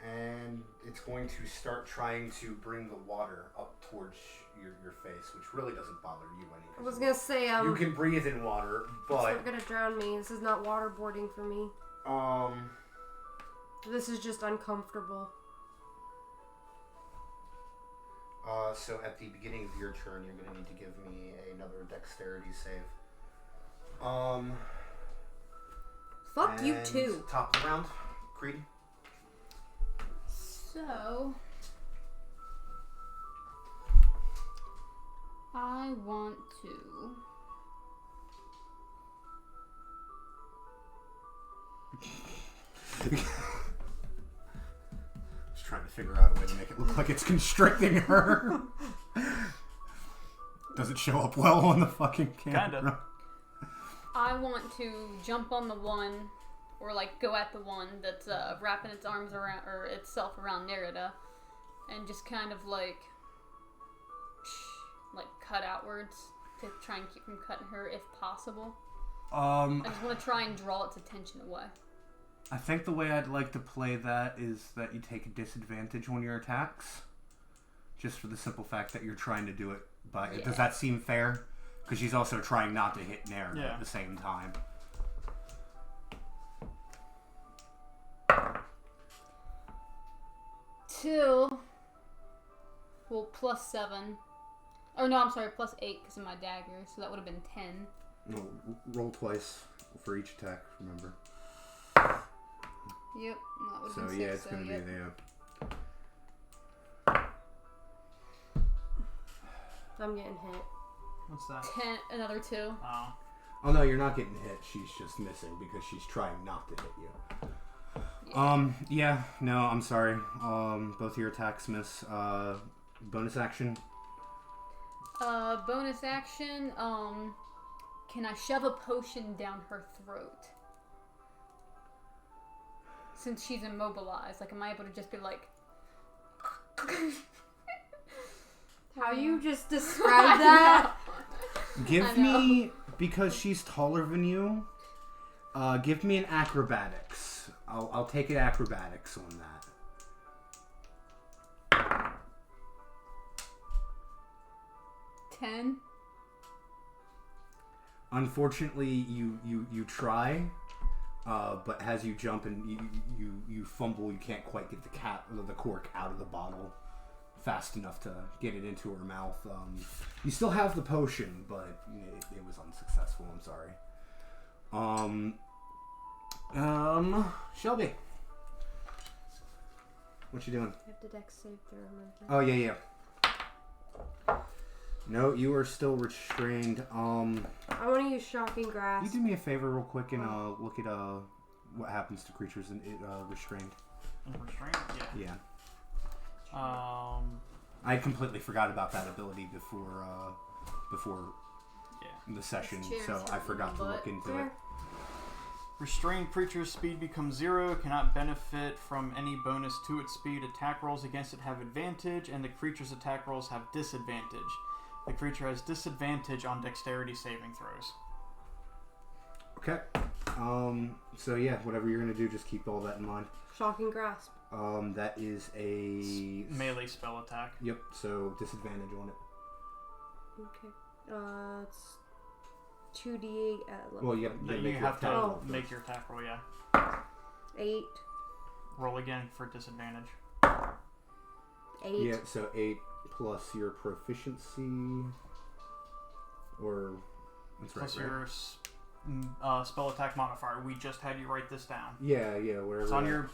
and it's going to start trying to bring the water up towards your face, which really doesn't bother you any. I was gonna say, you can breathe in water, it's but not gonna drown me. This is not waterboarding for me. This is just uncomfortable. So at the beginning of your turn, you're gonna need to give me another dexterity save. Fuck you and too. Top of the round, Creed. So, I want to Just trying to figure out a way to make it look like it's constricting her. Doesn't show up well on the fucking camera. Kinda. I want to jump on the one, or like go at the one that's wrapping its arms around, or itself around Nerida, and just kind of like cut outwards to try and keep from cutting her if possible. I just want to try and draw its attention away. I think the way I'd like to play that is that you take a disadvantage on your attacks. Just for the simple fact that you're trying to do it by... Yeah. Does that seem fair? Because she's also trying not to hit Nerida Yeah. at the same time. Two. Well, +7. Or no, I'm sorry, +8 because of my dagger, so that would have been 10. No, roll twice for each attack, remember. Yep, that would have So been 6. yeah, it's so going to yep. be the... I'm getting hit. What's that? 10, another 2. Oh. Oh no, you're not getting hit. She's just missing because she's trying not to hit you. Yeah, no, I'm sorry. Both of your attacks miss. Bonus action. Bonus action, can I shove a potion down her throat? Since she's immobilized, like, am I able to just be like... How you just described that? Give I know. me, because she's taller than you, give me an acrobatics. I'll take it acrobatics on that. 10. Unfortunately, you try, but as you jump and you fumble, you can't quite get the cork out of the bottle fast enough to get it into her mouth. You still have the potion, but it was unsuccessful. I'm sorry. Shelby, what you doing? I have to dex save to remember. Oh yeah. No, you are still restrained. I want to use shocking You grasp. do me a favor real quick and look at what happens to creatures in restrained. Restraint? Yeah. Yeah. I I completely forgot about that ability before yeah. the session, Cheers, so I forgot to look into it. There. Restrained creature's speed becomes 0, cannot benefit from any bonus to its speed. Attack rolls against it have advantage, and the creature's attack rolls have disadvantage. The creature has disadvantage on dexterity saving throws. Okay. So yeah, whatever you're gonna do, just keep all that in mind. Shocking grasp. That is a Melee spell attack. Yep. So disadvantage on it. Okay. It's 2d8 at level. Well, you gotta You make your have to attack roll first. make your attack roll, yeah. 8. Roll again for disadvantage. 8. Yeah. So 8 plus your proficiency, or that's Plus right. your spell attack modifier. We just had you write this down. Yeah, whatever. It's on your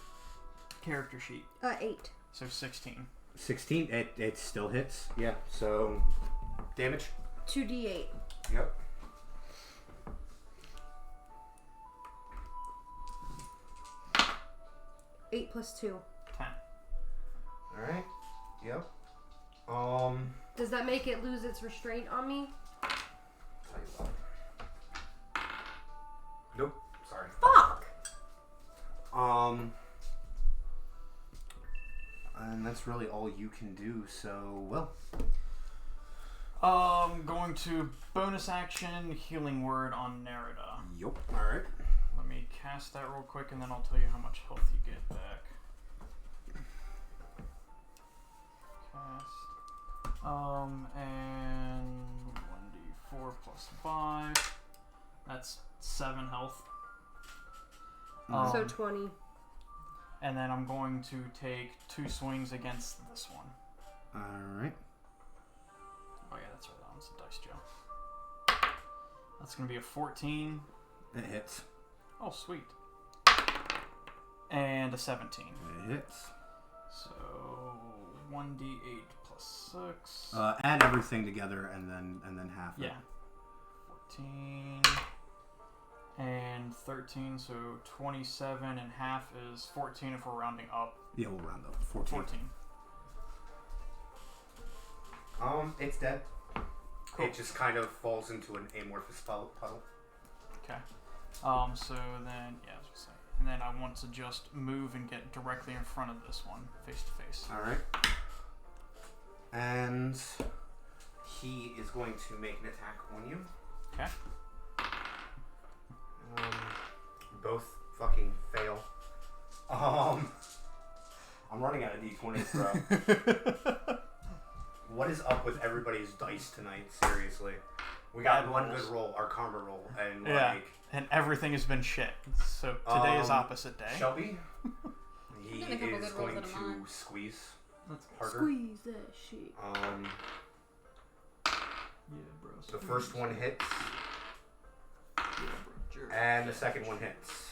character sheet. 8. So 16. 16. It still hits. Yeah. So damage. 2d8. Yep. Eight plus 2. 10. All right. Yep. Does that make it lose its restraint on me? Tell you what. Nope. Sorry. Fuck! And that's really all you can do. So, well. Going to bonus action, healing word on Nerida. Yup. All right. Let me cast that real quick, and then I'll tell you how much health you get back. Cast. And 1d4 plus 5. That's 7 health. So 20. And then I'm going to take 2 swings against this one. All right. Oh yeah, that's right. That one's a dice jail. That's going to be a 14. It hits. Oh, sweet. And a 17. It hits. So 1d8 plus 6. Add everything together and then half it. Yeah. 14 and 13, so 27 and half is 14 if we're rounding up. Yeah, we'll round up. 14. 14. It's dead. Cool. It just kind of falls into an amorphous puddle. Okay. So then, yeah, I was gonna say. And then I want to just move and get directly in front of this one, face to face. Alright. And he is going to make an attack on you. Okay. Both fucking fail. I'm running out of d20s, bro. What is up with everybody's dice tonight? Seriously. We got Bad one rolls. good roll, our karma roll, and Yeah. And everything has been shit. So today is opposite day. Shelby, he Getting a couple is good rolls going out of mine. to squeeze Let's go. harder. Squeeze that shit. Yeah, bro. The first one hits, Yeah, bro. Jerk. and the second one hits.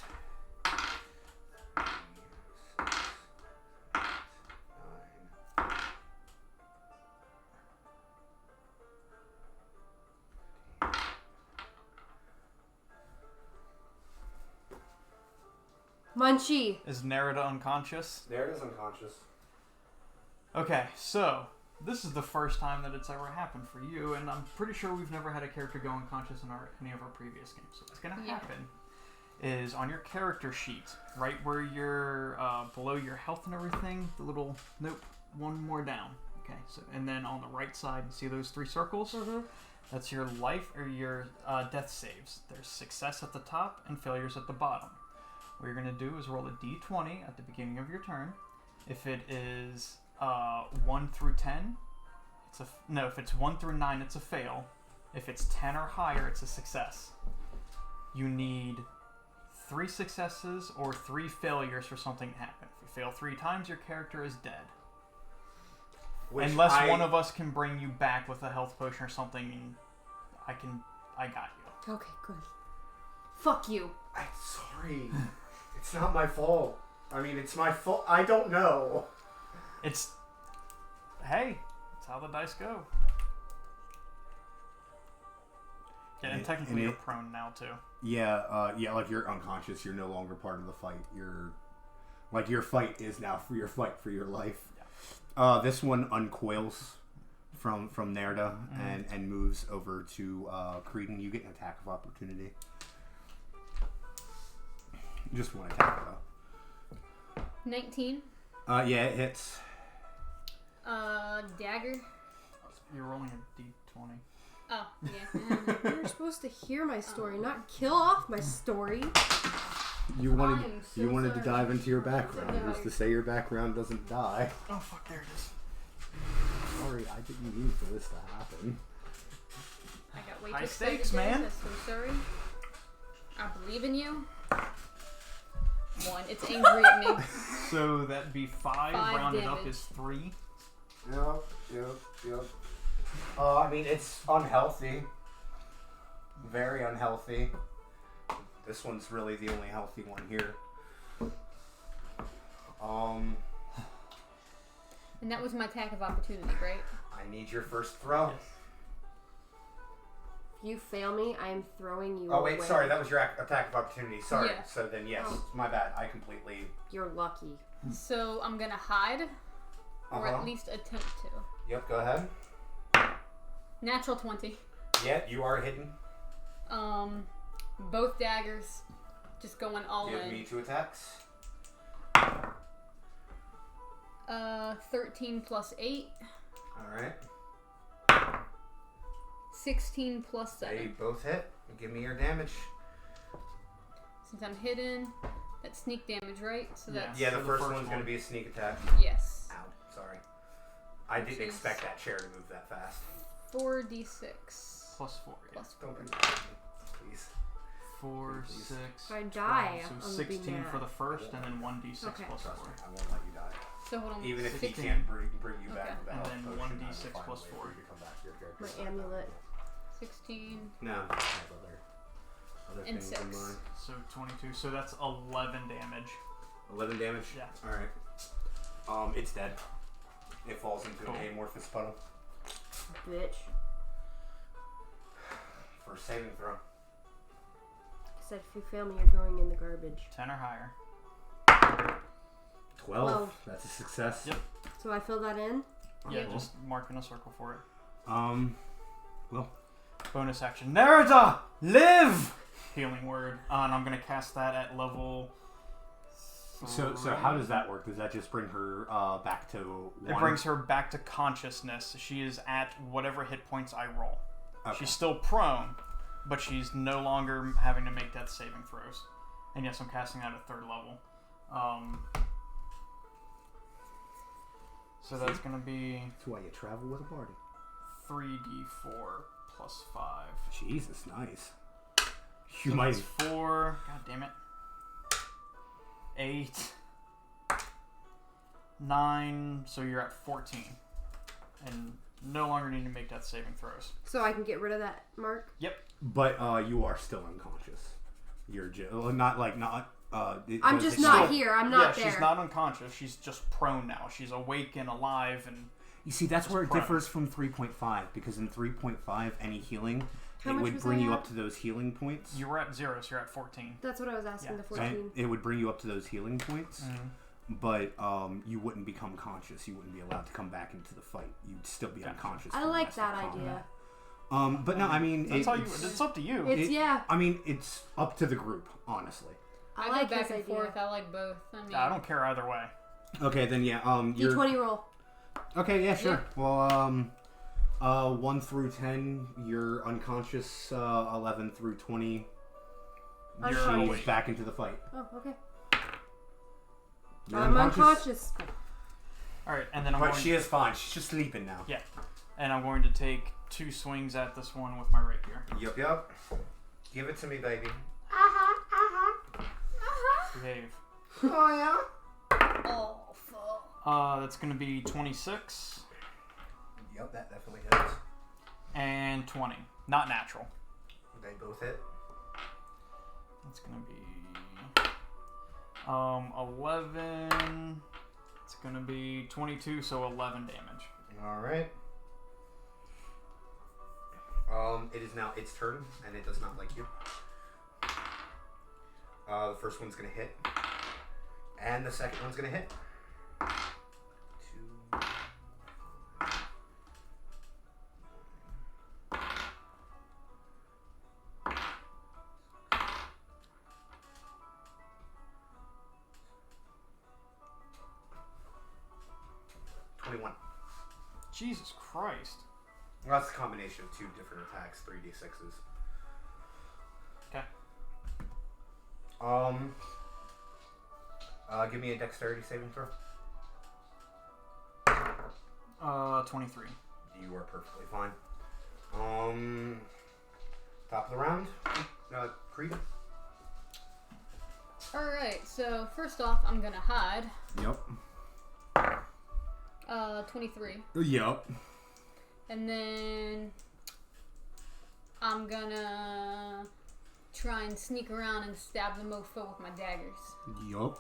9. Munchie. Is Nerida unconscious? There it is, unconscious. Okay, so this is the first time that it's ever happened for you, and I'm pretty sure we've never had a character go unconscious in any of our previous games. So what's gonna happen is on your character sheet, right where you're below your health and everything, the little one more down. Okay, so and then on the right side, see those 3 circles? Mm-hmm. That's your life or your death saves. There's success at the top and failures at the bottom. What you're going to do is roll a d20 at the beginning of your turn. If it is 1 through 10, if it's 1 through 9, it's a fail. If it's 10 or higher, it's a success. You need 3 successes or 3 failures for something to happen. If you fail 3 times, your character is dead. Unless one of us can bring you back with a health potion or something, and I got you. Okay, good. Fuck you. I'm sorry. It's not my fault. I mean, it's my fault. I don't know. Hey, it's how the dice go. Yeah, and technically you're prone now too. Yeah, like you're unconscious. You're no longer part of the fight. Your fight is now for your fight for your life. Yeah. This one uncoils from Nerida and moves over to Creeden. You get an attack of opportunity. Just one attack though. 19. Yeah, it hits. Dagger. You're rolling a d20. Oh, yeah. You're supposed to hear my story, not kill off my story. You wanted I'm so you wanted to sorry. dive into your background. Just to say your background doesn't die. Oh fuck, there it is. Sorry, I didn't mean for this to happen. I got way High too excited stakes, there. man. I'm so sorry. I believe in you. 1. It's angry at me. So that'd be 5 rounded up damage. is 3. Yep. I mean, it's unhealthy. Very unhealthy. This one's really the only healthy one here. And that was my attack of opportunity, right? I need your first throw. If you fail me, I am throwing you Oh wait, away. sorry, that was your attack of opportunity. Sorry. Yeah. So then yes, Oh. my bad. I completely. You're lucky. So I'm gonna hide, or at least attempt to. Yep. Go ahead. Natural 20. Yeah, you are hidden. Both daggers, just going all Give in. me 2 attacks. 13 plus 8, All right. 16 plus 7. They both hit. Give me your damage. Since I'm hidden, that's sneak damage, right? So Yeah. that's Yeah, the So the first first one's one. going to be a sneak attack. yes. Ow. Sorry. I didn't Jeez. expect that chair to move that fast. 4d6 Plus 4. Yeah. plus Don't 4. bring that to me, please. 4, Please. 6. If I die, 12. I'm So gonna be 16 for mad. the first, and then 1d6 Okay. plus 4. Trust me, I won't let you die. So hold on. Even if he 16. can't bring you back Okay. with that And health then potion, 1d6 I will find plus a way 4. for you to come back to your character. My amulet. 16 No. I have other and things in 6. mind. So 22. So that's 11 damage. 11 damage? Yeah. Alright. It's dead. It falls into Cool. an amorphous puddle. Bitch. For a saving throw. said if you fail me, you're going in the garbage. 10 or higher. 12. That's a success. Yep. So I fill that in? Yeah, just mark in a circle for it. Well. Bonus action. Nerida! Live! Healing word. And I'm going to cast that at level... So how does that work? Does that just bring her back to 1? It brings her back to consciousness. She is at whatever hit points I roll. Okay. She's still prone, but she's no longer having to make death saving throws. And yes, I'm casting that at 3rd level. So that's going to be... That's why you travel with a party. 3d4 plus 5. Jesus, nice. You might... 4... God damn it. 8... 9... So you're at 14. And no longer need to make death saving throws. So I can get rid of that mark? Yep. But you are still unconscious. You're I'm just not here. I'm not there. She's not unconscious. She's just prone now. She's awake and alive and... You see, that's where it prone. differs from 3.5, because in 3.5, any healing, How it much would was bring I you at? up to those healing points. You were at 0, so you're at 14. That's what I was asking, Yeah. the 14. And it would bring you up to those healing points, Mm-hmm. but you wouldn't become conscious. You wouldn't be allowed to come back into the fight. You'd still be unconscious. I for the like rest of that combat. idea. But no, I mean... It's up to you. I mean, it's up to the group, honestly. I I like go back this and idea. forth. I like both. I mean, I don't care either way. Okay, then yeah, you're... D20 roll. Okay, yeah, sure. Well, 1 through 10, you're unconscious. 11 through 20, Unconscious. she's back into the fight. Oh, okay. You're I'm unconscious. Alright, and then I'm But going... she is fine. She's just sleeping now. Yeah. And I'm going to take 2 swings at this one with my rapier. Yup. Give it to me, baby. Behave. Oh, yeah? oh fuck. That's going to be 26 Yup, that definitely hits. and 20. Not natural. They both hit. That's going to be 11. It's going to be 22, so 11 damage. Alright. It is now its turn, and it does not like you. The first one's gonna hit. And the second one's gonna hit. 2. 21. Jesus Christ. Well, that's a combination of 2 different attacks, 3d6s. Okay. Give me a dexterity saving throw. 23. You are perfectly fine. Top of the round. Creeden. Alright, so first off, I'm gonna hide. Yep. 23. Yep. And then I'm gonna try and sneak around and stab the mofo with my daggers. Yup.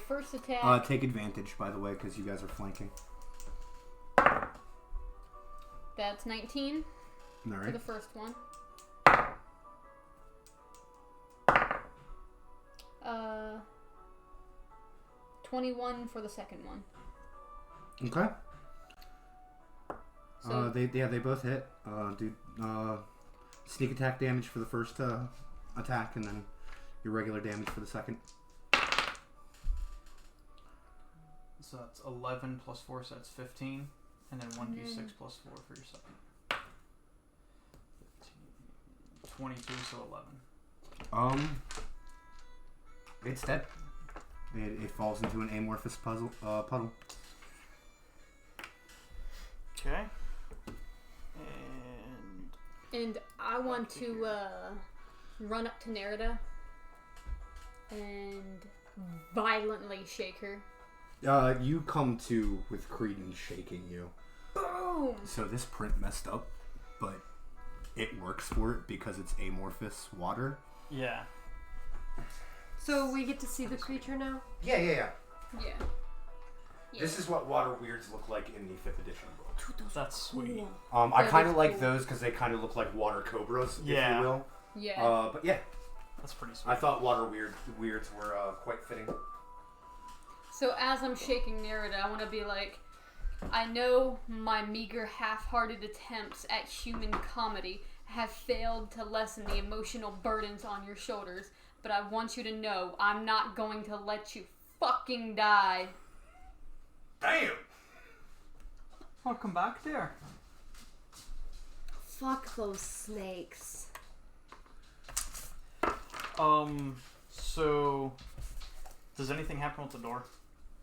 First attack. Take advantage, by the way, because you guys are flanking. That's 19 All for right. the first one. 21 for the second one. Okay. So They both hit. Do sneak attack damage for the first attack, and then your regular damage for the second. So that's 11 plus 4, so that's 15. And then 1d6 plus 4 for your second. 15, 22, so 11. It's dead. It falls into an amorphous puddle. Okay. And I want to run up to Nerida and violently shake her. You come to with Creeden shaking you. Boom! So this print messed up, but it works for it because it's amorphous water. Yeah. So we get to see the creature now? Yeah. Yeah. Yeah. This is what water weirds look like in the 5th edition book. That's sweet. I That kind is of like cool. those because they kind of look like water cobras, Yeah. if you will. Yeah. But yeah, That's pretty sweet. I thought water weirds were quite fitting. So as I'm shaking Nerida, I want to be like, I know my meager, half-hearted attempts at human comedy have failed to lessen the emotional burdens on your shoulders, but I want you to know I'm not going to let you fucking die. Damn! Welcome back, dear. Fuck those snakes. So does anything happen with the door?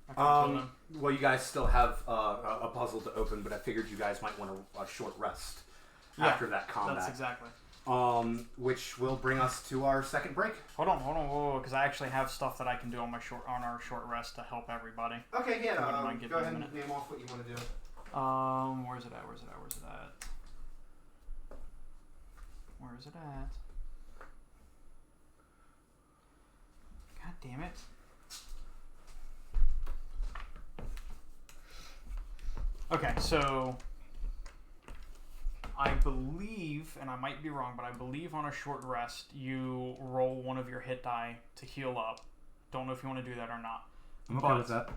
After I kill them? Well, you guys still have a puzzle to open, but I figured you guys might want a short rest after that combat. That's exactly. Which will bring us to our second break. Hold on, because I actually have stuff that I can do on our short rest to help everybody. Okay, yeah. Wouldn't mind giving Go me a ahead and minute. name off what you want to do. Where's it at? Where's it at? God damn it. Okay, so I believe, and I might be wrong, but I believe on a short rest you roll one of your hit die to heal up. Don't know if you want to do that or not. I'm okay with that.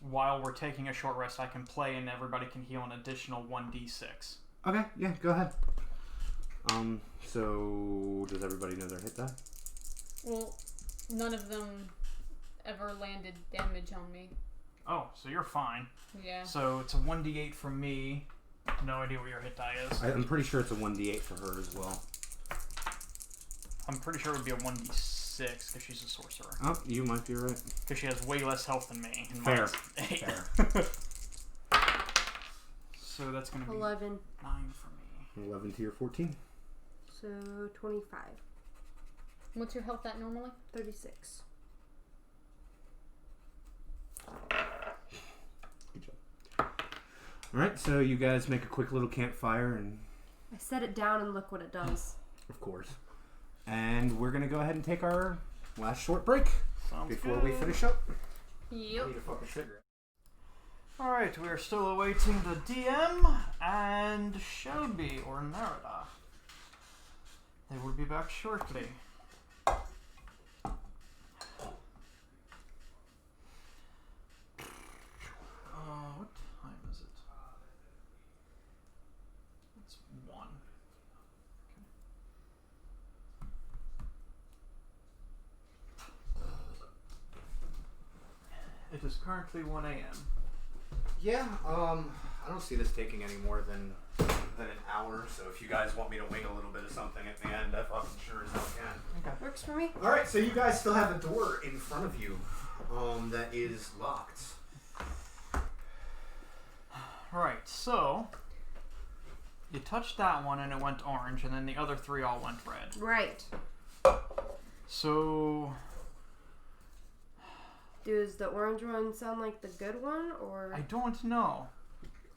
While we're taking a short rest, I can play and everybody can heal an additional 1d6. Okay, yeah, go ahead. So does everybody know their hit die? Well, none of them ever landed damage on me. Oh, so you're fine. Yeah. So it's a 1d8 from me. No idea what your hit die is. I'm pretty sure it's a 1d8 for her as well. I'm pretty sure it would be a 1d6 because she's a sorcerer. Oh, you might be right. Because she has way less health than me. And Fair. mine's 8. Fair. So that's going to be 11. 9 for me. 11 to your 14. So 25. What's your health at normally? 36. Good job. Alright, so you guys make a quick little campfire, and I set it down and look what it does. of course. And we're going to go ahead and take our last short break Sounds before good. we finish up. Yep. I need a fucking cigarette. Alright, we are still awaiting the DM and Shelby or Nerida. They will be back shortly. What time is it? It's 1. Okay. It is currently 1 a.m. Yeah, I don't see this taking any more than an hour, so if you guys want me to wing a little bit of something at the end, I fucking sure as hell can. Okay. Works for me. Alright, so you guys still have a door in front of you that is locked. Alright, so you touched that one and it went orange, and then the other 3 all went red. Right. So Does the orange one sound like the good one, or? I don't know.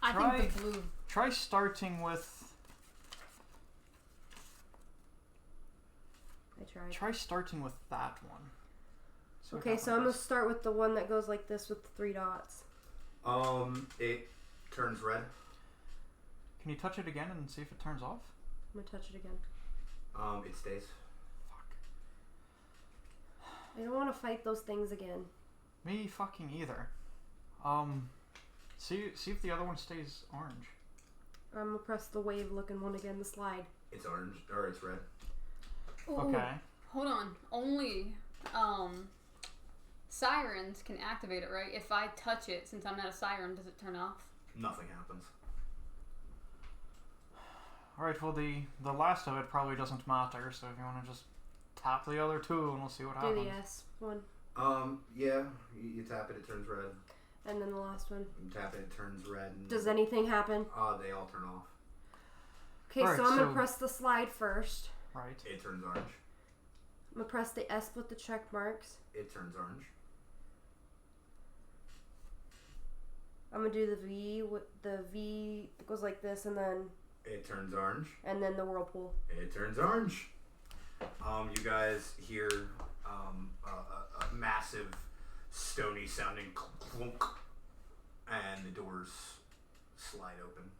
I Try- think the blue. Try starting with. I tried. Try starting with that one. See what Okay, so I'm gonna happens. start with the one that goes like this with the 3 dots. It turns red. Can you touch it again and see if it turns off? I'm gonna touch it again. It stays. Fuck. I don't want to fight those things again. Me fucking either. See if the other one stays orange. I'm gonna press the wave looking one again, the slide. It's orange, or it's red. Ooh, Okay. Hold on. Only sirens can activate it, right? If I touch it, since I'm not a siren, does it turn off? Nothing happens. Alright, well the last of it probably doesn't matter, so if you want to just tap the other 2 and we'll see what Do happens. the S one, Yeah, you tap it, it turns red. and then the last one. You tap it, it turns red. And, Does anything happen? they all turn off. Okay, Alright, so I'm gonna so- press the slide first. Right. It turns orange. I'm gonna press the S with the check marks. It turns orange. I'm gonna do the V with the V that goes like this, and then It turns orange. the whirlpool. It turns orange. You guys hear a massive, stony sounding clunk and the doors slide open.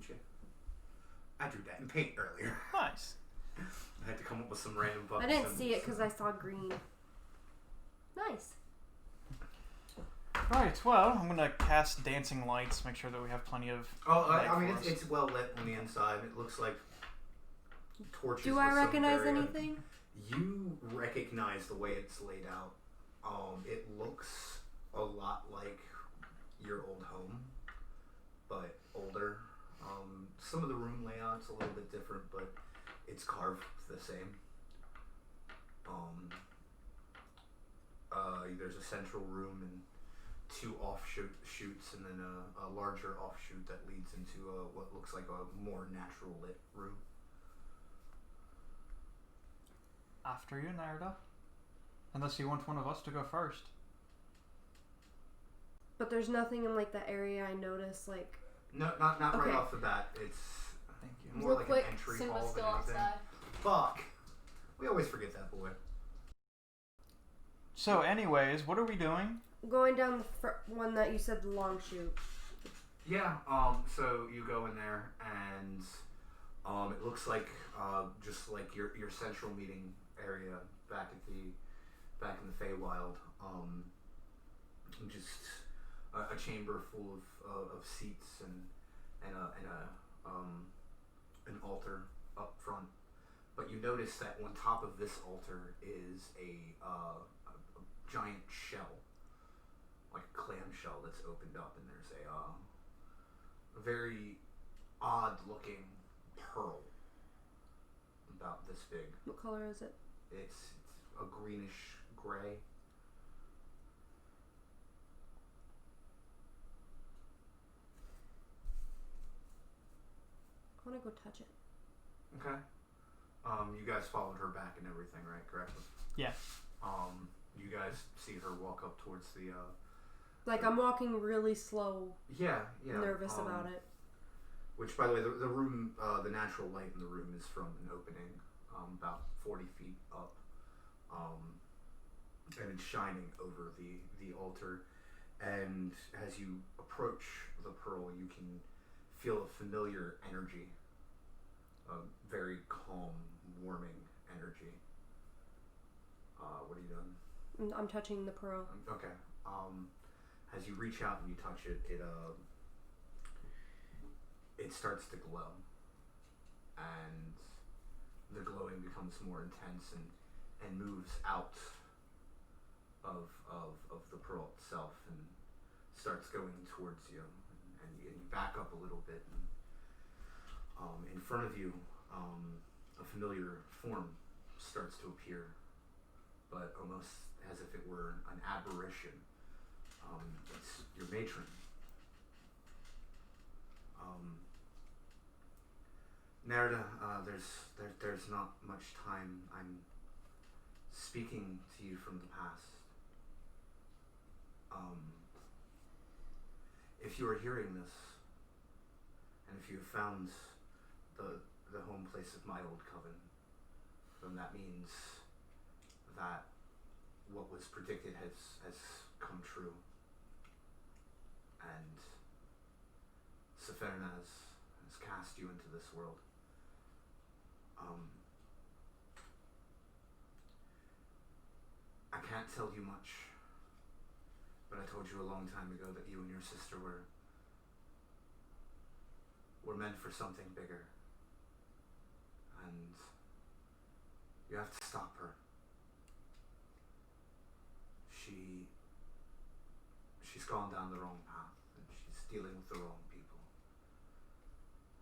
Yeah. I drew that in paint earlier. Nice. I had to come up with some random fucking I didn't see symbols, it because I saw green. Nice. Right, well, I'm gonna cast dancing lights, make sure that we have plenty of Oh, light I mean, for us. it's well lit on the inside. It looks like torches. Do with I some recognize very- anything? You recognize the way it's laid out. It looks a lot like your old home, but older. Some of the room layout's a little bit different, but it's carved the same. There's a central room and two offshoots, and then a larger offshoot that leads into what looks like a more natural lit room. After you, Nerida. Unless you want one of us to go first. But there's nothing in like that area I noticed like. No, not Okay. right off the bat. It's Thank you. more Real like quick, an entry Simba's hall still than anything. outside. Fuck. We always forget that boy. So, anyways, what are we doing? Going down the one that you said the long chute. Yeah. So you go in there, and it looks like just like your central meeting area back in the Feywild. Just a chamber full of seats and an altar up front. But you notice that on top of this altar is a giant shell, like a clam shell that's opened up, and there's a very odd looking pearl about this big. What color is it? It's a greenish gray. I want to go touch it. Okay. You guys followed her back and everything, right? Correctly? Yeah. You guys see her walk up towards the Like I'm walking really slow, yeah. nervous about it. Which, by the way, the room, the natural light in the room is from an opening about 40 feet up, and it's shining over the altar. And as you approach the pearl, you can feel a familiar energy, a very calm, warming energy. What are you doing? I'm touching the pearl. Okay. As you reach out and you touch it, it starts to glow, and the glowing becomes more intense and moves out of the pearl itself and starts going towards you, and you back up a little bit, and in front of you, a familiar form starts to appear, but almost as if it were an aberration. It's your matron. Nerida, there's not much time. I'm speaking to you from the past. If you are hearing this, and if you have found the home place of my old coven, then that means that what was predicted has come true. And Sycophantic has cast you into this world. I can't tell you much, but I told you a long time ago that you and your sister were meant for something bigger. And you have to stop her. She's gone down the wrong path, and she's dealing with the wrong people.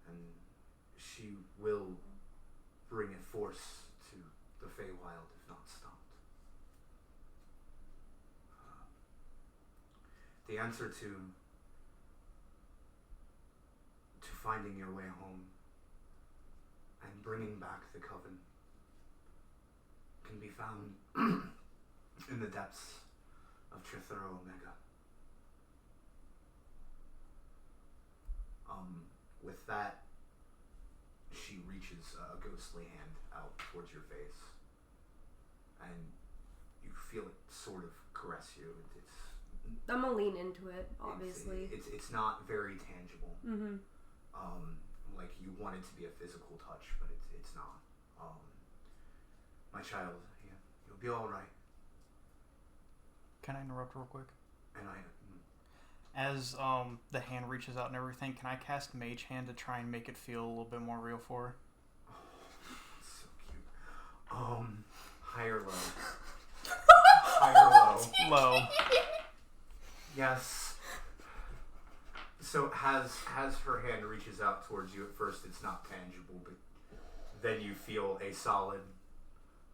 And she will bring a force to the Feywild if not stopped. The answer to finding your way home and bringing back the coven can be found in the depths of Trithero Omega. With that, she reaches a ghostly hand out towards your face, and you feel it sort of caress you. It's I'm gonna lean into it, obviously. It's not very tangible. Mm-hmm. Like you want it to be a physical touch, but it's not. My child, yeah, you'll be all right. Can I interrupt real quick? And As the hand reaches out and everything, can I cast Mage Hand to try and make it feel a little bit more real for her? Oh, so cute. High or low? High or low? Low. Yes. So as her hand reaches out towards you, at first it's not tangible, but then you feel a solid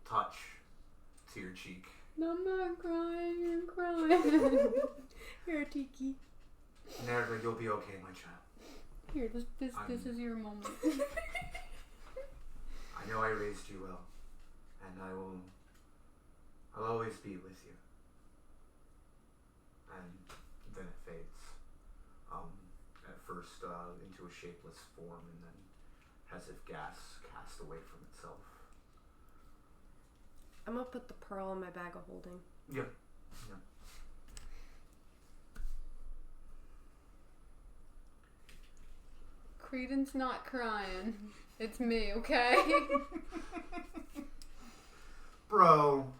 touch to your cheek. I'm not crying, you're crying. You're a tiki. Nerida, you'll be okay, my child. Here, this is your moment. I know I raised you well, and I'll always be with you. And then it fades. At first into a shapeless form, and then as if gas cast away from itself. I'm gonna put the pearl in my bag of holding. Yep. Creeden's not crying. It's me, okay? Bro.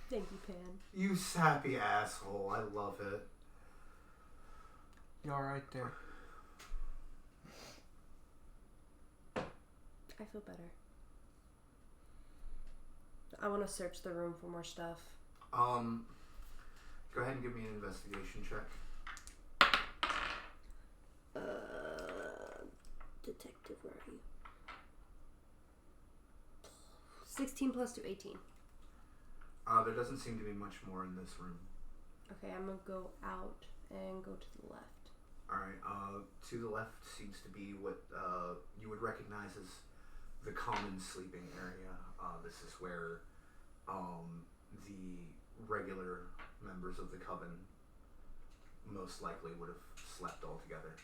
Thank you, Pan. You sappy asshole. I love it. You alright there? I feel better. I want to search the room for more stuff. Go ahead and give me an investigation check. Detective, where are you? 16 plus 2, 18. There doesn't seem to be much more in this room. Okay, I'm gonna go out and go to the left. Alright, to the left seems to be what you would recognize as the common sleeping area. This is where the regular members of the coven most likely would have slept all together.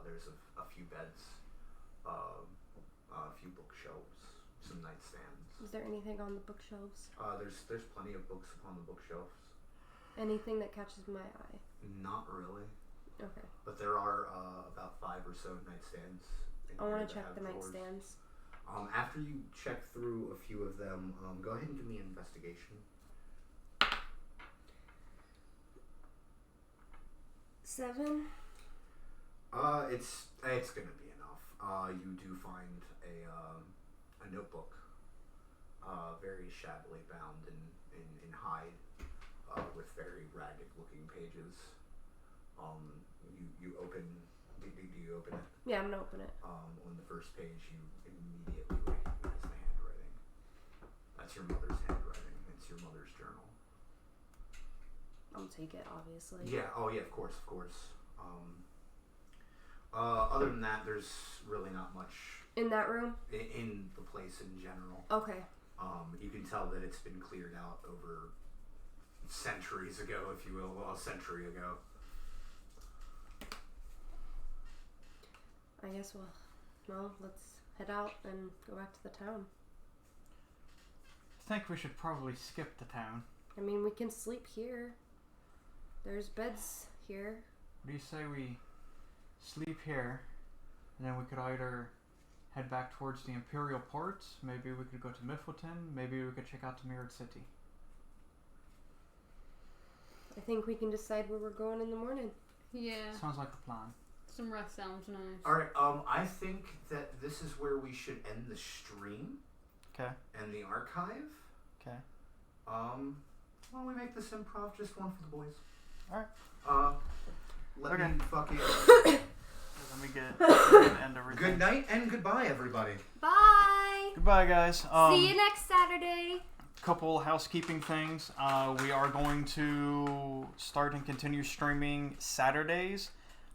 There's a few beds, a few bookshelves, some nightstands. Is there anything on the bookshelves? There's plenty of books upon the bookshelves. Anything that catches my eye? Not really. Okay. But there are about 5 or so nightstands. I want to check the nightstands. After you check through a few of them, go ahead and give me an investigation. 7. It's gonna be enough. You do find a notebook, very shabbily bound in hide, with very ragged looking pages. You open. Do you open it? Yeah, I'm gonna open it. On the first page, you immediately recognize the handwriting. That's your mother's handwriting. It's your mother's journal. I'll take it, obviously. Yeah. Oh, yeah. Of course. Other than that, there's really not much In that room? in the place in general. Okay. You can tell that it's been cleared out over centuries ago, if you will. Well, a century ago. I guess well, let's head out and go back to the town. I think we should probably skip the town. I mean, we can sleep here. There's beds here. What do you say we sleep here, and then we could either head back towards the Imperial Port, maybe we could go to Miflton, maybe we could check out the Mirrored City. I think we can decide where we're going in the morning. Yeah. Sounds like a plan. Some rest sounds nice. Alright, I think that this is where we should end the stream. Okay. And the archive. Okay. Why don't we make this improv just one for the boys? Alright. Let me fucking... Let me get end everything. Good night and goodbye, everybody. Bye! Goodbye, guys. See you next Saturday! Couple housekeeping things. We are going to start and continue streaming Saturdays.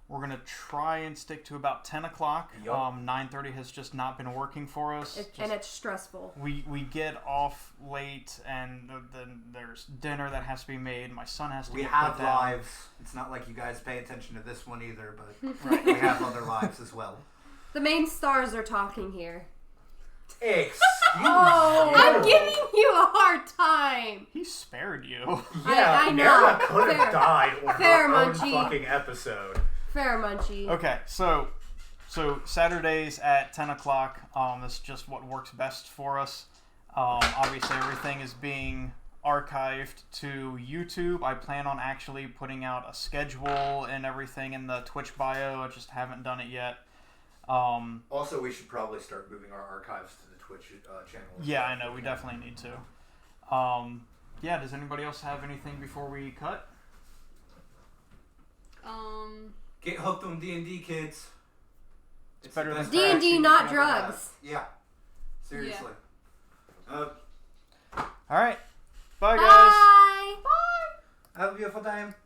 We're going to try and stick to about 10 o'clock. Yep. 9:30 has just not been working for us. And it's stressful. We get off late, and then there's dinner that has to be made. My son has to We get have put down. lives. It's not like you guys pay attention to this one either, but Right. we have other lives as well. The main stars are talking here. X. Oh, I'm giving you a hard time. He spared you. Yeah, I know. Nerida could have Fair. died on Fair, her own Munchie. fucking episode. Fair, Munchie. Okay, so Saturdays at 10 o'clock. Is just what works best for us. Obviously, everything is being archived to YouTube. I plan on actually putting out a schedule and everything in the Twitch bio. I just haven't done it yet. Also, we should probably start moving our archives to the Twitch channel. Yeah, I know. We definitely need to. Yeah, does anybody else have anything before we cut? Get hooked on D&D, kids. It's better the than best D&D, vaccine you not can ever have. drugs. Yeah. Seriously. All right. Bye, guys. Bye. Have a beautiful time.